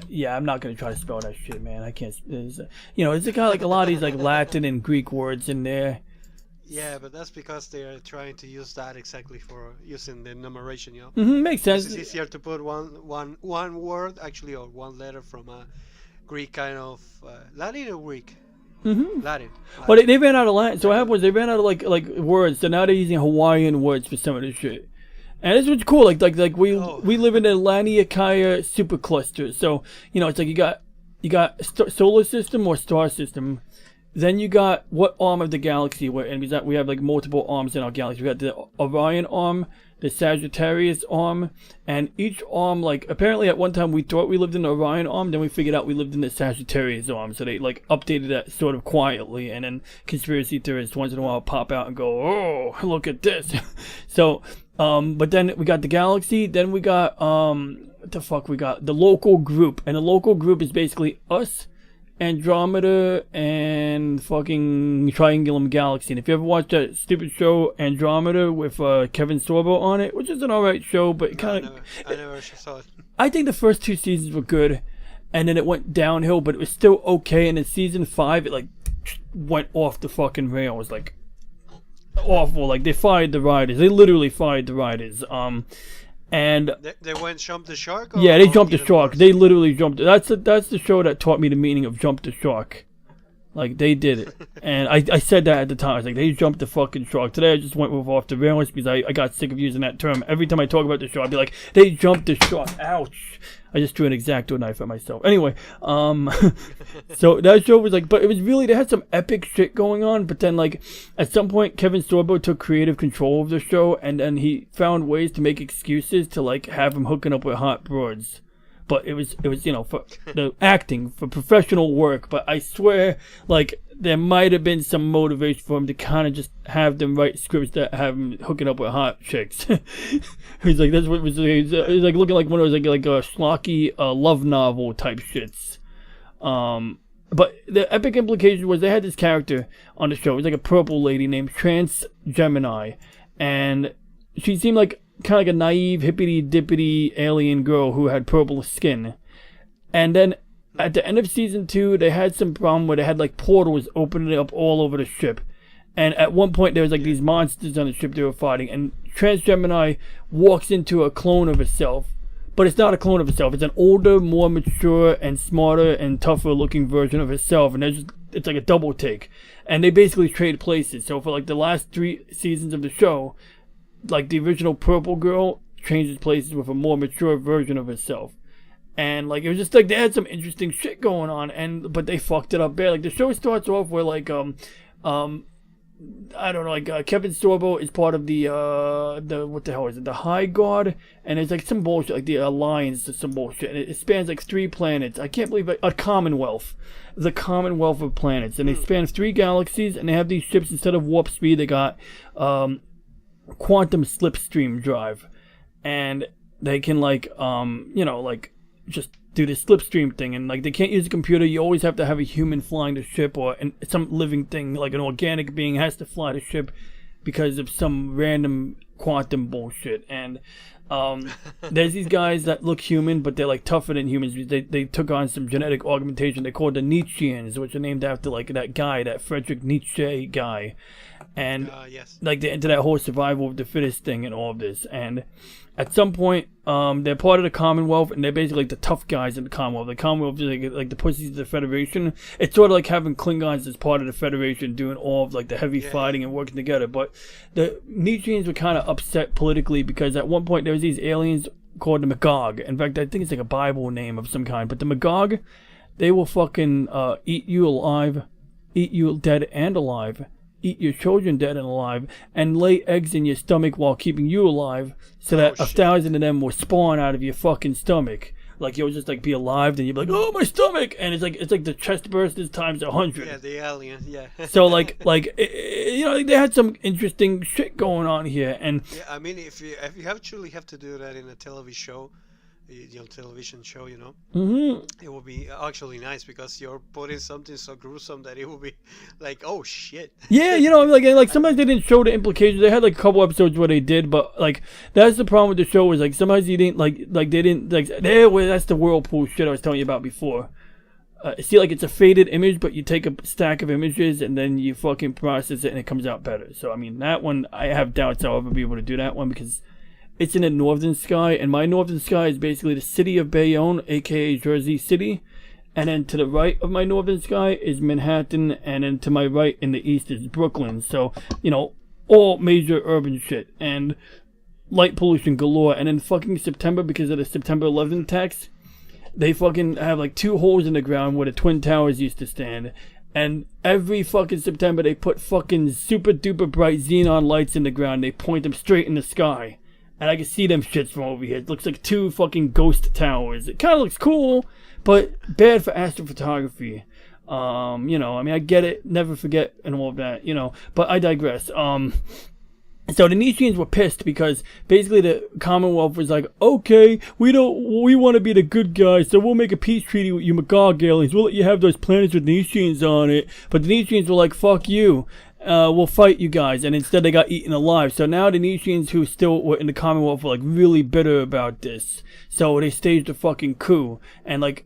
Yeah, I'm not going to try to spell that shit, man. I can't. You know, it's got like a lot of these like Latin and Greek words in there. Yeah, but that's because they're trying to use that exactly for using the numeration, you know? Makes sense. It's easier to put one word, actually, or one letter from a Greek kind of Latin or Greek? Latin. Well, they ran out of Latin. So what happened was they ran out of like words. So now they're using Hawaiian words for some of this shit. And this was cool. Like we live in the Laniakea supercluster. So you know it's like you got solar system or star system. Then you got what arm of the galaxy? And we have like multiple arms in our galaxy. We got the Orion arm, the Sagittarius arm, and each arm, like, apparently at one time we thought we lived in the Orion arm, then we figured out we lived in the Sagittarius arm, so they like updated that sort of quietly, and then conspiracy theorists once in a while pop out and go, oh, look at this. So but then we got the galaxy, then we got what the fuck, we got the local group, and the local group is basically us, Andromeda, and fucking Triangulum Galaxy. And if you ever watched that stupid show Andromeda with Kevin Sorbo on it, which is an alright show, but kind of, I never saw it. I think the first 2 seasons were good, and then it went downhill, but it was still okay. And in season 5, it like went off the fucking rails, like awful. Like they fired the writers. They literally fired the writers. And they went jump the shark? Or, yeah, they jumped the shark. Worse? They literally jumped. That's the show that taught me the meaning of jump the shark. Like they did it, and I said that at the time. I was like, they jumped the fucking shark. Today I just went with off the rails because I got sick of using that term. Every time I talk about the show, I'd be like, they jumped the shark. Ouch! I just threw an X-Acto knife at myself. Anyway, so that show was like, but it was really, they had some epic shit going on. But then like at some point, Kevin Sorbo took creative control of the show, and then he found ways to make excuses to like have him hooking up with hot broads. But it was you know, for the acting, for professional work. But I swear, like, there might have been some motivation for him to kind of just have them write scripts that have him hooking up with hot chicks. He's like, that's what was. He's like looking like one of those like a schlocky love novel type shits. But the epic implication was they had this character on the show. It was like a purple lady named Trans Gemini, and she seemed like kind of like a naive, hippity-dippity alien girl who had purple skin. And then at the end of season 2, they had some problem where they had like portals opening up all over the ship. And at one point, there was like these monsters on the ship they were fighting. And Trans Gemini walks into a clone of herself. But it's not a clone of herself. It's an older, more mature, and smarter, and tougher-looking version of herself. And it's like a double take. And they basically trade places. So for like the last 3 seasons of the show, like the original purple girl changes places with a more mature version of herself. And like it was just like they had some interesting shit going on, but they fucked it up bad. Like the show starts off where like I don't know, like Kevin Sorbo is part of the what the hell is it, the High Guard, and it's like some bullshit, like the Alliance or some bullshit, and it spans like 3 planets. I can't believe it. A Commonwealth, the Commonwealth of planets, and they span 3 galaxies, and they have these ships. Instead of warp speed, they got quantum slipstream drive, and they can like you know, like just do the slipstream thing, and like they can't use a computer. You always have to have a human flying the ship, or some living thing like an organic being has to fly the ship because of some random quantum bullshit. And there's these guys that look human, but they're like tougher than humans. They took on some genetic augmentation. They're called the Nietzscheans, which are named after like that guy, that Friedrich Nietzsche guy. And yes. like they're into that whole survival of the fittest thing and all of this. And at some point, they're part of the Commonwealth, and they're basically like the tough guys in the Commonwealth. The Commonwealth is like the pussies of the Federation. It's sort of like having Klingons as part of the Federation, doing all of like the heavy fighting and working together. But the Nietzscheans were kind of upset politically because at one point there was these aliens called the Magog. In fact, I think it's like a Bible name of some kind. But the Magog, they will fucking eat you alive, eat you dead and alive, eat your children dead and alive, and lay eggs in your stomach while keeping you alive, so that 1,000 of them will spawn out of your fucking stomach. Like you'll just like be alive, then you'll be like, oh, my stomach, and it's like the chest bursters times 100. Yeah, the alien. Yeah. So like you know, they had some interesting shit going on here, and yeah, I mean, if you actually have to do that in a television show, you know, it will be actually nice because you're putting something so gruesome that it will be like, oh shit. Yeah, you know, like sometimes they didn't show the implications. They had like a couple episodes where they did, but like that's the problem with the show, is like sometimes you didn't like they didn't like that's the whirlpool shit I was telling you about before. See, like it's a faded image, but you take a stack of images and then you fucking process it and it comes out better. So I mean, that one I have doubts I'll ever be able to do that one because it's in the northern sky, and my northern sky is basically the city of Bayonne, aka Jersey City, and then to the right of my northern sky is Manhattan, and then to my right in the east is Brooklyn. So, you know, all major urban shit, and light pollution galore. And then fucking September, because of the September 11th attacks, they fucking have like 2 holes in the ground where the Twin Towers used to stand. And every fucking September they put fucking super duper bright xenon lights in the ground. They point them straight in the sky. And I can see them shits from over here. It looks like 2 fucking ghost towers. It kind of looks cool, but bad for astrophotography. You know, I mean, I get it. Never forget and all of that, you know. But I digress. So the Nietzscheans were pissed because basically the Commonwealth was like, okay, we want to be the good guys, so we'll make a peace treaty with you Magog aliens. We'll let you have those planets with Nietzscheans on it. But the Nietzscheans were like, fuck you. We'll fight you guys, and instead they got eaten alive. So now the Nietzscheans who still were in the Commonwealth were like really bitter about this. So they staged a fucking coup, and like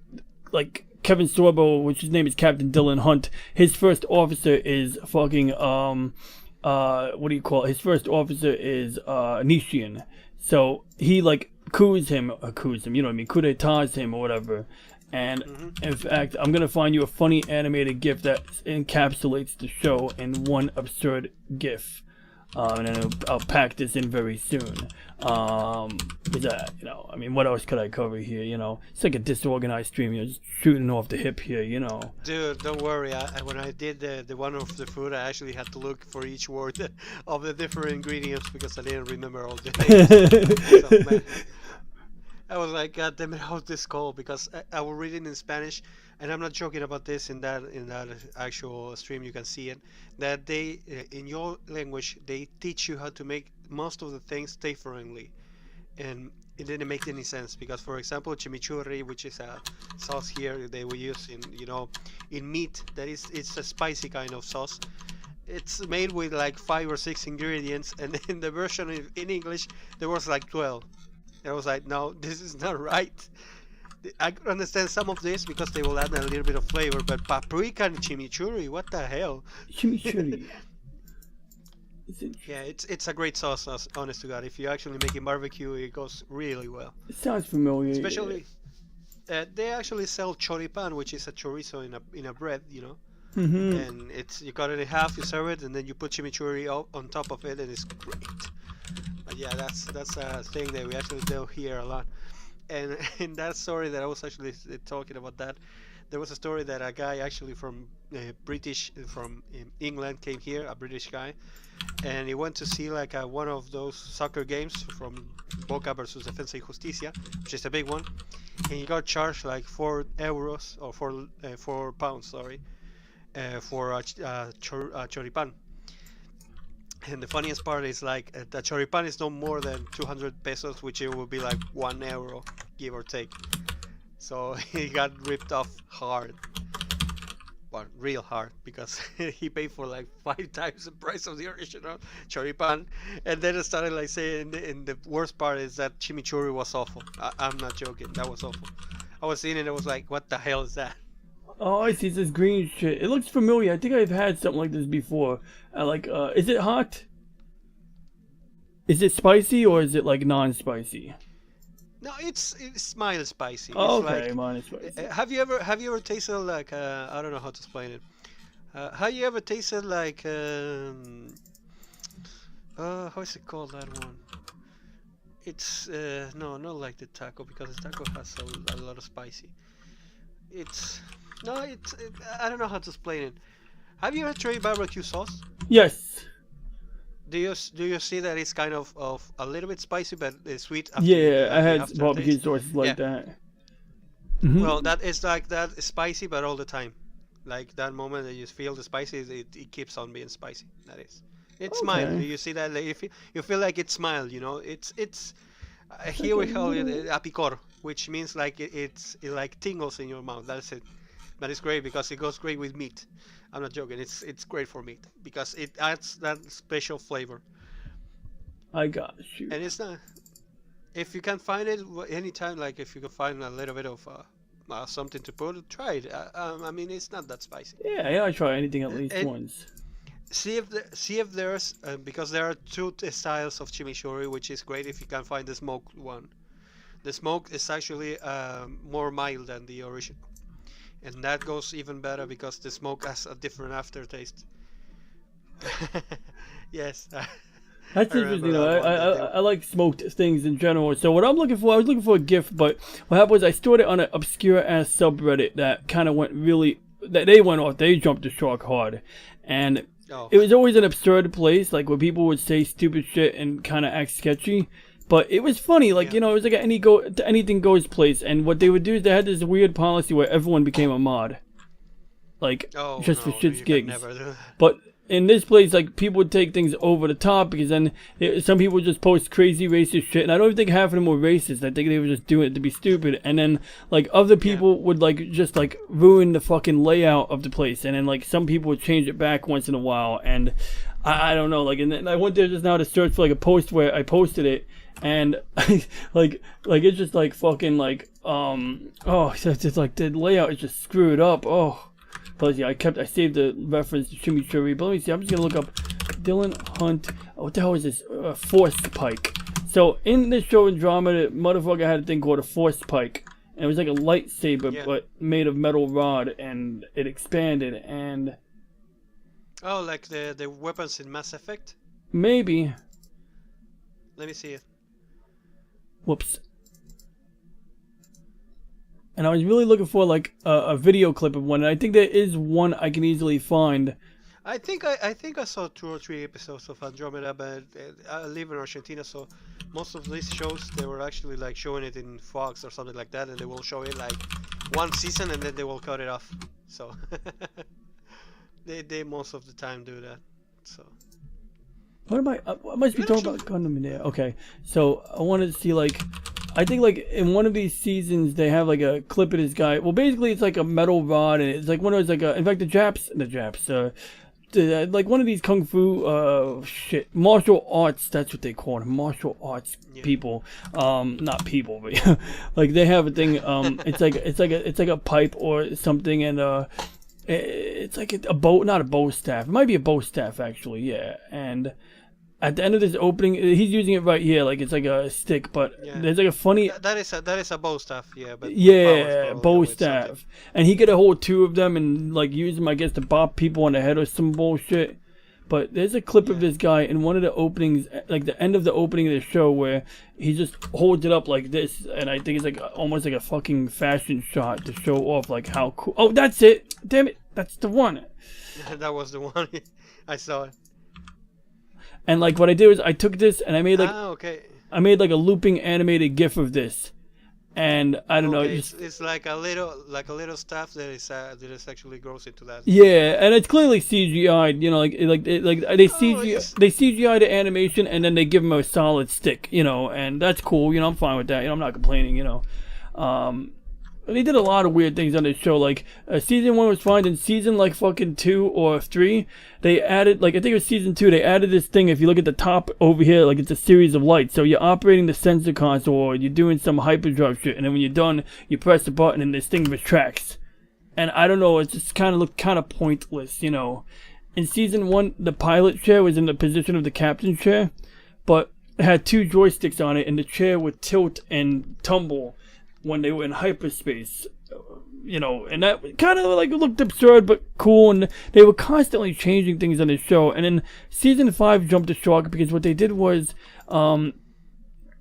Kevin Sorbo, which his name is Captain Dylan Hunt, his first officer is fucking what do you call it? His first officer is Nietzschean. So he like coups him, you know what I mean, coup d'etats him or whatever. And in fact, I'm gonna find you a funny animated GIF that encapsulates the show in one absurd GIF, and then I'll pack this in very soon. Is that, you know, I mean, what else could I cover here? You know, it's like a disorganized stream. You're just shooting off the hip here, you know. Dude, don't worry. When I did the one of the food, I actually had to look for each word of the different ingredients because I didn't remember all the names. So, man, I was like, God damn it, how's this called? Because I will read it in Spanish, and I'm not joking about this. In that actual stream, you can see it. That they, in your language, they teach you how to make most of the things differently, and it didn't make any sense. Because, for example, chimichurri, which is a sauce here they will use in, you know, in meat. It's a spicy kind of sauce. It's made with like 5 or 6 ingredients, and in the version in English there was like 12. I was like, no, this is not right. I could understand some of this because they will add a little bit of flavor, but paprika and chimichurri, what the hell? Chimichurri. Yeah, it's a great sauce, honest to God. If you're actually making barbecue, it goes really well. It sounds familiar. Especially, they actually sell choripan, which is a chorizo in a bread, you know. And you cut it in half, you serve it, and then you put chimichurri on top of it, and it's great. But yeah, that's a thing that we actually do here a lot. And in that story that I was actually talking about, that there was a story that a guy actually from England came here, a British guy, and he went to see like one of those soccer games from Boca versus Defensa y Justicia, which is a big one, and he got charged like €4 or 4 pounds, sorry, for a choripan. And the funniest part is like the choripan is no more than 200 pesos, which it will be like €1, give or take. so he got ripped off hard. Well, real hard, because he paid for like 5 times the price of the original choripan, and then it started like saying, and the worst part is that chimichurri was awful. I'm not joking, that was awful. I was seeing it, I was like, what the hell is that? Oh, I see. It's this green shit. It looks familiar. I think I've had something like this before. Is it hot? Is it spicy or is it like non-spicy? No, it's mild spicy. Oh, it's okay, like, mild spicy. have you ever tasted like I don't know how to explain it. Have you ever tasted like how is it called, that one? It's no, not like the taco, because the taco has a lot of spicy. I don't know how to explain it. Have you ever tried barbecue sauce? Yes. Do you see that it's kind of a little bit spicy, but it's sweet? After the Yeah, I had aftertaste? barbecue sauces like Yeah. that. Mhm. Well, that is like that, spicy, but all the time. Like that moment that you feel the spicy, it keeps on being spicy. That is. It's mild. Okay. You see that? Like, you feel like it's mild. You know, it's here we call it apicor, which means like it like tingles in your mouth. That's it. But it's great because it goes great with meat. I'm not joking. It's great for meat because it adds that special flavor. I got you. And it's not. If you can find it anytime, like if you can find a little bit of something to put, try it. I mean, it's not that spicy. Yeah, I try anything at least And once. see if there's because there are two styles of chimichurri, which is great if you can find the smoked one. The smoke is actually more mild than the original, and that goes even better because the smoke has a different aftertaste. Yes. That's I remember interesting. that one that I like smoked things in general. So what I'm looking for, I was looking for a gift, but what happened was I stored it on an obscure ass subreddit that kind of went really. That they went off. They jumped the shark hard, and Oh. it was always an absurd place, like where people would say stupid shit and kind of act sketchy. But it was funny, like, Yeah. you know, it was like an anything goes place. And what they would do is they had this weird policy where everyone became a mod, like Oh, just no, for shits you can gigs. never do that. But in this place, like, people would take things over the top because then some people would just post crazy racist shit, and I don't even think half of them were racist. I think they were just doing it to be stupid. And then like other people would like just like ruin the fucking layout of the place, and then like some people would change it back once in a while. And I don't know, like, and then I went there just now to search for like a post where I posted it, and like it's just like fucking like it's just like the layout is just screwed up. Oh. But yeah, I saved the reference to chimichurri. But let me see. I'm just gonna look up Dylan Hunt. Oh, what the hell is this? Force pike. So in this show and drama, the motherfucker had a thing called a force pike, and it was like a lightsaber, but made of metal rod, and it expanded. And Oh, like the weapons in Mass Effect? maybe, Let me see it. whoops. And I was really looking for like a video clip of one, and I think there is one I can easily find. I think I saw 2 or 3 episodes of Andromeda, but I live in Argentina, so most of these shows they were actually like showing it in Fox or something like that, and they will show it like one season and then they will cut it off. So they most of the time do that. So What am I must be talking about Gundam in there. Okay, so I wanted to see like, I think like in one of these seasons they have like a clip of this guy. Well, basically it's like a metal rod, and it's like one of those like in fact the Japs, like one of these kung fu martial arts. That's what they call them, martial arts people. Not people, but like they have a thing. It's like a pipe or something, and it's like a bow, not a bow staff. It might be a bow staff actually. Yeah, and at the end of this opening, he's using it right here, like it's like a stick, but there's like a funny. that is a bow staff, yeah. But bow staff, and he could hold 2 of them and like use them, I guess, to bop people on the head or some bullshit. But there's a clip of this guy in one of the openings, like the end of the opening of the show, where he just holds it up like this, and I think it's like almost like a fucking fashion shot to show off like how cool. Oh, that's it! Damn it, that's the one. That was the one. I saw it. And like what I did was I took this and I made like I made like a looping animated GIF of this, and I don't know. It's like a little stuff that is actually grows into that. Yeah, and it's clearly CGI'd. You know, they CGI the animation and then they give him a solid stick. You know, and that's cool. You know, I'm fine with that. You know, I'm not complaining. You know, they did a lot of weird things on this show. Like season 1 was fine, and season like fucking 2 or 3, they added, like I think it was season 2, they added this thing. If you look at the top over here, like it's a series of lights. So you're operating the sensor console, or you're doing some hyperdrive shit, and then when you're done, you press the button and this thing retracts. And I don't know, it just kind of looked kind of pointless, you know. In season 1, the pilot chair was in the position of the captain's chair, but it had 2 joysticks on it, and the chair would tilt and tumble when they were in hyperspace, you know. And that kind of like looked absurd but cool, and they were constantly changing things on the show. And then season 5 jumped the shark, because what they did was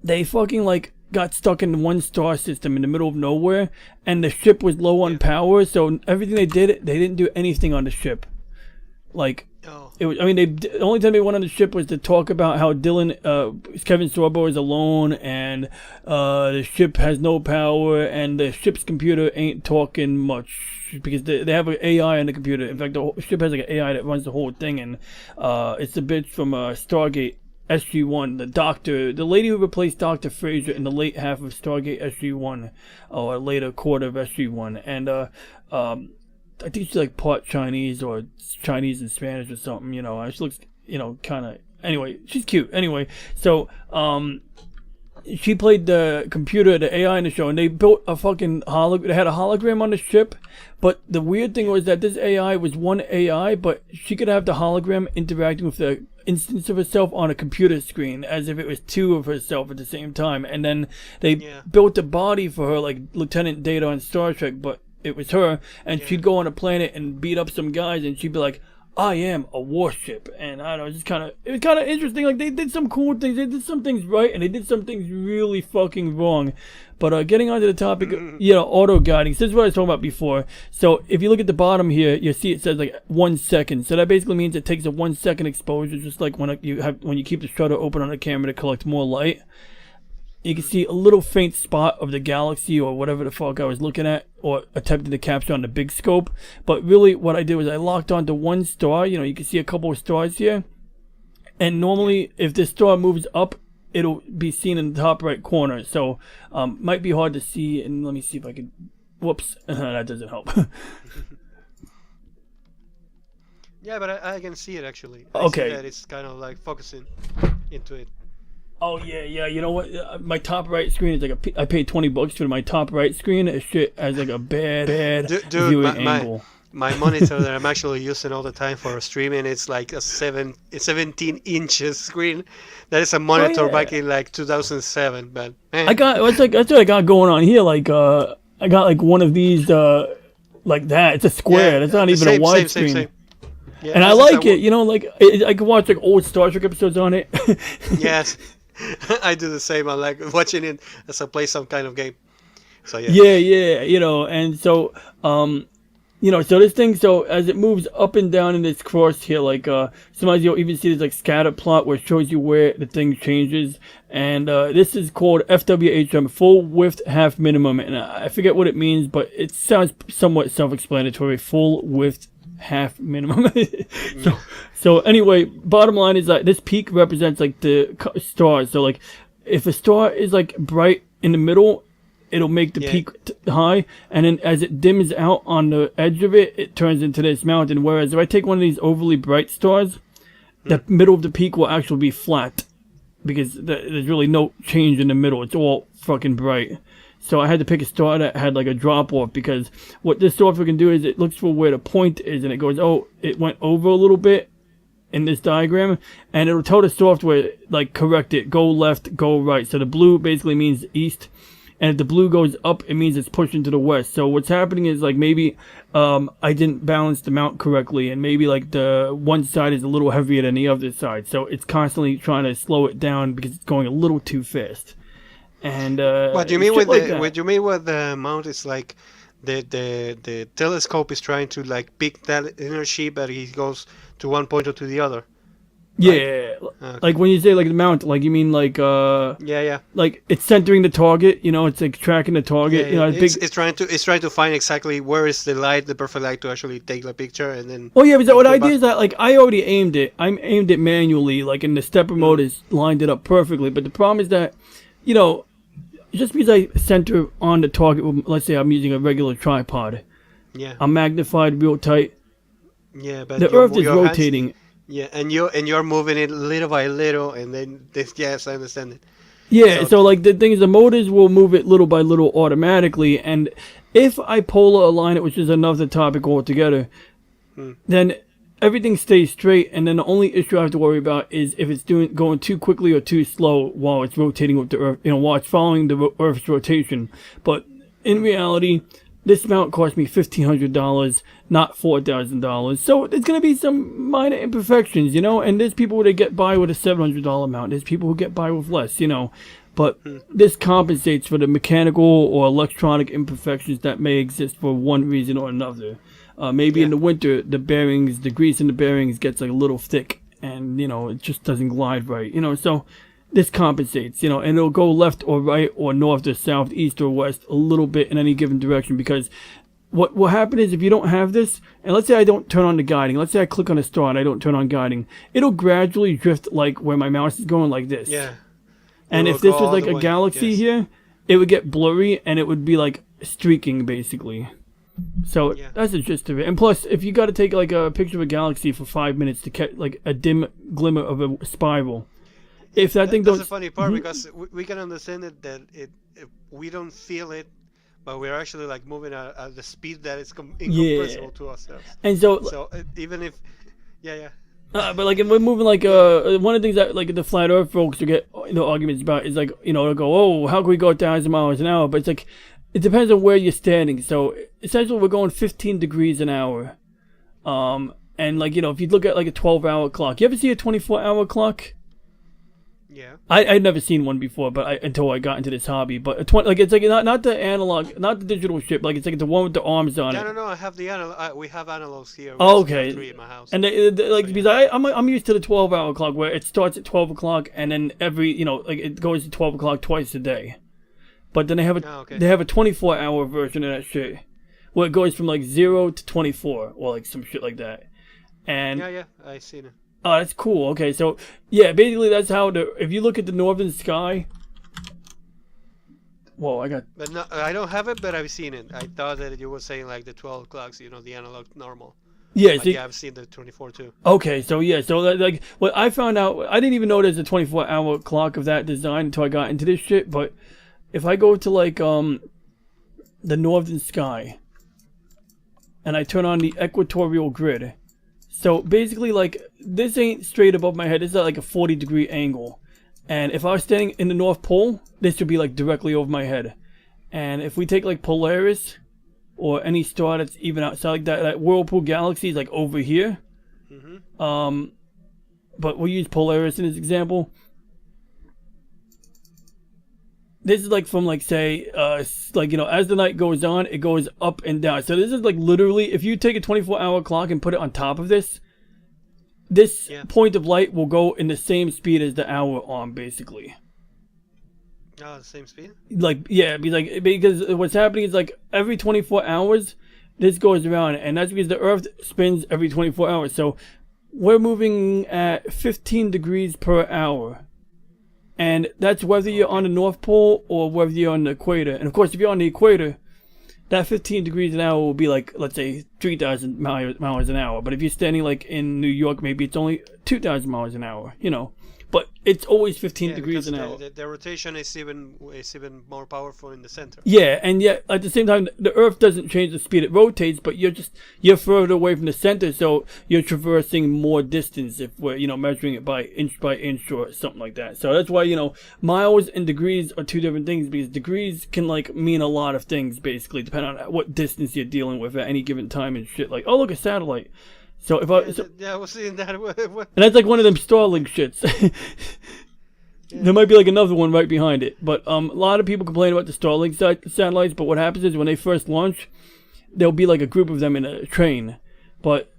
they fucking like got stuck in one star system in the middle of nowhere, and the ship was low on power, so everything they did, they didn't do anything on the ship. Like, it was, I mean, the only time they went on the ship was to talk about how Kevin Sorbo is alone, and the ship has no power, and the ship's computer ain't talking much, because they have an AI on the computer. In fact, the ship has like an AI that runs the whole thing, and it's a bitch from Stargate SG-1, the doctor, the lady who replaced Dr. Fraser in the late half of Stargate SG-1, or later quarter of SG-1, and I think she's like part Chinese, or Chinese and Spanish or something, you know. She looks, you know, kind of, anyway, she's cute. Anyway, so she played the computer, the AI in the show, and they built a fucking they had a hologram on the ship. But the weird thing was that this AI was one AI, but she could have the hologram interacting with the instance of herself on a computer screen, as if it was 2 of herself at the same time. And then they built a body for her, like Lieutenant Data on Star Trek, but it was her, and she'd go on a planet and beat up some guys, and she'd be like, I am a warship. And I don't know, it was kind of interesting. Like, they did some cool things, they did some things right, and they did some things really fucking wrong. But getting onto the topic, you know, auto guiding. So this is what I was talking about before. So if you look at the bottom here, you see it says like 1 second. So that basically means it takes a 1 second exposure, just like when you keep the shutter open on the camera to collect more light. You can see a little faint spot of the galaxy or whatever the fuck I was looking at, or attempting to capture on the big scope. But really what I did was I locked onto one star. You know, you can see a couple of stars here. And normally if this star moves up, it'll be seen in the top right corner. So might be hard to see. And let me see if I can, whoops, that doesn't help. Yeah, but I can see it actually. Okay. I see that it's kind of like focusing into it. Oh yeah. You know what? My top right screen is like I paid $20 for my top right screen. It shit has like a bad viewing angle. My monitor that I'm actually using all the time for streaming, it's like a 17 inches screen. That is a monitor back in like 2007. But that's what I got going on here. Like I got like one of these like that. It's a square. That's not even a widescreen. Same. Yeah, and I like it. You know, like I can watch like old Star Trek episodes on it. Yes. I do the same. I like watching it as I play some kind of game. So yeah, you know, and so you know, so this thing, so as it moves up and down in this cross here, like sometimes you'll even see this like scatter plot where it shows you where the thing changes, and this is called FWHM, full width half minimum, and I forget what it means, but it sounds somewhat self-explanatory. Full width half minimum. So anyway, bottom line is that this peak represents like the stars. So like if a star is like bright in the middle, it'll make the peak high, and then as it dims out on the edge of it, it turns into this mountain. Whereas if I take one of these overly bright stars, the middle of the peak will actually be flat, because there's really no change in the middle. It's all fucking bright. So I had to pick a star that had like a drop off, because what this software can do is it looks for where the point is, and it goes, oh, it went over a little bit in this diagram, and it'll tell the software like correct it, go left, go right. So the blue basically means east, and if the blue goes up, it means it's pushing to the west. So what's happening is like maybe I didn't balance the mount correctly, and maybe like the one side is a little heavier than the other side. So it's constantly trying to slow it down because it's going a little too fast. And what do you mean with the mount? Is like the telescope is trying to like pick that energy, but it goes to one point or to the other. Yeah, okay. Like when you say like the mount, like you mean like like it's centering the target. You know, it's like tracking the target. Yeah, you know, it's trying to find exactly where is the light, the perfect light to actually take the picture, and then. Oh yeah, but what I did is that like I already aimed it. I aimed it manually, like in the stepper mode is lined it up perfectly. But the problem is that, you know, just because I center on the target, let's say I'm using a regular tripod, Yeah. I'm magnified real tight. Yeah, but The Earth is your hands- rotating. yeah, and you're moving it little by little, and then this. Yes, I understand it. Yeah, So- so like the thing is, the motors will move it little by little automatically, and if I polar align it, which is another topic altogether, then everything stays straight, and then the only issue I have to worry about is if it's going too quickly or too slow while it's rotating with the Earth, while it's following the Earth's rotation. But in reality, this mount cost me $1,500, not $4,000. So there's gonna be some minor imperfections, and there's people that get by with a $700 mount. There's people who get by with less, But this compensates for the mechanical or electronic imperfections that may exist for one reason or another. Maybe in the winter, the grease in the bearings gets like a little thick, and it just doesn't glide right. So this compensates, and it'll go left or right or north or south, east or west a little bit in any given direction, because what will happen is if you don't have this, and let's say I don't turn on the guiding, let's say I click on a star and I don't turn on guiding, it'll gradually drift like where my mouse is going like this. Yeah. And It if will this go was like all the a way, galaxy yes. here, it would get blurry and it would be like streaking basically. So Yeah. that's the gist of it. And plus, if you got to take like a picture of a galaxy for 5 minutes to catch like a dim glimmer of a spiral, if that thing That's don't, the funny part, because we can understand it that we don't feel it, but we're actually like moving at the speed that is incomprehensible to ourselves. and so, So even if, yeah. but like if we're moving like one of the things that like the flat Earth folks will get arguments about is like they'll go, oh, how can we go 1,000 miles an hour? But it's like it depends on where you're standing. So essentially, we're going 15 degrees an hour, and like if you look at like a 12-hour clock, you ever see a 24-hour clock? Yeah. I'd never seen one before, but until I got into this hobby. But it's like not the analog, not the digital ship. Like it's like the one with the arms on it. No. I have the analog. We have analogs here. We Oh, actually have okay. 3 in my house. And because I'm used to the 12-hour clock where it starts at 12 o'clock and then every like it goes to 12 o'clock twice a day. But then they have okay. they have a 24-hour version of that shit where it goes from like 0 to 24 or like some shit like that. And Yeah, I seen it. oh, that's cool. Okay, so yeah, basically that's how if you look at the northern sky. Whoa, But no, I don't have it, but I've seen it. I thought that you were saying like the 12 clocks, the analog normal. Yeah, But see, yeah, I've seen the 24 too. okay, so yeah, so like what I found out, I didn't even know there's a 24-hour clock of that design until I got into this shit. But if I go to like the northern sky and I turn on the equatorial grid, so basically like this ain't straight above my head. This is at like a 40-degree angle, and if I was standing in the North Pole, this would be like directly over my head. And if we take like Polaris or any star that's even outside like that Whirlpool galaxy is like over here. But we'll use Polaris in this example. This is like from like say like as the night goes on, it goes up and down. So this is like literally, if you take a 24-hour clock and put it on top of this point of light will go in the same speed as the hour arm basically. Oh, the same speed? Like yeah, because what's happening is like every 24 hours this goes around, and that's because the Earth spins every 24 hours. So we're moving at 15 degrees per hour. And that's whether you're on the North Pole or whether you're on the equator. And of course, if you're on the equator, that 15 degrees an hour will be like, let's say, 3,000 miles an hour. But if you're standing like in New York, maybe it's only 2,000 miles an hour, But it's always 15 degrees an hour. The rotation is even more powerful in the center. Yeah, and yet at the same time, the Earth doesn't change the speed it rotates, but you're further away from the center, so you're traversing more distance if we're measuring it by inch or something like that. So that's why miles and degrees are two different things, because degrees can like mean a lot of things basically, depending on what distance you're dealing with at any given time and shit. Like, oh look, a satellite. So if I was seeing that. and that's like one of them Starlink shits. There might be like another one right behind it, but a lot of people complain about the Starlink satellites. But what happens is when they first launch, there'll be like a group of them in a train, but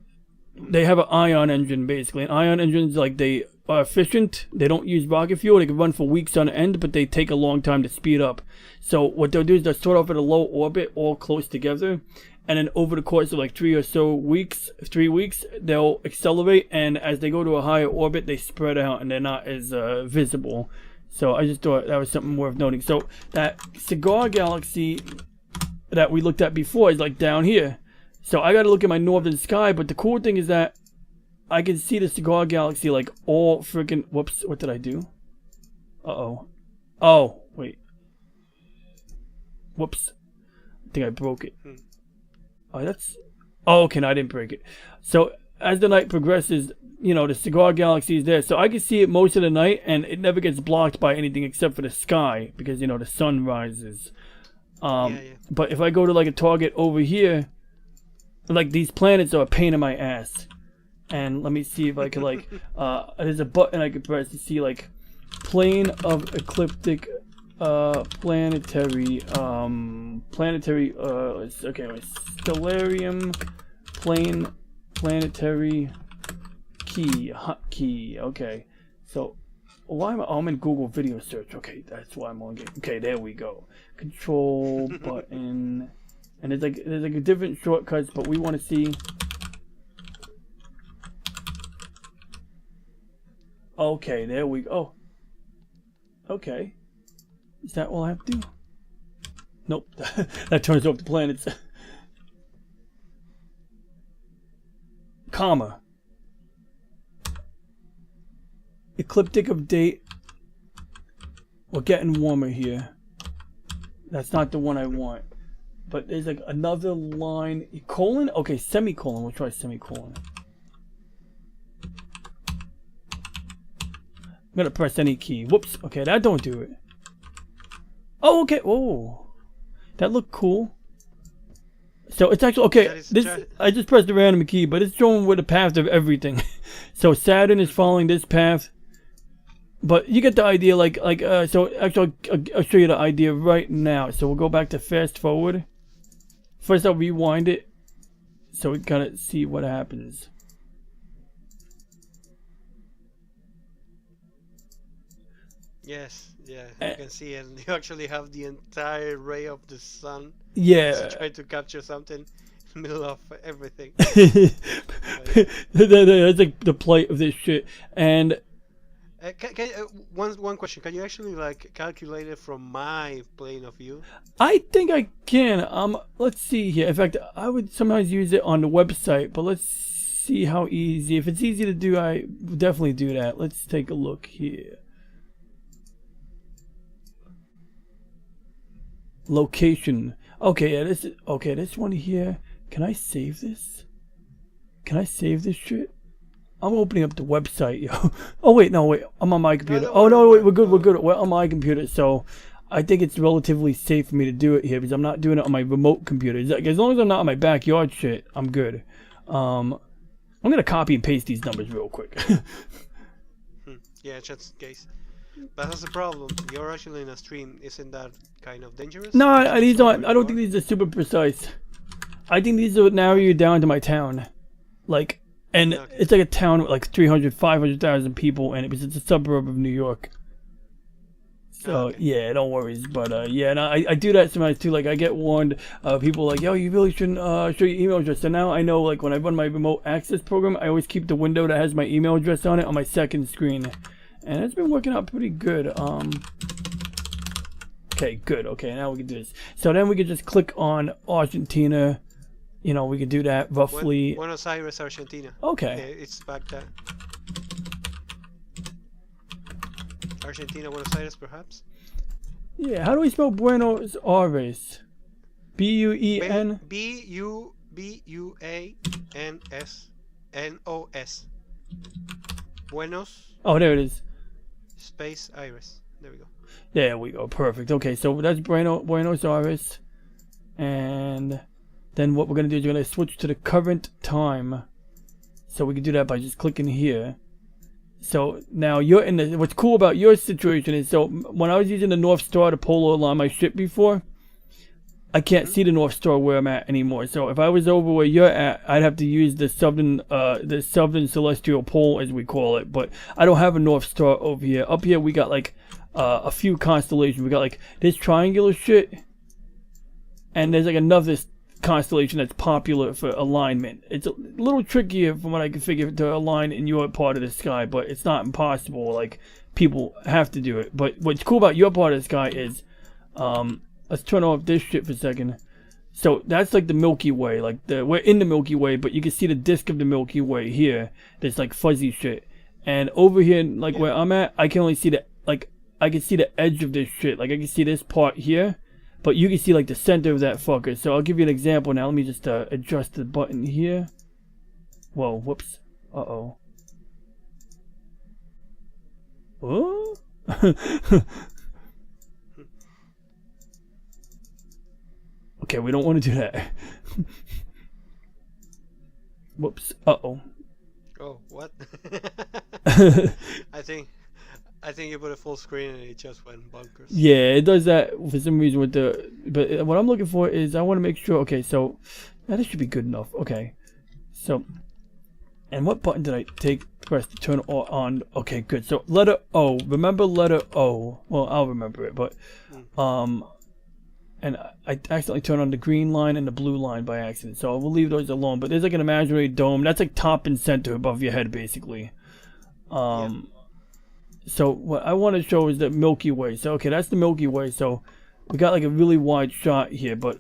they have an ion engine basically. And ion engines like they are efficient. They don't use rocket fuel. They can run for weeks on end, but they take a long time to speed up. So what they'll do is they'll start off at a low orbit, all close together. And then over the course of like 3 weeks, they'll accelerate. And as they go to a higher orbit, they spread out and they're not as visible. So I just thought that was something worth noting. So that cigar galaxy that we looked at before is like down here. So I got to look at my northern sky. But the cool thing is that I can see the cigar galaxy like all freaking. Whoops! What did I do? Uh-oh. Oh, wait. Whoops. I think I broke it. Oh, that's... Oh, okay, no, I didn't break it. So, as the night progresses, you know, the cigar galaxy is there. So, I can see it most of the night, and it never gets blocked by anything except for the sky. Because, you know, the sun rises. But if I go to, like, a target over here, like, these planets are a pain in my ass. And let me see if I can, like... there's a button I can press to see, like... Plane of ecliptic planetary stellarium planetary key. Okay, so why am I? Oh, I'm in Google video search. Okay, that's why I'm on game. Okay, there we go. Control button, and there's like different shortcuts, but we want to see. Okay, there we go. Oh. Okay. Is that all I have to do? Nope. That turns off the planets. Comma. Ecliptic of date. We're getting warmer here. That's not the one I want. But there's like another line. Colon? Okay, semicolon. We'll try semicolon. I'm gonna press any key. Whoops. Okay, that don't do it. Oh, okay. Oh, that looked cool. So it's actually okay. This I just pressed the random key, but it's showing with the path of everything. So Saturn is following this path, but you get the idea. So actually, I'll show you the idea right now. So we'll go back to fast forward. First, I'll rewind it, so we kind of see what happens. Yes, yeah, you can see it. You actually have the entire ray of the sun. Yeah. To try to capture something in the middle of everything. That's like the plight of this shit. And one question: can you actually like calculate it from my plane of view? I think I can. Let's see here. In fact, I would sometimes use it on the website, but let's see how easy. If it's easy to do, I would definitely do that. Let's take a look here. Location. Okay, yeah, this is okay. This one here. Can I save this? Can I save this shit? I'm opening up the website, yo. Oh wait, no, wait. I'm on my computer. Oh no, wait, we're good. We're good. We're on my computer, so I think it's relatively safe for me to do it here because I'm not doing it on my remote computer. As long as I'm not on my backyard shit, I'm good. I'm gonna copy and paste these numbers real quick. Yeah, just in case. But that's the problem. You're actually in a stream. Isn't that kind of dangerous? No, these aren't. I don't think these are super precise. I think these would narrow you down to my town. Like, and okay. It's like a town with like 300, 500,000 people, and it's a suburb of New York. So, okay. Yeah, don't worry. But, yeah, and I do that sometimes too. Like, I get warned, people like, yo, you really shouldn't show your email address. So now I know, like, when I run my remote access program, I always keep the window that has my email address on it on my second screen. And it's been working out pretty good. Okay, good. Okay, now we can do this. So then we can just click on Argentina. You know, we could do that roughly. Buenos Aires, Argentina. Okay. It's back there. Argentina, Buenos Aires, perhaps? Yeah, how do we spell Buenos Aires? B-U-E-N? B-U-A-N-S-N-O-S. Buenos. Oh, there it is. Space Iris. There we go. There we go. Perfect. Okay, so that's Buenos Aires. And then what we're going to do is we're going to switch to the current time. So we can do that by just clicking here. So now you're in the... What's cool about your situation is, so when I was using the North Star to polar align my ship before, I can't see the North Star where I'm at anymore. So if I was over where you're at, I'd have to use the southern celestial pole, as we call it. But I don't have a North Star over here. Up here, we got like a few constellations. We got like this triangular shit, and there's like another constellation that's popular for alignment. It's a little trickier from what I can figure to align in your part of the sky, but it's not impossible. Like people have to do it. But what's cool about your part of the sky is, let's turn off this shit for a second. So that's like the Milky Way, like we're in the Milky Way, but you can see the disk of the Milky Way here. There's like fuzzy shit, and over here, like where I'm at, I can only see I can see the edge of this shit. Like I can see this part here, but you can see like the center of that fucker. So I'll give you an example now. Let me just adjust the button here. Whoa, whoops. Uh-oh. Oh? Okay, we don't want to do that. Whoops. Uh-oh. Oh, what? I think you put a full screen and it just went bonkers. Yeah, it does that for some reason with the... But what I'm looking for is I want to make sure... Okay, so... That should be good enough. Okay. So... And what button did I press to turn on? Okay, good. So letter O. Remember letter O. Well, I'll remember it, but... And I accidentally turned on the green line and the blue line by accident. So we'll leave those alone. But there's like an imaginary dome. That's like top and center above your head, basically. So what I want to show is the Milky Way. So, okay, that's the Milky Way. So we got like a really wide shot here. But,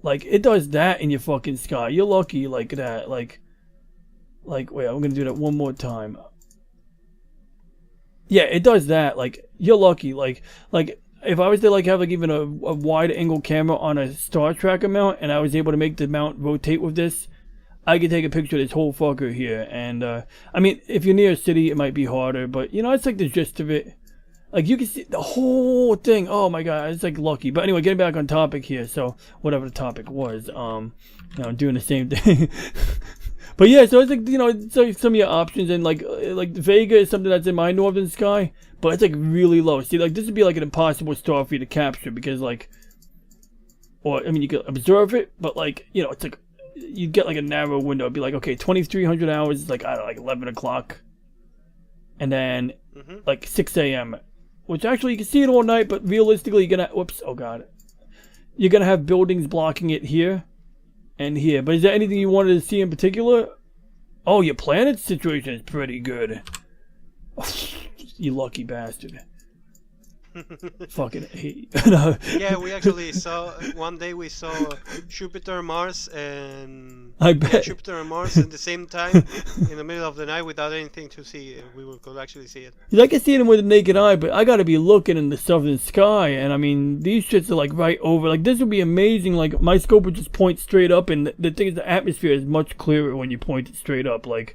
like, it does that in your fucking sky. You're lucky like that. Like wait, I'm going to do that one more time. Yeah, it does that. Like, you're lucky. Like... If I was to like have like even a wide angle camera on a Star Tracker mount and I was able to make the mount rotate with this, I could take a picture of this whole fucker here. And I mean, if you're near a city, it might be harder, but you know, it's like the gist of it. Like you can see the whole thing. Oh my god, it's like lucky. But anyway, getting back on topic here. So whatever the topic was, you know, doing the same thing. But yeah, so it's like, you know, it's like some of your options, and like Vega is something that's in my northern sky, but it's like really low. See, like this would be like an impossible star for you to capture because like, or I mean, you could observe it, but like, you know, it's like you get like a narrow window. It'd be like, okay, 2,300 hours is like, I don't know, like 11 o'clock, and then like 6 a.m., which actually you can see it all night, but realistically you're gonna, whoops, oh god, you're gonna have buildings blocking it here and here. But is there anything you wanted to see in particular? Oh, your planet situation is pretty good. You lucky bastard. Fucking hate. No. Yeah, we actually saw one day we saw Jupiter, Mars, and I bet. Jupiter and Mars at the same time in the middle of the night without anything to see. Could actually see it. I can see them with the naked eye, but I gotta be looking in the southern sky, and I mean these shits are like right over. Like this would be amazing. Like my scope would just point straight up, and the thing is, the atmosphere is much clearer when you point it straight up. Like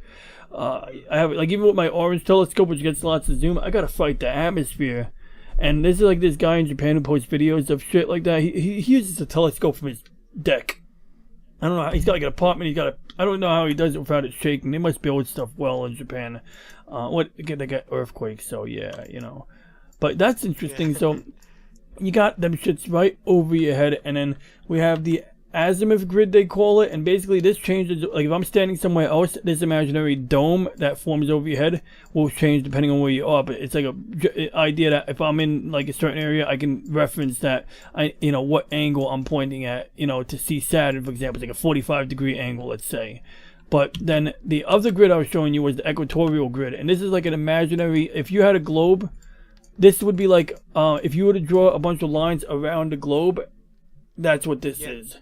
I have like even with my orange telescope, which gets lots of zoom, I gotta fight the atmosphere. And this is like this guy in Japan who posts videos of shit like that. He uses a telescope from his deck. I don't know. He's got like an apartment. I don't know how he does it without it shaking. They must build stuff well in Japan. They get earthquakes, so yeah, you know. But that's interesting. Yeah. So you got them shits right over your head, and then we have the azimuth grid, they call it, and basically this changes. Like if I'm standing somewhere else, this imaginary dome that forms over your head will change depending on where you are. But it's like a idea that if I'm in like a certain area, I can reference that you know what angle I'm pointing at, you know, to see Saturn, for example. It's like a 45-degree angle, let's say. But then the other grid I was showing you was the equatorial grid, and this is like an imaginary. If you had a globe, this would be like if you were to draw a bunch of lines around the globe, that's what this is.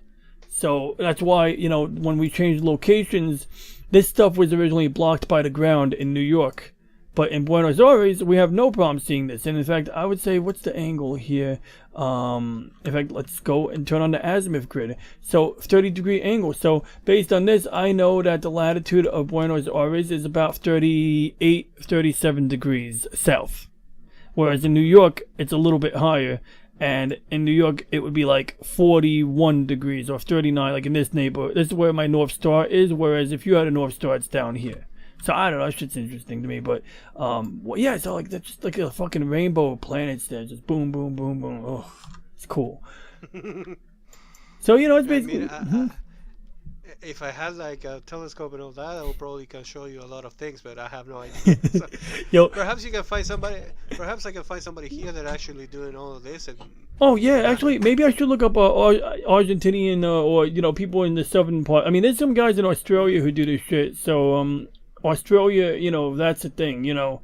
So that's why, you know, when we changed locations, this stuff was originally blocked by the ground in New York. But in Buenos Aires, we have no problem seeing this. And in fact, I would say, what's the angle here? In fact, let's go and turn on the azimuth grid. So 30-degree angle. So based on this, I know that the latitude of Buenos Aires is about 38, 37 degrees south. Whereas in New York, it's a little bit higher. And in New York, it would be like 41 degrees or 39, like in this neighborhood. This is where my North Star is, whereas if you had a North Star, it's down here. So I don't know, that shit's interesting to me. But, well, yeah, so like that's just like a fucking rainbow of planets there. Just boom, boom, boom, boom. Oh, it's cool. So, you know, it's basically... I mean, if I had like a telescope and all that, I would probably can show you a lot of things, but I have no idea. So, Yo, perhaps you can find somebody. Perhaps I can find somebody here that actually doing all of this. And oh yeah, actually, maybe I should look up Argentinian or you know people in the southern part. I mean, there's some guys in Australia who do this shit. So Australia, you know, that's a thing, you know.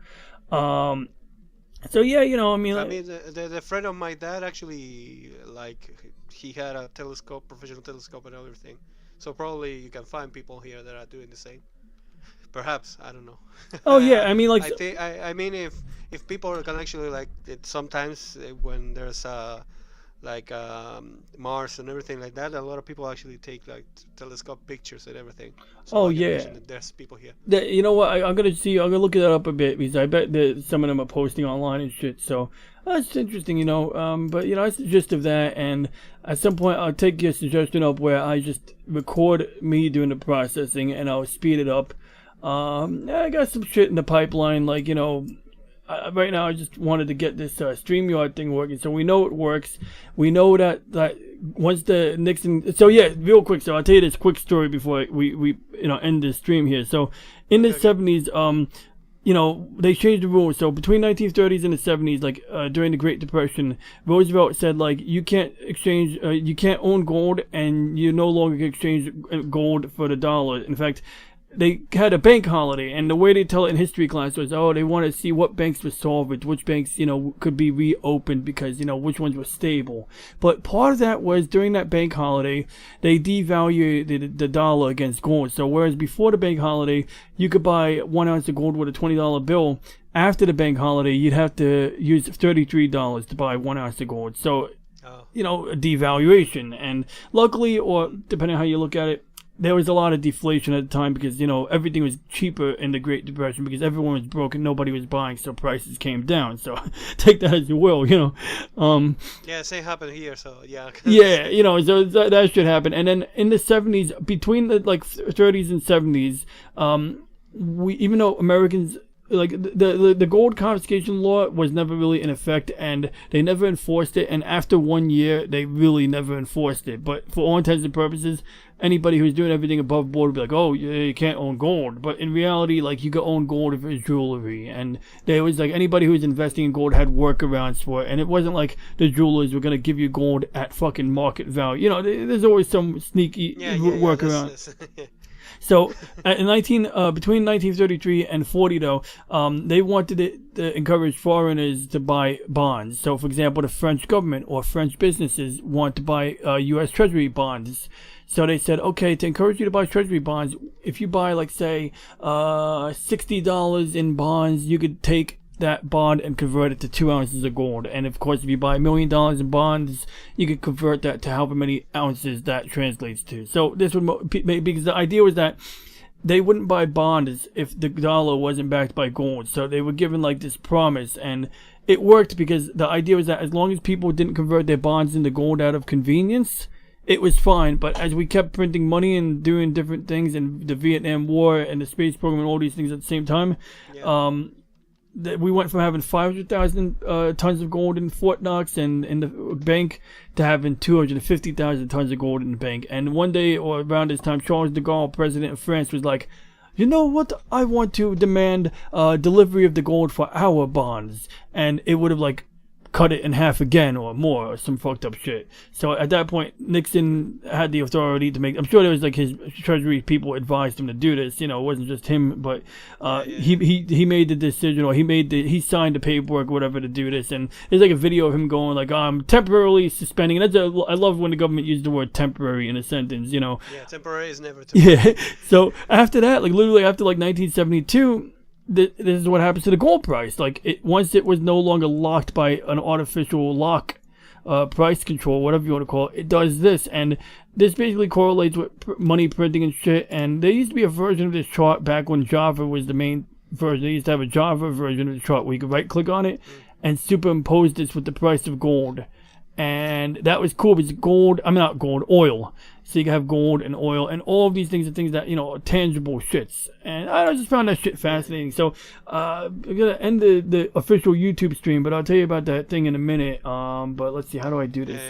So yeah, you know, I mean, I mean, the friend of my dad actually, like, he had a telescope, professional telescope and everything. So probably you can find people here that are doing the same. Perhaps, I don't know. oh yeah, I mean, like, I mean, if people can actually like it, sometimes when there's like Mars and everything like that, a lot of people actually take like telescope pictures and everything. So oh I can yeah. imagine that there's people here. You know what? I'm gonna look that up a bit because I bet that some of them are posting online and shit. So that's interesting, you know. But you know, that's the gist of that. And at some point, I'll take your suggestion up where I just record me doing the processing and I'll speed it up. I got some shit in the pipeline, like, you know. Right now, I just wanted to get this StreamYard thing working, so we know it works. We know that once the Nixon. So yeah, real quick. So I'll tell you this quick story before we you know end this stream here. So in the 70s, you know, they changed the rules. So between 1930s and the 70s, like during the Great Depression, Roosevelt said like you can't exchange, you can't own gold, and you no longer can exchange gold for the dollar. In fact, they had a bank holiday, and the way they tell it in history class was, oh, they want to see what banks were solvent, which banks, you know, could be reopened because, you know, which ones were stable. But part of that was during that bank holiday, they devalued the dollar against gold. So whereas before the bank holiday, you could buy 1 ounce of gold with a $20 bill, after the bank holiday, you'd have to use $33 to buy 1 ounce of gold. So, you know, a devaluation. And luckily, or depending on how you look at it, there was a lot of deflation at the time because, you know, everything was cheaper in the Great Depression because everyone was broke and nobody was buying, so prices came down. So take that as you will, you know. Yeah, same happened here, so yeah. Yeah, you know, so that should happen. And then in the 70s, between the like 30s and 70s, we, even though Americans, like the gold confiscation law was never really in effect, and they never enforced it, and after 1 year they really never enforced it. But for all intents and purposes, anybody who's doing everything above board would be like, oh, you can't own gold. But in reality, like, you could own gold if it's jewelry, and there was like anybody who was investing in gold had workarounds for it, and it wasn't like the jewelers were gonna give you gold at fucking market value. You know, there's always some sneaky workaround. So, between 1933 and 40, though, they wanted to encourage foreigners to buy bonds. So, for example, the French government or French businesses want to buy U.S. Treasury bonds. So they said, okay, to encourage you to buy Treasury bonds, if you buy, like, say, $60 in bonds, you could take that bond and convert it to 2 ounces of gold. And of course, if you buy $1 million in bonds, you could convert that to however many ounces that translates to. So this would, because the idea was that they wouldn't buy bonds if the dollar wasn't backed by gold. So they were given like this promise, and it worked because the idea was that as long as people didn't convert their bonds into gold out of convenience, it was fine. But as we kept printing money and doing different things, and the Vietnam War and the space program and all these things at the same time, we went from having 500,000 tons of gold in Fort Knox and in the bank to having 250,000 tons of gold in the bank. And one day, or around this time, Charles de Gaulle, president of France, was like, you know what? I want to demand delivery of the gold for our bonds. And it would have like cut it in half again or more, or some fucked up shit. So at that point, Nixon had the authority to make. I'm sure there was like his Treasury people advised him to do this. You know, it wasn't just him, but he made the decision, or he signed the paperwork, or whatever, to do this. And there's like a video of him going like, I'm temporarily suspending. And I love when the government used the word temporary in a sentence. You know. Yeah, temporary is never temporary. Yeah. So after that, like literally after like 1972. This is what happens to the gold price. Like, once it was no longer locked by an artificial lock, price control, whatever you want to call it, it does this. And this basically correlates with money printing and shit. And there used to be a version of this chart back when Java was the main version. They used to have a Java version of the chart where you could right click on it and superimpose this with the price of gold. And that was cool because oil. So you can have gold and oil, and all of these things are things that, you know, are tangible shits. And I just found that shit fascinating. So I'm going to end the official YouTube stream, but I'll tell you about that thing in a minute. But let's see, how do I do this?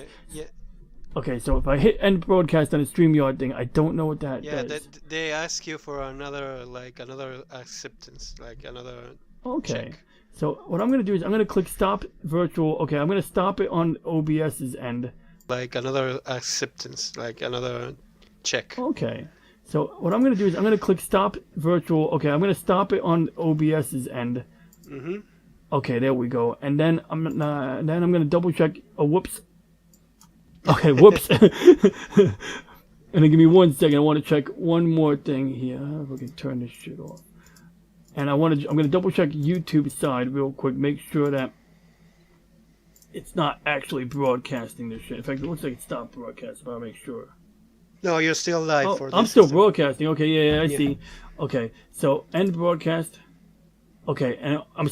Okay, so if I hit end broadcast on a StreamYard thing, I don't know what that does. Yeah, they ask you for another acceptance, like another check. So what I'm going to do is I'm going to click stop virtual. Okay, I'm going to stop it on OBS's end. Like another acceptance, like another check. Okay. So what I'm going to do is I'm going to click stop virtual. Okay, I'm going to stop it on OBS's end. Mm-hmm. Okay, there we go. And then I'm going to double check. Oh, whoops. Okay, whoops. And then give me 1 second. I want to check one more thing here. If I can turn this shit off. And I'm going to double check YouTube side real quick. Make sure that it's not actually broadcasting this shit. In fact, it looks like it stopped broadcasting, but I'll make sure. No, you're still live Oh, for this. I'm still system. broadcasting. Okay, yeah, I see. Okay, so end broadcast. Okay, and I'm